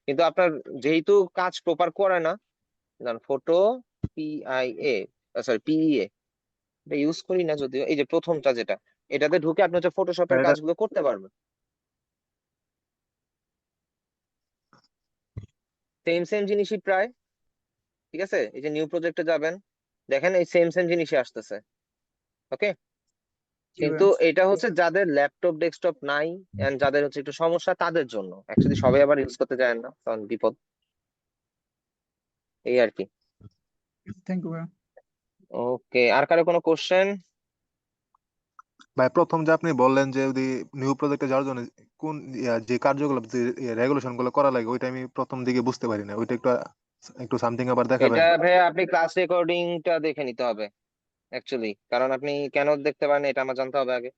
কিন্তু আপনার যেহেতু কাজ প্রপার করে না, ফটো পিআইএ, সরি পিইএ, এটা ইউজ করি না যদিও, এই যে প্রথমটা যেটা, এটাতে ঢুকে আপনি হচ্ছে ফটোশপের এটা কাজগুলো করতে পারবেন। সেম সেম জিনিসই প্রায়, ঠিক আছে? এই যে নিউ প্রজেক্টে যাবেন, দেখেন এই সেম সেম জিনিসই আসতেছে। ওকে, জি কিন্তু ভাই। এটা হচ্ছে যাদের ল্যাপটপ ডেস্কটপ নাই এন্ড যাদের হচ্ছে একটু সমস্যা তাদের জন্য, অ্যাকচুয়ালি সবাই আবার ইউজ করতে চায় না, তখন বিপদ, এই আর কি। থ্যাংক ইউ ভাই। ওকে, আর কারো কোনো কোশ্চেন? ভাই প্রথম যে আপনি বললেন যে যদি নিউ প্রজেক্টে যাওয়ার জন্য কোন যে কার্যকলাপ যে রেগুলেশন গুলো করা লাগে, ওইটা আমি প্রথম দিকে বুঝতে পারি না, ওইটা একটু একটু সামথিং আবার দেখাবেন? এটা ভাই আপনি ক্লাস রেকর্ডিংটা দেখে নিতে হবে অ্যাকচুয়ালি, কারণ আপনি কেন দেখতে পারেন এটা আমার জানতে হবে আগে।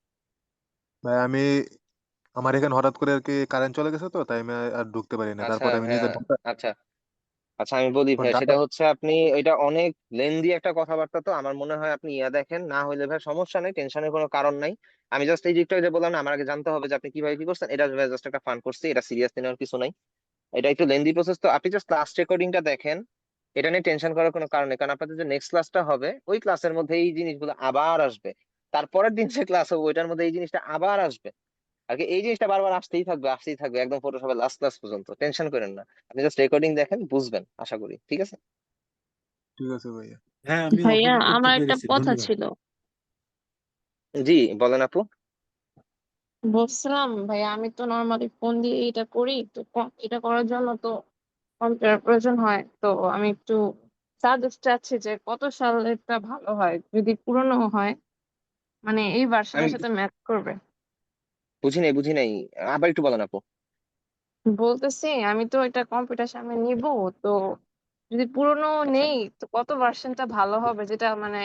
ভাই আমার এখানে হঠাৎ করে আর কি কারেন্ট চলে গেছে, তো তাই আমি আর ঢুকতে পারি না, আচ্ছা তারপরে আমি ভাইয়া, নিজের আচ্ছা আচ্ছা, আমি বলি ভাই, ডাটা। সেটা হচ্ছে আপনি, এটা অনেক লেন্দি একটা কথাবার্তা, তো আমার মনে হয় আপনি ইয়া দেখেন, না হইলে ভাই সমস্যা নেই, টেনশনের কোনো কারণ নাই। আমি জাস্ট এই দিকটা যে বললাম না, আমার আগে জানতে হবে যে আপনি কিভাবে কি করছেন, এটা জাস্ট একটা ফান করছি, এটা সিরিয়াস নেওয়ার কিছু নাই। এটা একটু লেন্দি প্রসেস, তো আপনি জাস্ট ক্লাস রেকর্ডিংটা দেখেন, এটা নিয়ে টেনশন করার কোনো কারণ নেই, কারণ আপনাদের যে নেক্সট ক্লাসটা হবে ওই ক্লাসের মধ্যে এই জিনিসগুলো আবার আসবে, তারপরের দিন যে ক্লাস হবে ওইটার মধ্যে এই জিনিসটা আবার আসবে আর কি, এই জিনিসটা বারবার আসতেই থাকবে আসতেই থাকবে, একদম ফটোশপের লাস্ট ক্লাস পর্যন্ত, টেনশন করেন না, আপনি জাস্ট রেকর্ডিং দেখেন, বুঝবেন আশা করি, ঠিক আছে? ঠিক আছে ভাইয়া। হ্যাঁ, আমি ভাইয়া অবগত করতে আমার একটা পেরেছি, কথা ধন্যবাদ। ছিল। জি বলেন আপু। বলছিলাম ভাইয়া, আমি তো নর্মালি ফোন দিয়ে এটা করি, তো এটা করার জন্য তো কম্পিউটার প্রয়োজন হয়, তো আমি একটু সাজেস্ট চাচ্ছি যে কত সালেরটা ভালো হয়, যদি পুরনো হয়, মানে এই আমি ভার্সনের সাথে ম্যাচ করবে। বুঝি নাই, আবার একটু বলেন আপু। বলতেছি আমি তো এটা কম্পিউটার সামনে নিব, তো যদি পুরনো আচ্ছা, নেই তো কত ভার্সনটা ভালো হবে, যেটা মানে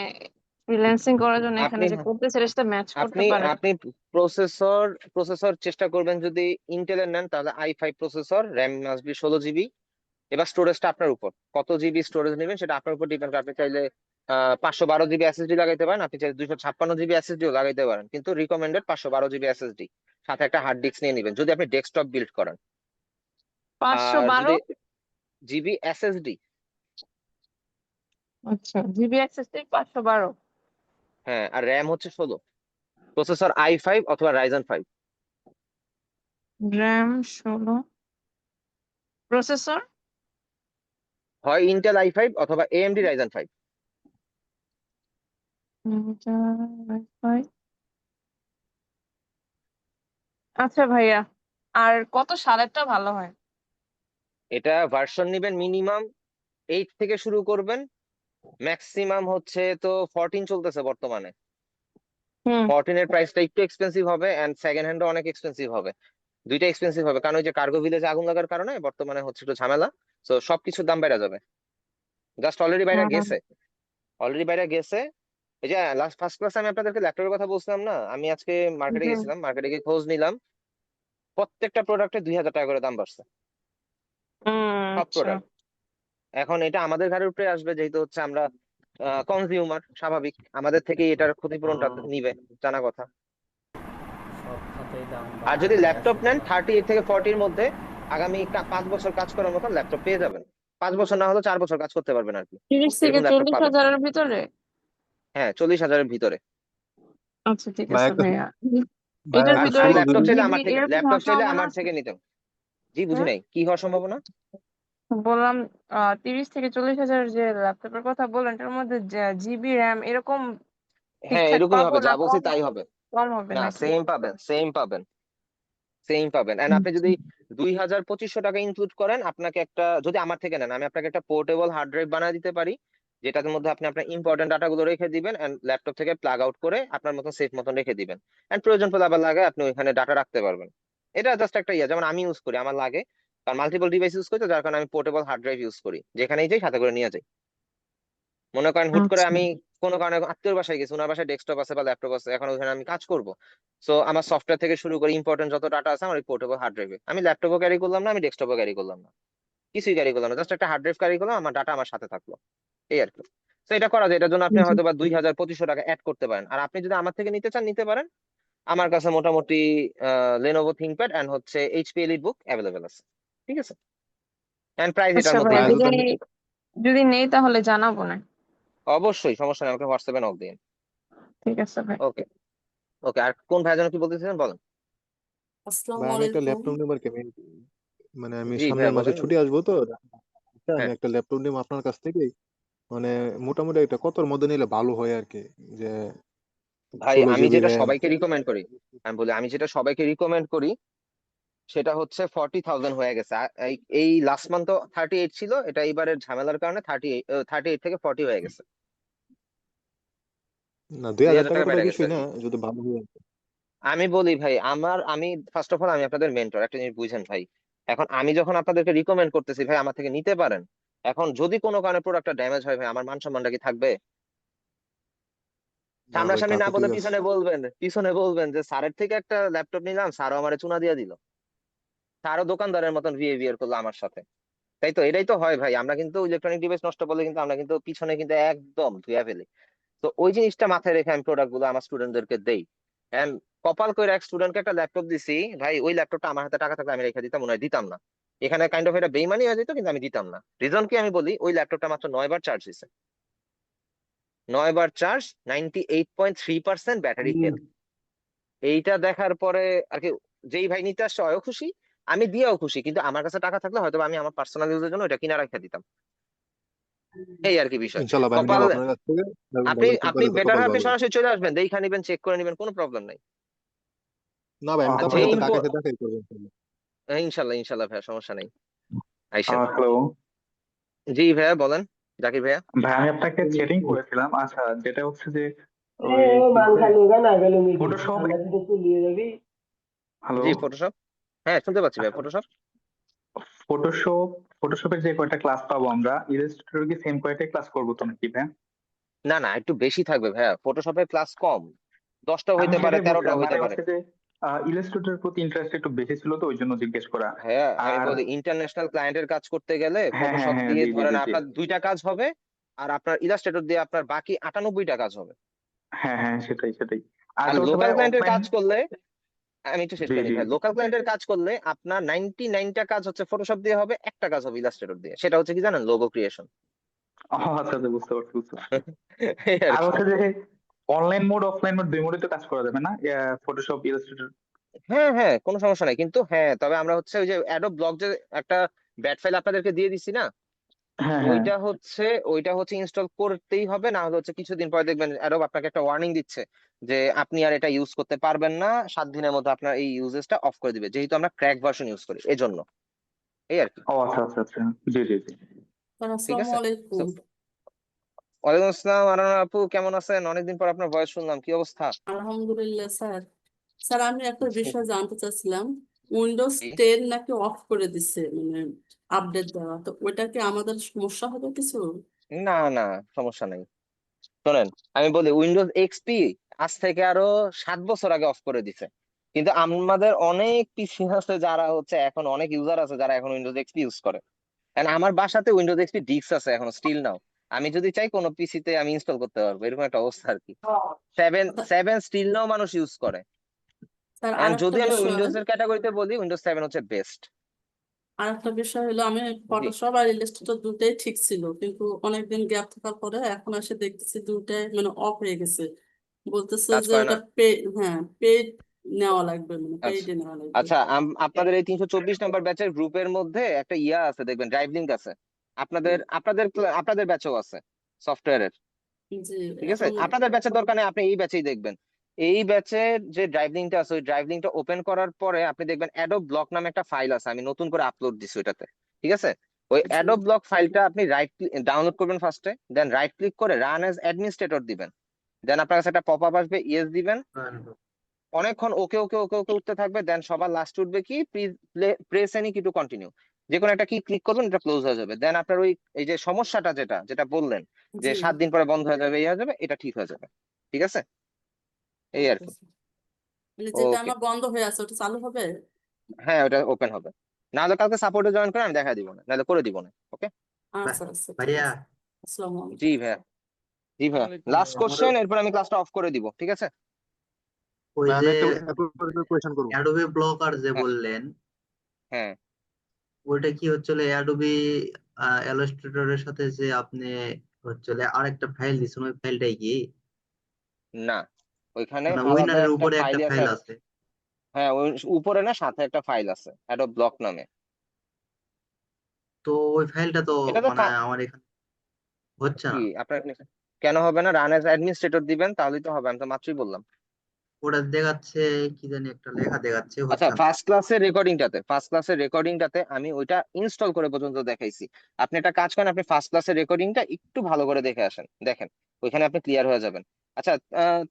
ফ্রিল্যান্সিং করার জন্য এখানে আপনি যে করতেছে এর সাথে ম্যাচ করতে আপনি পারে। আপনি প্রসেসর প্রসেসর চেষ্টা করবেন, যদি ইন্টেলের নেন তাহলে i5 processor, RAM must be 16 GB. এবার স্টোরেজটা আপনার উপর, কত জিবি স্টোরেজ নেবেন সেটা আপনার উপর ডিপেন্ড করে। আপনি চাইলে 512 জিবি এসএসডি লাগাইতে পারেন, আপনি চাইলে 256 জিবি এসএসডিও লাগাইতে পারেন, কিন্তু রিকমেন্ডেড 512 জিবি এসএসডি, সাথে একটা হার্ড ডিস্ক নিয়ে নেবেন যদি আপনি ডেস্কটপ বিল্ড করেন। পাঁচশো আর বারো যদি জিবি এসএসডি, আচ্ছা, জিবি এক্সএসডি 512। হ্যাঁ, আর র্যাম হচ্ছে 16, প্রসেসর i5 অথবা Ryzen 5। র্যাম 16, প্রসেসর হয় ইন্টেল i5 অথবা AMD Ryzen 5। আচ্ছা ভাইয়া, আর কত সালেরটা ভালো হয়? এটা ভার্সন নিবেন মিনিমাম 8 থেকে শুরু করবেন, ম্যাক্সিমাম হচ্ছে তো 14 চলতেছে বর্তমানে। হুম। 14 এর প্রাইসটা একটু এক্সপেন্সিভ হবে এন্ড সেকেন্ড হ্যান্ডও অনেক এক্সপেন্সিভ হবে, দুইটা এক্সপেন্সিভ হবে, কারণ ওই যে কার্গো ভিলেজে আগুন লাগার কারণে বর্তমানে হচ্ছে একটু ঝামেলা, তো সবকিছুর দাম বেড়ে যাবে। জাস্ট অলরেডি বাইরে হ্যাঁ। গেছে, অলরেডি বাইরে গেছে। এই যে লাস্ট ফার্স্ট ক্লাসে আমি আপনাদেরকে ল্যাপটপের কথা বলছিলাম না, আমি আজকে মার্কেটে হুম। গেছিলাম, মার্কেটে গিয়ে খোঁজ নিলাম, প্রত্যেকটা প্রোডাক্টে 2000 টাকা করে দাম বাড়ছে, সব আচ্ছা। প্রোডাক্ট। এখন এটা আমাদের ঘরের উপরে আসবে, যেহেতু হচ্ছে আমরা কনজিউমার, স্বাভাবিক আমাদের থেকে এটার ক্ষতিপূরণটা নিবে, জানা কথা। সব খাতেই দাম আর যদি বাড়তেছে ল্যাপটপ আসলে। নেন 38 থেকে 40-র মধ্যে, আগামী 5 বছর কাজ করার মতন ল্যাপটপ পেয়ে যাবেন, 5 বছর না হলেও 4 বছর কাজ করতে পারবেন আর কি, 30 থেকে এরকম ল্যাপটপ 40 পাবেন। হাজারের ভিতরে? হ্যাঁ, 40,000-এর ভিতরে। আচ্ছা ঠিক ভাই আছে একটা ভাইয়া। ভাই এটার একটা ভিতরে আর ষোলো ল্যাপটপ জিবি চাইলে জিবি আমার থেকে, এরকম ল্যাপটপ চাইলে সম্ভাবনা আমার আছে? থেকে নিতেন। জি বুঝি হুম নাই, কি হওয়ার সম্ভাবনা? বললাম 30 থেকে 40 হাজার যে ল্যাপটপের কথা বললেন এটার মধ্যে জিবি র্যাম এরকম হ্যাঁ ঠিকঠাক এরকমই পাবো হবে, না যা বলছি কম তাই হবে। কম হবে না নাকি? সেম পাবেন, সেম পাবেন, সেম পাবেন। এন্ড আপনি যদি 2,2500 টাকা ইনক্লুড করেন, আপনাকে একটা, যদি আমার থেকে নেন, আমি আপনাকে একটা পোর্টেবল হার্ড ড্রাইভ বানিয়ে দিতে পারি, যেটার মধ্যে আপনি আপনার ইম্পর্টেন্ট ডাটাগুলো রেখে দিবেন এন্ড ল্যাপটপ থেকে প্লাগ আউট করে আপনার মতন সেফ মতন রেখে দিবেন। এন্ড প্রয়োজন পড়লে আবার লাগে আপনি ওইখানে ডাটা রাখতে পারবেন। এটা জাস্ট একটা যেমন আমি ইউজ করি, আমার লাগে, কারণ মাল্টিপল ডিভাইস ইউজ করি, তো যার কারণে আমি পোর্টেবল হার্ড ড্রাইভ ইউজ করি, যেখানেই যাই সাথে করে নিয়ে যাই। মনে করেন হুট করে আচ্ছা আমি কোনো কারণে আত্মীয়র বাসায় গেছি, ওনার বাসায় ডেস্কটপ আছে বা ল্যাপটপ আছে, এখন ওখানে আমি কাজ করব, সো আমার সফটওয়্যার থেকে শুরু করে ইম্পর্টেন্ট যত ডাটা আছে আমার পোর্টেবল হার্ড ড্রাইভে, আমি ল্যাপটপও ক্যারি করলাম না, আমি ডেস্কটপও ক্যারি করলাম না, কিছুই ক্যারি করলাম না, জাস্ট একটা হার্ড ড্রাইভ ক্যারি করলাম, আমার ডাটা আমার সাথে থাকলো, এই আর কি। তো এটা করা যায়, এটার জন্য আপনি হয়তো বা 2,2500 টাকা অ্যাড করতে পারেন। আর আপনি যদি আমার থেকে নিতে চান নিতে পারেন, আমার কাছে মোটামুটি লেনোভো থিংকপ্যাড এন্ড হচ্ছে এইচপি এলিটবুক অ্যাভেলেবেল আছে, ঠিক আছে, এন্ড প্রাইস এটার আচ্ছা ভাই, মধ্যেই ভাইয়া থাকবে। যদি যদি নেই তাহলে জানাবো না। অবশ্যই, সমস্যা নেই, আমাকে হোয়াটসঅ্যাপে নক দিন। ঠিক আছে ভাই। ওকে, ওকে। আর কোন ভাই যেন কি বলতেছিলেন বলেন। আসসালামু ভাই আমি একটা আলাইকুম। ল্যাপটপ নেবার কি মানে আমি জি ভাইয়া সামনের মাসে বলেন। ছুটি আসবো তো, আমি হ্যাঁ একটা ল্যাপটপ নেবো আপনার কাছ থেকে। মানে মোটামুটি একটা কতর মধ্যে নিলে ভালো হয় আর কি, যে ভাই, 16 আমি জিবি যেটা র্যাম। সবাইকে রিকমেন্ড করি, আমি যেটা সবাইকে রিকমেন্ড করি সেটা হচ্ছে 40,000 হয়ে গেছে। এই লাস্ট মান্থ তো 38 ছিল, এটা এইবারের ঝামেলার কারণে 38 থেকে 40 হয়ে গেছে। না, দুই 2,000 হাজার টাকা টাকা তো বেড়ে গেছে বিষয় আর না, কি। যদি ভালো হয় আর কি। আমি বলি ভাই, আমি ফার্স্ট অফ অল আমি আপনাদের মেন্টর, একটা জিনিস বুঝেন ভাই। এখন আমি যখন আপনাদেরকে রিকমেন্ড করতেছি ভাই আমার থেকে নিতে পারেন, এখন যদি কোনো কারণে প্রোডাক্টটা ড্যামেজ হয় ভাই, আমার মান সম্মানটা কি থাকবে? না ভাই, তা সামনাসামনি না তো বলে ঠিক আছে। পিছনে বলবেন যে স্যারের থেকে একটা ল্যাপটপ নিলাম, স্যারও আমারে চুনা দিয়ে দিল, স্যারও দোকানদারের মতন বিহেভিয়ার করলো আমার সাথে। তাই তো, এটাই তো হয় ভাই, আমরা কিন্তু ইলেকট্রনিক ডিভাইস নষ্ট করলে কিন্তু আমরা কিন্তু পিছনে কিন্তু একদম ধুয়া ফেলি। তো ওই জিনিসটা মাথায় রেখে আমি প্রোডাক্ট গুলো আমার স্টুডেন্টদেরকে দেই। এন্ড কপাল করে এক স্টুডেন্টকে একটা ল্যাপটপ দিছি ভাই, ওই ল্যাপটপটা আমার হাতে টাকা থাকলে আমি রেখে দিতাম, মনে হয় দিতাম না। এখানে কাইন্ড অফ এটা বেইমানি হয়ে যেত, কিন্তু আমি দিতাম না। রিজন কি আমি বলি, ওই ল্যাপটপটা মাত্র 9 বার চার্জ দিছে, 9 বার চার্জ, 98.3% ব্যাটারি হেলথ। এইটা দেখার পরে আর কি, যেই ভাই নিতে আসছে অয়ও খুশি, আমি দিয়েও খুশি, কিন্তু আমার কাছে টাকা থাকলে হয়তো বা আমি আমার পার্সোনাল ইউজের জন্য এটা কিনা রেখে দিতাম, এই আর কি বিষয়। ইনশাল্লাহ ভাই আমি কপাল, নেবো আপনার কাছ থেকে, এবং আপনি ভালো আপনি কোম্পানির তো বেটার কপাল হয় আপনি ভালো। সরাসরি চলে আসবেন, দেখা নিবেন, চেক করে নিবেন, কোনো প্রবলেম নাই। না ভাই, আমি আর তো আপনার যেই সাথে ঢাকা এসে দেখাই করবো ইনশাল্লাহ। ইনশাল্লাহ ইনশাল্লাহ ভাইয়া, সমস্যা নেই, আইসেন। হ্যালো জি ভাইয়া বলেন, জাকির ভাইয়া। ভাই, আমি আপনাকে চ্যাটিং করেছিলাম। আচ্ছা, যেটা হচ্ছে যে ওই কি বলে ফটোশপ। হ্যালো, জি ফটোশপ, হ্যাঁ শুনতে পাচ্ছি ভাইয়া, আচ্ছা, ফটোশপ। ফটোশপের যে কয়টা ক্লাস পাবো আমরা, ইলাস্ট্রেটর কি সেম কয়টা ক্লাস করবো তো নাকি ভাই? না না, একটু বেশি থাকবে ভাইয়া, ফটোশপের ক্লাস কম, 10টাও আমি হইতে পারে, সেটাই 13টাও বলছিলাম, হইতে মানে পারে। হচ্ছে যে ইলাস্ট্রেটরের প্রতি ইন্টারেস্ট একটু বেশি ছিল, তো ওই জন্য জিজ্ঞেস করা। ভাইয়া আমি আর বলি, ইন্টারন্যাশনাল ক্লায়েন্টের কাজ করতে গেলে হ্যাঁ হ্যাঁ ফটোশপ হ্যাঁ, দিয়ে জি জি ধরেন জি জি, আপনার 2টা কাজ হবে, আর আপনার ইলাস্ট্রেটর দিয়ে আপনার বাকি 98টা কাজ হবে। হ্যাঁ হ্যাঁ, সেটাই সেটাই। আর আর হচ্ছে ভাই লোকাল ক্লায়েন্টের অফলাইন। কাজ করলে, আমি একটু শেষ জি করে নিই জি ভাই, জি। লোকাল ক্লায়েন্টের কাজ করলে আপনার 99টা কাজ হচ্ছে ফটোশপ দিয়ে হবে, একটা কাজ হবে ইলাস্ট্রেটর দিয়ে, সেটা হচ্ছে কি জানেন, লোগো ক্রিয়েশন। ও আচ্ছা আচ্ছা, বুঝতে পারছি বুঝতে পারছি। এই আর আর কি। হচ্ছে যে অনলাইন মোড অফলাইন মোড দুই মোডে তো কাজ করা যাবে না, ফটোশপ ইলাস্ট্রেটর? হ্যাঁ হ্যাঁ, কোনো সমস্যা নাই, কিন্তু হ্যাঁ তবে আমরা হচ্ছে ওই যে অ্যাডোব ব্লগ যে একটা ব্যাট ফাইল আপনাদেরকে দিয়ে দিছি না, হ্যাঁ হ্যাঁ। ওইটা হচ্ছে ইনস্টল করতেই হবে, না হলে হচ্ছে কিছুদিন পরে দেখবেন অ্যাডোব আপনাকে একটা ওয়ার্নিং দিচ্ছে যে আপনি আর এটা ইউজ করতে পারবেন না, 7 দিনের মধ্যে আপনার এই ইউজেসটা অফ করে দিবে, যেহেতু আমরা ক্র্যাক ভার্সন ইউজ করি এজন্য, এই আর কি। ও আচ্ছা আচ্ছা আচ্ছা, জি জি জি। স্যার ঠিক আসসালামু আছে। So, আলাইকুম। ওয়ালাইকুম আসসালাম আনান আপু, কেমন আছেন? অনেকদিন পর আপনার ভয়েস শুনলাম, কি অবস্থা? আলহামদুলিল্লাহ স্যার। স্যার আমি একটা জি বিষয় জানতে চাচ্ছিলাম, উইন্ডোজ 10 নাকি অফ করে দিচ্ছে, মানে আপডেট দেওয়া, তো ওইটা কি আমাদের সমস্যা হবে কিছু? না না, সমস্যা নেই। শোনেন, আমি বলি, উইন্ডোজ এক্সপি আজ থেকে আরো 7 বছর আগে অফ করে দিছে, কিন্তু আমাদের অনেক পিসি আছে যারা হচ্ছে, এখন অনেক ইউজার আছে যারা এখন উইন্ডোজ এক্সপি ইউজ করে। And আমার বাসাতে উইন্ডোজ এক্সপি ডিস্ক আছে এখন স্টিল নাও, আমি যদি চাই কোনো পিসিতে আমি ইনস্টল করতে পারবো, এরকম একটা অবস্থা আর কি। সেভেন আচ্ছা, সেভেন স্টিল নাও মানুষ ইউজ করে। স্যার এন্ড আরেকটা যদি আমি বিষয়, উইন্ডোজ এর ক্যাটাগরিতে বলি, উইন্ডোজ 7 হচ্ছে বেস্ট। আরেকটা বিষয় হলো আমি জি, ফটোশপ আর ইলাস্ট্রেটর দুটাই ঠিক ছিল, কিন্তু অনেকদিন গ্যাপ থাকার পরে এখন এসে দেখতেছি দুটাই মানে অফ হয়ে গেছে, বলতেছে কাজ যে করে না। ওটা হ্যাঁ পেড নেওয়া লাগবে, মানে আচ্ছা পেইডে নেওয়া লাগবে। আচ্ছা আপনাদের এই 324 নাম্বার ব্যাচের গ্রুপের মধ্যে একটা ইয়া আছে, দেখবেন ড্রাইভ লিংক আছে। আপনাদের ব্যাচও আছে সফটওয়্যারের, জি ঠিক আছে? এখন আপনাদের ব্যাচের দরকার নেই, আপনি এই ব্যাচেই দেখবেন। এই ব্যাচের যে ড্রাইভ লিংকটা আছে, ওই ড্রাইভ লিংকটা ওপেন করার পরে আপনি দেখবেন অ্যাডোব ব্লক নামে একটা ফাইল আছে, আমি নতুন করে আপলোড দিছি ওইটাতে, ঠিক আছে? ওই জি অ্যাডোব ব্লক ফাইলটা আপনি ডাউনলোড করবেন ফার্স্টে, দেন রাইট ক্লিক করে রান অ্যাজ অ্যাডমিনিস্ট্রেটর দিবেন। দেন আপনার কাছে একটা পপ আপ আসবে, ইয়েস দিবেন। অনেকক্ষণ ওকে ওকে ওকে ওকে উঠতে থাকবে, দেন সবার লাস্ট উঠবে কি প্রেস এনি কি টু কন্টিনিউ, যে কোনো একটা কি ক্লিক করবেন, এটা ক্লোজ হয়ে যাবে। দেন আপনার ওই এই যে সমস্যাটা যেটা বললেন যে জি 7 দিন পরে বন্ধ হয়ে যাবে, এই হয়ে যাবে, এটা ঠিক হয়ে যাবে, ঠিক আছে? এই আর ওকে কি। স্যার। মানে যেটা ওকে, আমার বন্ধ হয়ে আছে ওটা চালু হবে? হ্যাঁ ওটা ওপেন হবে। নাহলে কালকে সাপোর্টে জয়েন করে আমি দেখা দিব না, নাহলে করে দিব না। ওকে আচ্ছা আচ্ছা ঠিক ভাইয়া আছে। আসসালামু আলাইকুম। জি ভাইয়া, জি ভাইয়া, ওয়ালাইকুম লাস্ট আসসালাম। কোশ্চেন, এরপর আমি ক্লাসটা অফ করে দিব, ঠিক আছে? ওই ভাই যে আমি একটা কোয়েশ্চেন করবো। অ্যাডোবি ব্লকার যে হ্যাঁ বললেন, হ্যাঁ, ওইটা কি হচ্ছিল অ্যাডোবি ইলাস্ট্রেটরের সাথে যে আপনি হচ্ছিল আরেকটা ফাইল দিছেন, ওই ফাইলটাই কি না ওইখানে মানে আলাদা উইনারের একটা উপরে একটা ফাইল আছে। ফাইল আছে? হ্যাঁ ওই উপরে না, সাথে একটা ফাইল আছে অ্যাডোব ব্লক নামে। তো ওই ফাইলটা তো এটা তো মানে আমার এখানে হচ্ছে কি না। আপনার কেন হবে না? রান এজ অ্যাডমিনিস্ট্রেটর দিবেন, তাহলেই তো হবে, আমি তো মাত্রই বললাম। ওটা দেখাচ্ছে কি জানি একটা লেখা দেখাচ্ছে, আচ্ছা, হচ্ছে না। ফার্স্ট ক্লাসের রেকর্ডিংটাতে আমি ওইটা ইনস্টল করে পর্যন্ত দেখাইছি। আপনি একটা কাজ করেন, আপনি ফার্স্ট ক্লাসের রেকর্ডিংটা একটু ভালো করে দেখে আসেন, দেখেন ওইখানে আপনি ক্লিয়ার হয়ে যাবেন। আচ্ছা,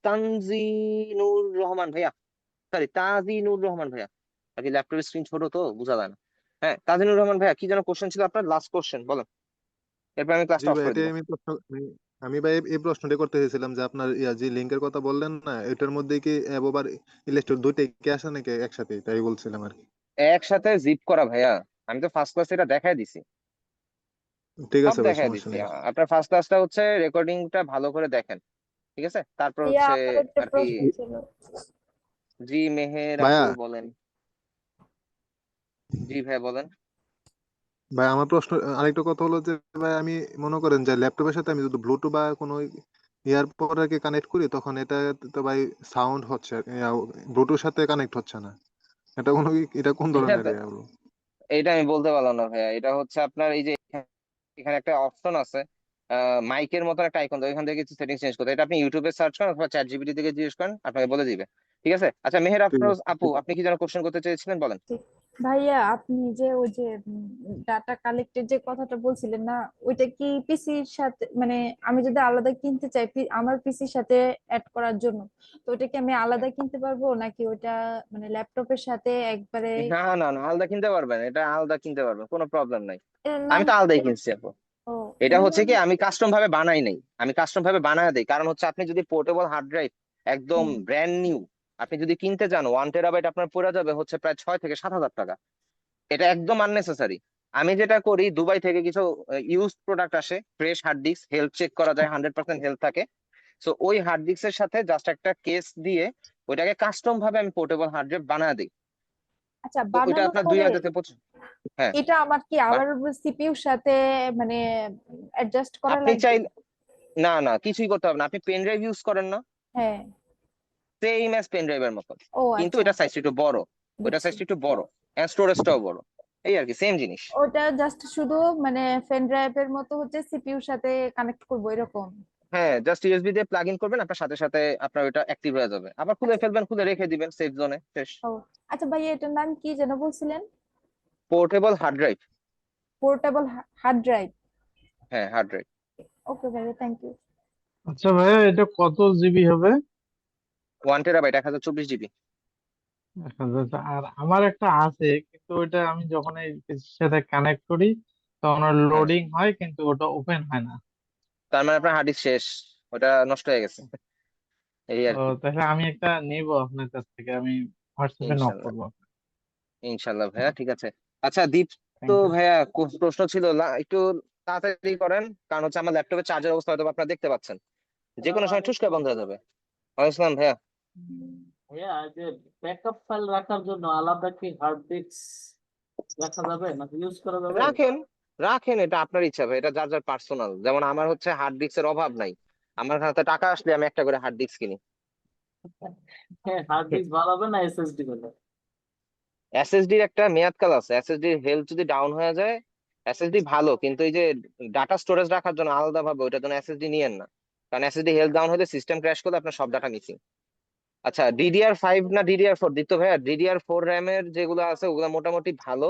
তানজিনুর রহমান ভাইয়া, সরি তাজিনুর রহমান ভাইয়া, আর কি ল্যাপটপের স্ক্রিন ছোট তো বোঝা যায় না। হ্যাঁ তাজিনুর রহমান ভাইয়া, কি যেন কোশ্চেন ছিল আপনার, লাস্ট কোশ্চেন বলেন, এরপর আমি জি ক্লাসটা অফ ভাই, করে এটাই দিব। আমি ভাই এই প্রশ্নটা করতে চাইছিলাম যে আপনার যে লিঙ্কের কথা বললেন না, এটার মধ্যে কি অ্যাব আর ইলাস্ট্রেটর দুইটাই কি আসে নাকি একসাথে, তাই বলছিলাম আর কি। একসাথে জিপ করা ভাইয়া, আমি তো ফার্স্ট ক্লাসে এটা দেখাই দিছি, ঠিক সব আছে ভাই, দেখাই সমস্যা দিছি। নেই। আপনার ফার্স্ট ক্লাসটা হচ্ছে রেকর্ডিংটা ভালো করে দেখেন, ঠিক আছে? তারপর ইয়া হচ্ছে আমার একটা আর কি। প্রশ্ন ছিল। জি মেহের ভাইয়া, আপু বলেন। জি ভাই বলেন। ভাই আমার প্রশ্ন আরেকটা কথা হলো যে ভাই, আমি মনে করেন যে ল্যাপটপের সাথে আমি যদি ব্লুটুথ বা কোনো ইয়ার পরে কানেক্ট করি, তখন এটা তো ভাই সাউন্ড হচ্ছে, ব্লুটুথ সাথে কানেক্ট হচ্ছে না। এটা কোন এটা ধরনের ইয়া হলো? এটা আমি বলতে পারলাম না ভাইয়া। এটা হচ্ছে আপনার এই যে এখানে একটা অপশন আছে, মাইকের মতন একটা আইকন, ওইখান থেকে কিছু সেটিংস চেঞ্জ করতে। এটা আপনি ইউটিউবে সার্চ করেন অথবা চ্যাট জিপিটি থেকে জিজ্ঞেস করেন, আপনাকে বলে দিবে, ঠিক আছে? আচ্ছা মেহের ঠিক আফরোজ আছে, আপু, আপনি কি যেন কোশ্চেন করতে চেয়েছিলেন, বলেন। ঠিক। ভাইয়া আপনি যে ওই যে ডাটা কালেক্টের যে কথাটা বলছিলেন না, ওইটা কি পিসির সাথে, মানে আমি যদি আলাদা কিনতে চাই আমার পিসির সাথে অ্যাড করার জন্য, তো ওটা কি আমি আলাদা কিনতে পারবো নাকি ওটা মানে ল্যাপটপের সাথে একবারে? না না না, আলাদা কিনতে পারবেন, এটা আলাদা কিনতে পারবেন, কোনো প্রবলেম নাই। এর আমি নাম তো আলাদাই কি? কিনছি আপু। ও এটা এর হচ্ছে নাম কি, আমি কাস্টম ভাবে বানাই নাই, আমি কাস্টম ভাবে বানায় দেই। কারণ হচ্ছে আপনি যদি পোর্টেবল হার্ড ড্রাইভ একদম হুম। ব্র্যান্ড নিউ আপনি যদি কিনতে চান, 1 টেরাবাইট আপনার পড়ে যাবে হচ্ছে প্রায় 6 থেকে 7 হাজার টাকা। এটা একদম আননেসেসারি। আমি যেটা করি, দুবাই থেকে কিছু ইউজ প্রোডাক্ট আসে, fresh hard disk, health check করা যায়, 100% হেলথ থাকে। সো ওই হার্ড ডিস্কের সাথে জাস্ট একটা কেস দিয়ে ওইটাকে কাস্টম ভাবে আমি পোর্টেবল হার্ড ড্রাইভ বানায় দিই। আচ্ছা, তো ওইটা বানানোর আপনার দুই পরে হাজার থেকে 25। হ্যাঁ, এটা আমার কি আবার সিপিইউর সাথে মানে অ্যাডজাস্ট করা আপনি লাগবে? চাই, না না কিছুই করতে হবে না। আপনি পেন ড্রাইভ ইউজ করেন না, হ্যাঁ। সেম অ্যাজ পেন ড্রাইভের মতো, ও কিন্তু আচ্ছা, এটা সাইজটা একটু বড়, ওইটা বুঝছি। সাইজটা একটু বড়, এন্ড স্টোরেজটাও বড়, এই আর কি, সেম জিনিস। ওটা জাস্ট শুধু মানে পেন ড্রাইভের মতো হচ্ছে সিপিইউর সাথে কানেক্ট করবো এরকম? হ্যাঁ, জাস্ট ইউএসবি দিয়ে প্লাগ ইন করবেন, আপনার সাথে সাথে আপনার ওটা অ্যাক্টিভ হয়ে যাবে, আবার খুলে আচ্ছা। ফেলবেন, খুলে রেখে দিবেন সেফ জোনে, শেষ। ও আচ্ছা ভাইয়া, এটার নাম কি যেন বলছিলেন? Portable hard drive. Portable hard drive. হ্যাঁ হার্ড ড্রাইভ। ওকে ভাইয়া, থ্যাংক ইউ। আচ্ছা ভাইয়া, এটা কত জিবি হবে? 1 টেরাবাইট, 1024 জিবি। আর আমার একটা আছে, কিন্তু ওইটা আমি যখন এই PCর সাথে কানেক্ট করি তখন হ্যাঁ, লোডিং হয় কিন্তু ওটা ওপেন হয় না। তার মানে আপনার হার্ড ডিস্ক শেষ, ওটা নষ্ট হয়ে গেছে, এই আর তো কি। তাহলে আমি একটা নিব আপনার কাছ থেকে, আমি হোয়াটসঅ্যাপে নক ইনশাল্লাহ, করবো। ইনশাল্লাহ ভাইয়া, ঠিক আছে। আচ্ছা দীপ, তো থ্যাংক ইউ। ভাইয়া প্রশ্ন ছিল, একটু তাড়াতাড়ি করেন, কারণ হচ্ছে আমার ল্যাপটপের চার্জের অবস্থা হয়তো আপনারা দেখতে পাচ্ছেন, যে কোনো সময় ঠুসকা বন্ধ হয়ে যাবে। ওয়ালাইকুম আসসালাম ভাইয়া। ভাইয়া যে ব্যাকআপ ফাইল রাখার জন্য আলাদা কি হার্ড ডিস্ক রাখা যাবে নাকি ইউজ করা যাবে? রাখেন, রাখেন, এটা আপনার ইচ্ছা ভাই, এটা যার যার পার্সোনাল। যেমন আমার হচ্ছে হার্ড ডিস্কের অভাব নাই, আমার হাতে টাকা আসলে আমি একটা করে হার্ড ডিস্ক কিনি। হার্ড ডিস্ক ভালো হবে না এসএসডি ভালো? এসএসডির একটা মেয়াদকাল আছে, এসএসডির হেলথ যদি ডাউন হয়ে যায়, এসএসডি ভালো কিন্তু এই যে ডাটা স্টোরেজ রাখার জন্য আলাদা ভাবে ওইটার জন্য এসএসডি নিয়েন না, কারণ এসএসডি হেলথ ডাউন হলে সিস্টেম ক্র্যাশ করলে আপনার সব ডাটা মিসিং। আচ্ছা DDR5 না DDR4 দিত ভাইয়া? DDR4 র্যামের যেগুলো আছে ওগুলো মোটামুটি ভালো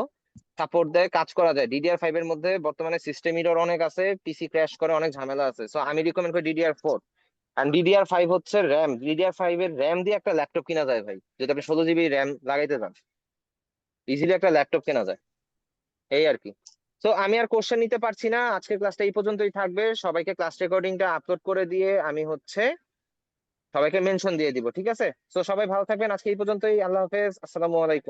সাপোর্ট দেয়, কাজ করা যায়। DDR5 এর মধ্যে বর্তমানে সিস্টেম এরর অনেক আছে, পিসি ক্র্যাশ করে, অনেক ঝামেলা আছে, সো আমি রিকমেন্ড করি DDR4। আর DDR5 হচ্ছে র্যাম, DDR5 এর র্যাম দিয়ে একটা ল্যাপটপ কিনা যায় ভাই, যদি আপনি 16 GB র্যাম লাগাইতে চান ইজিলি একটা ল্যাপটপ কেনা যায়, এই আর কি। তো আমি আর কোশ্চেন নিতে পারছি না, আজকের ক্লাসটা এই পর্যন্তই থাকবে। সবাইকে ক্লাস রেকর্ডিংটা আপলোড করে দিয়ে আমি হচ্ছে সবাইকে মেনশন দিয়ে দিব, ঠিক আছে? তো সবাই ভালো থাকবেন, আজকে এই পর্যন্তই। আল্লাহ হাফেজ, আসসালামু আলাইকুম।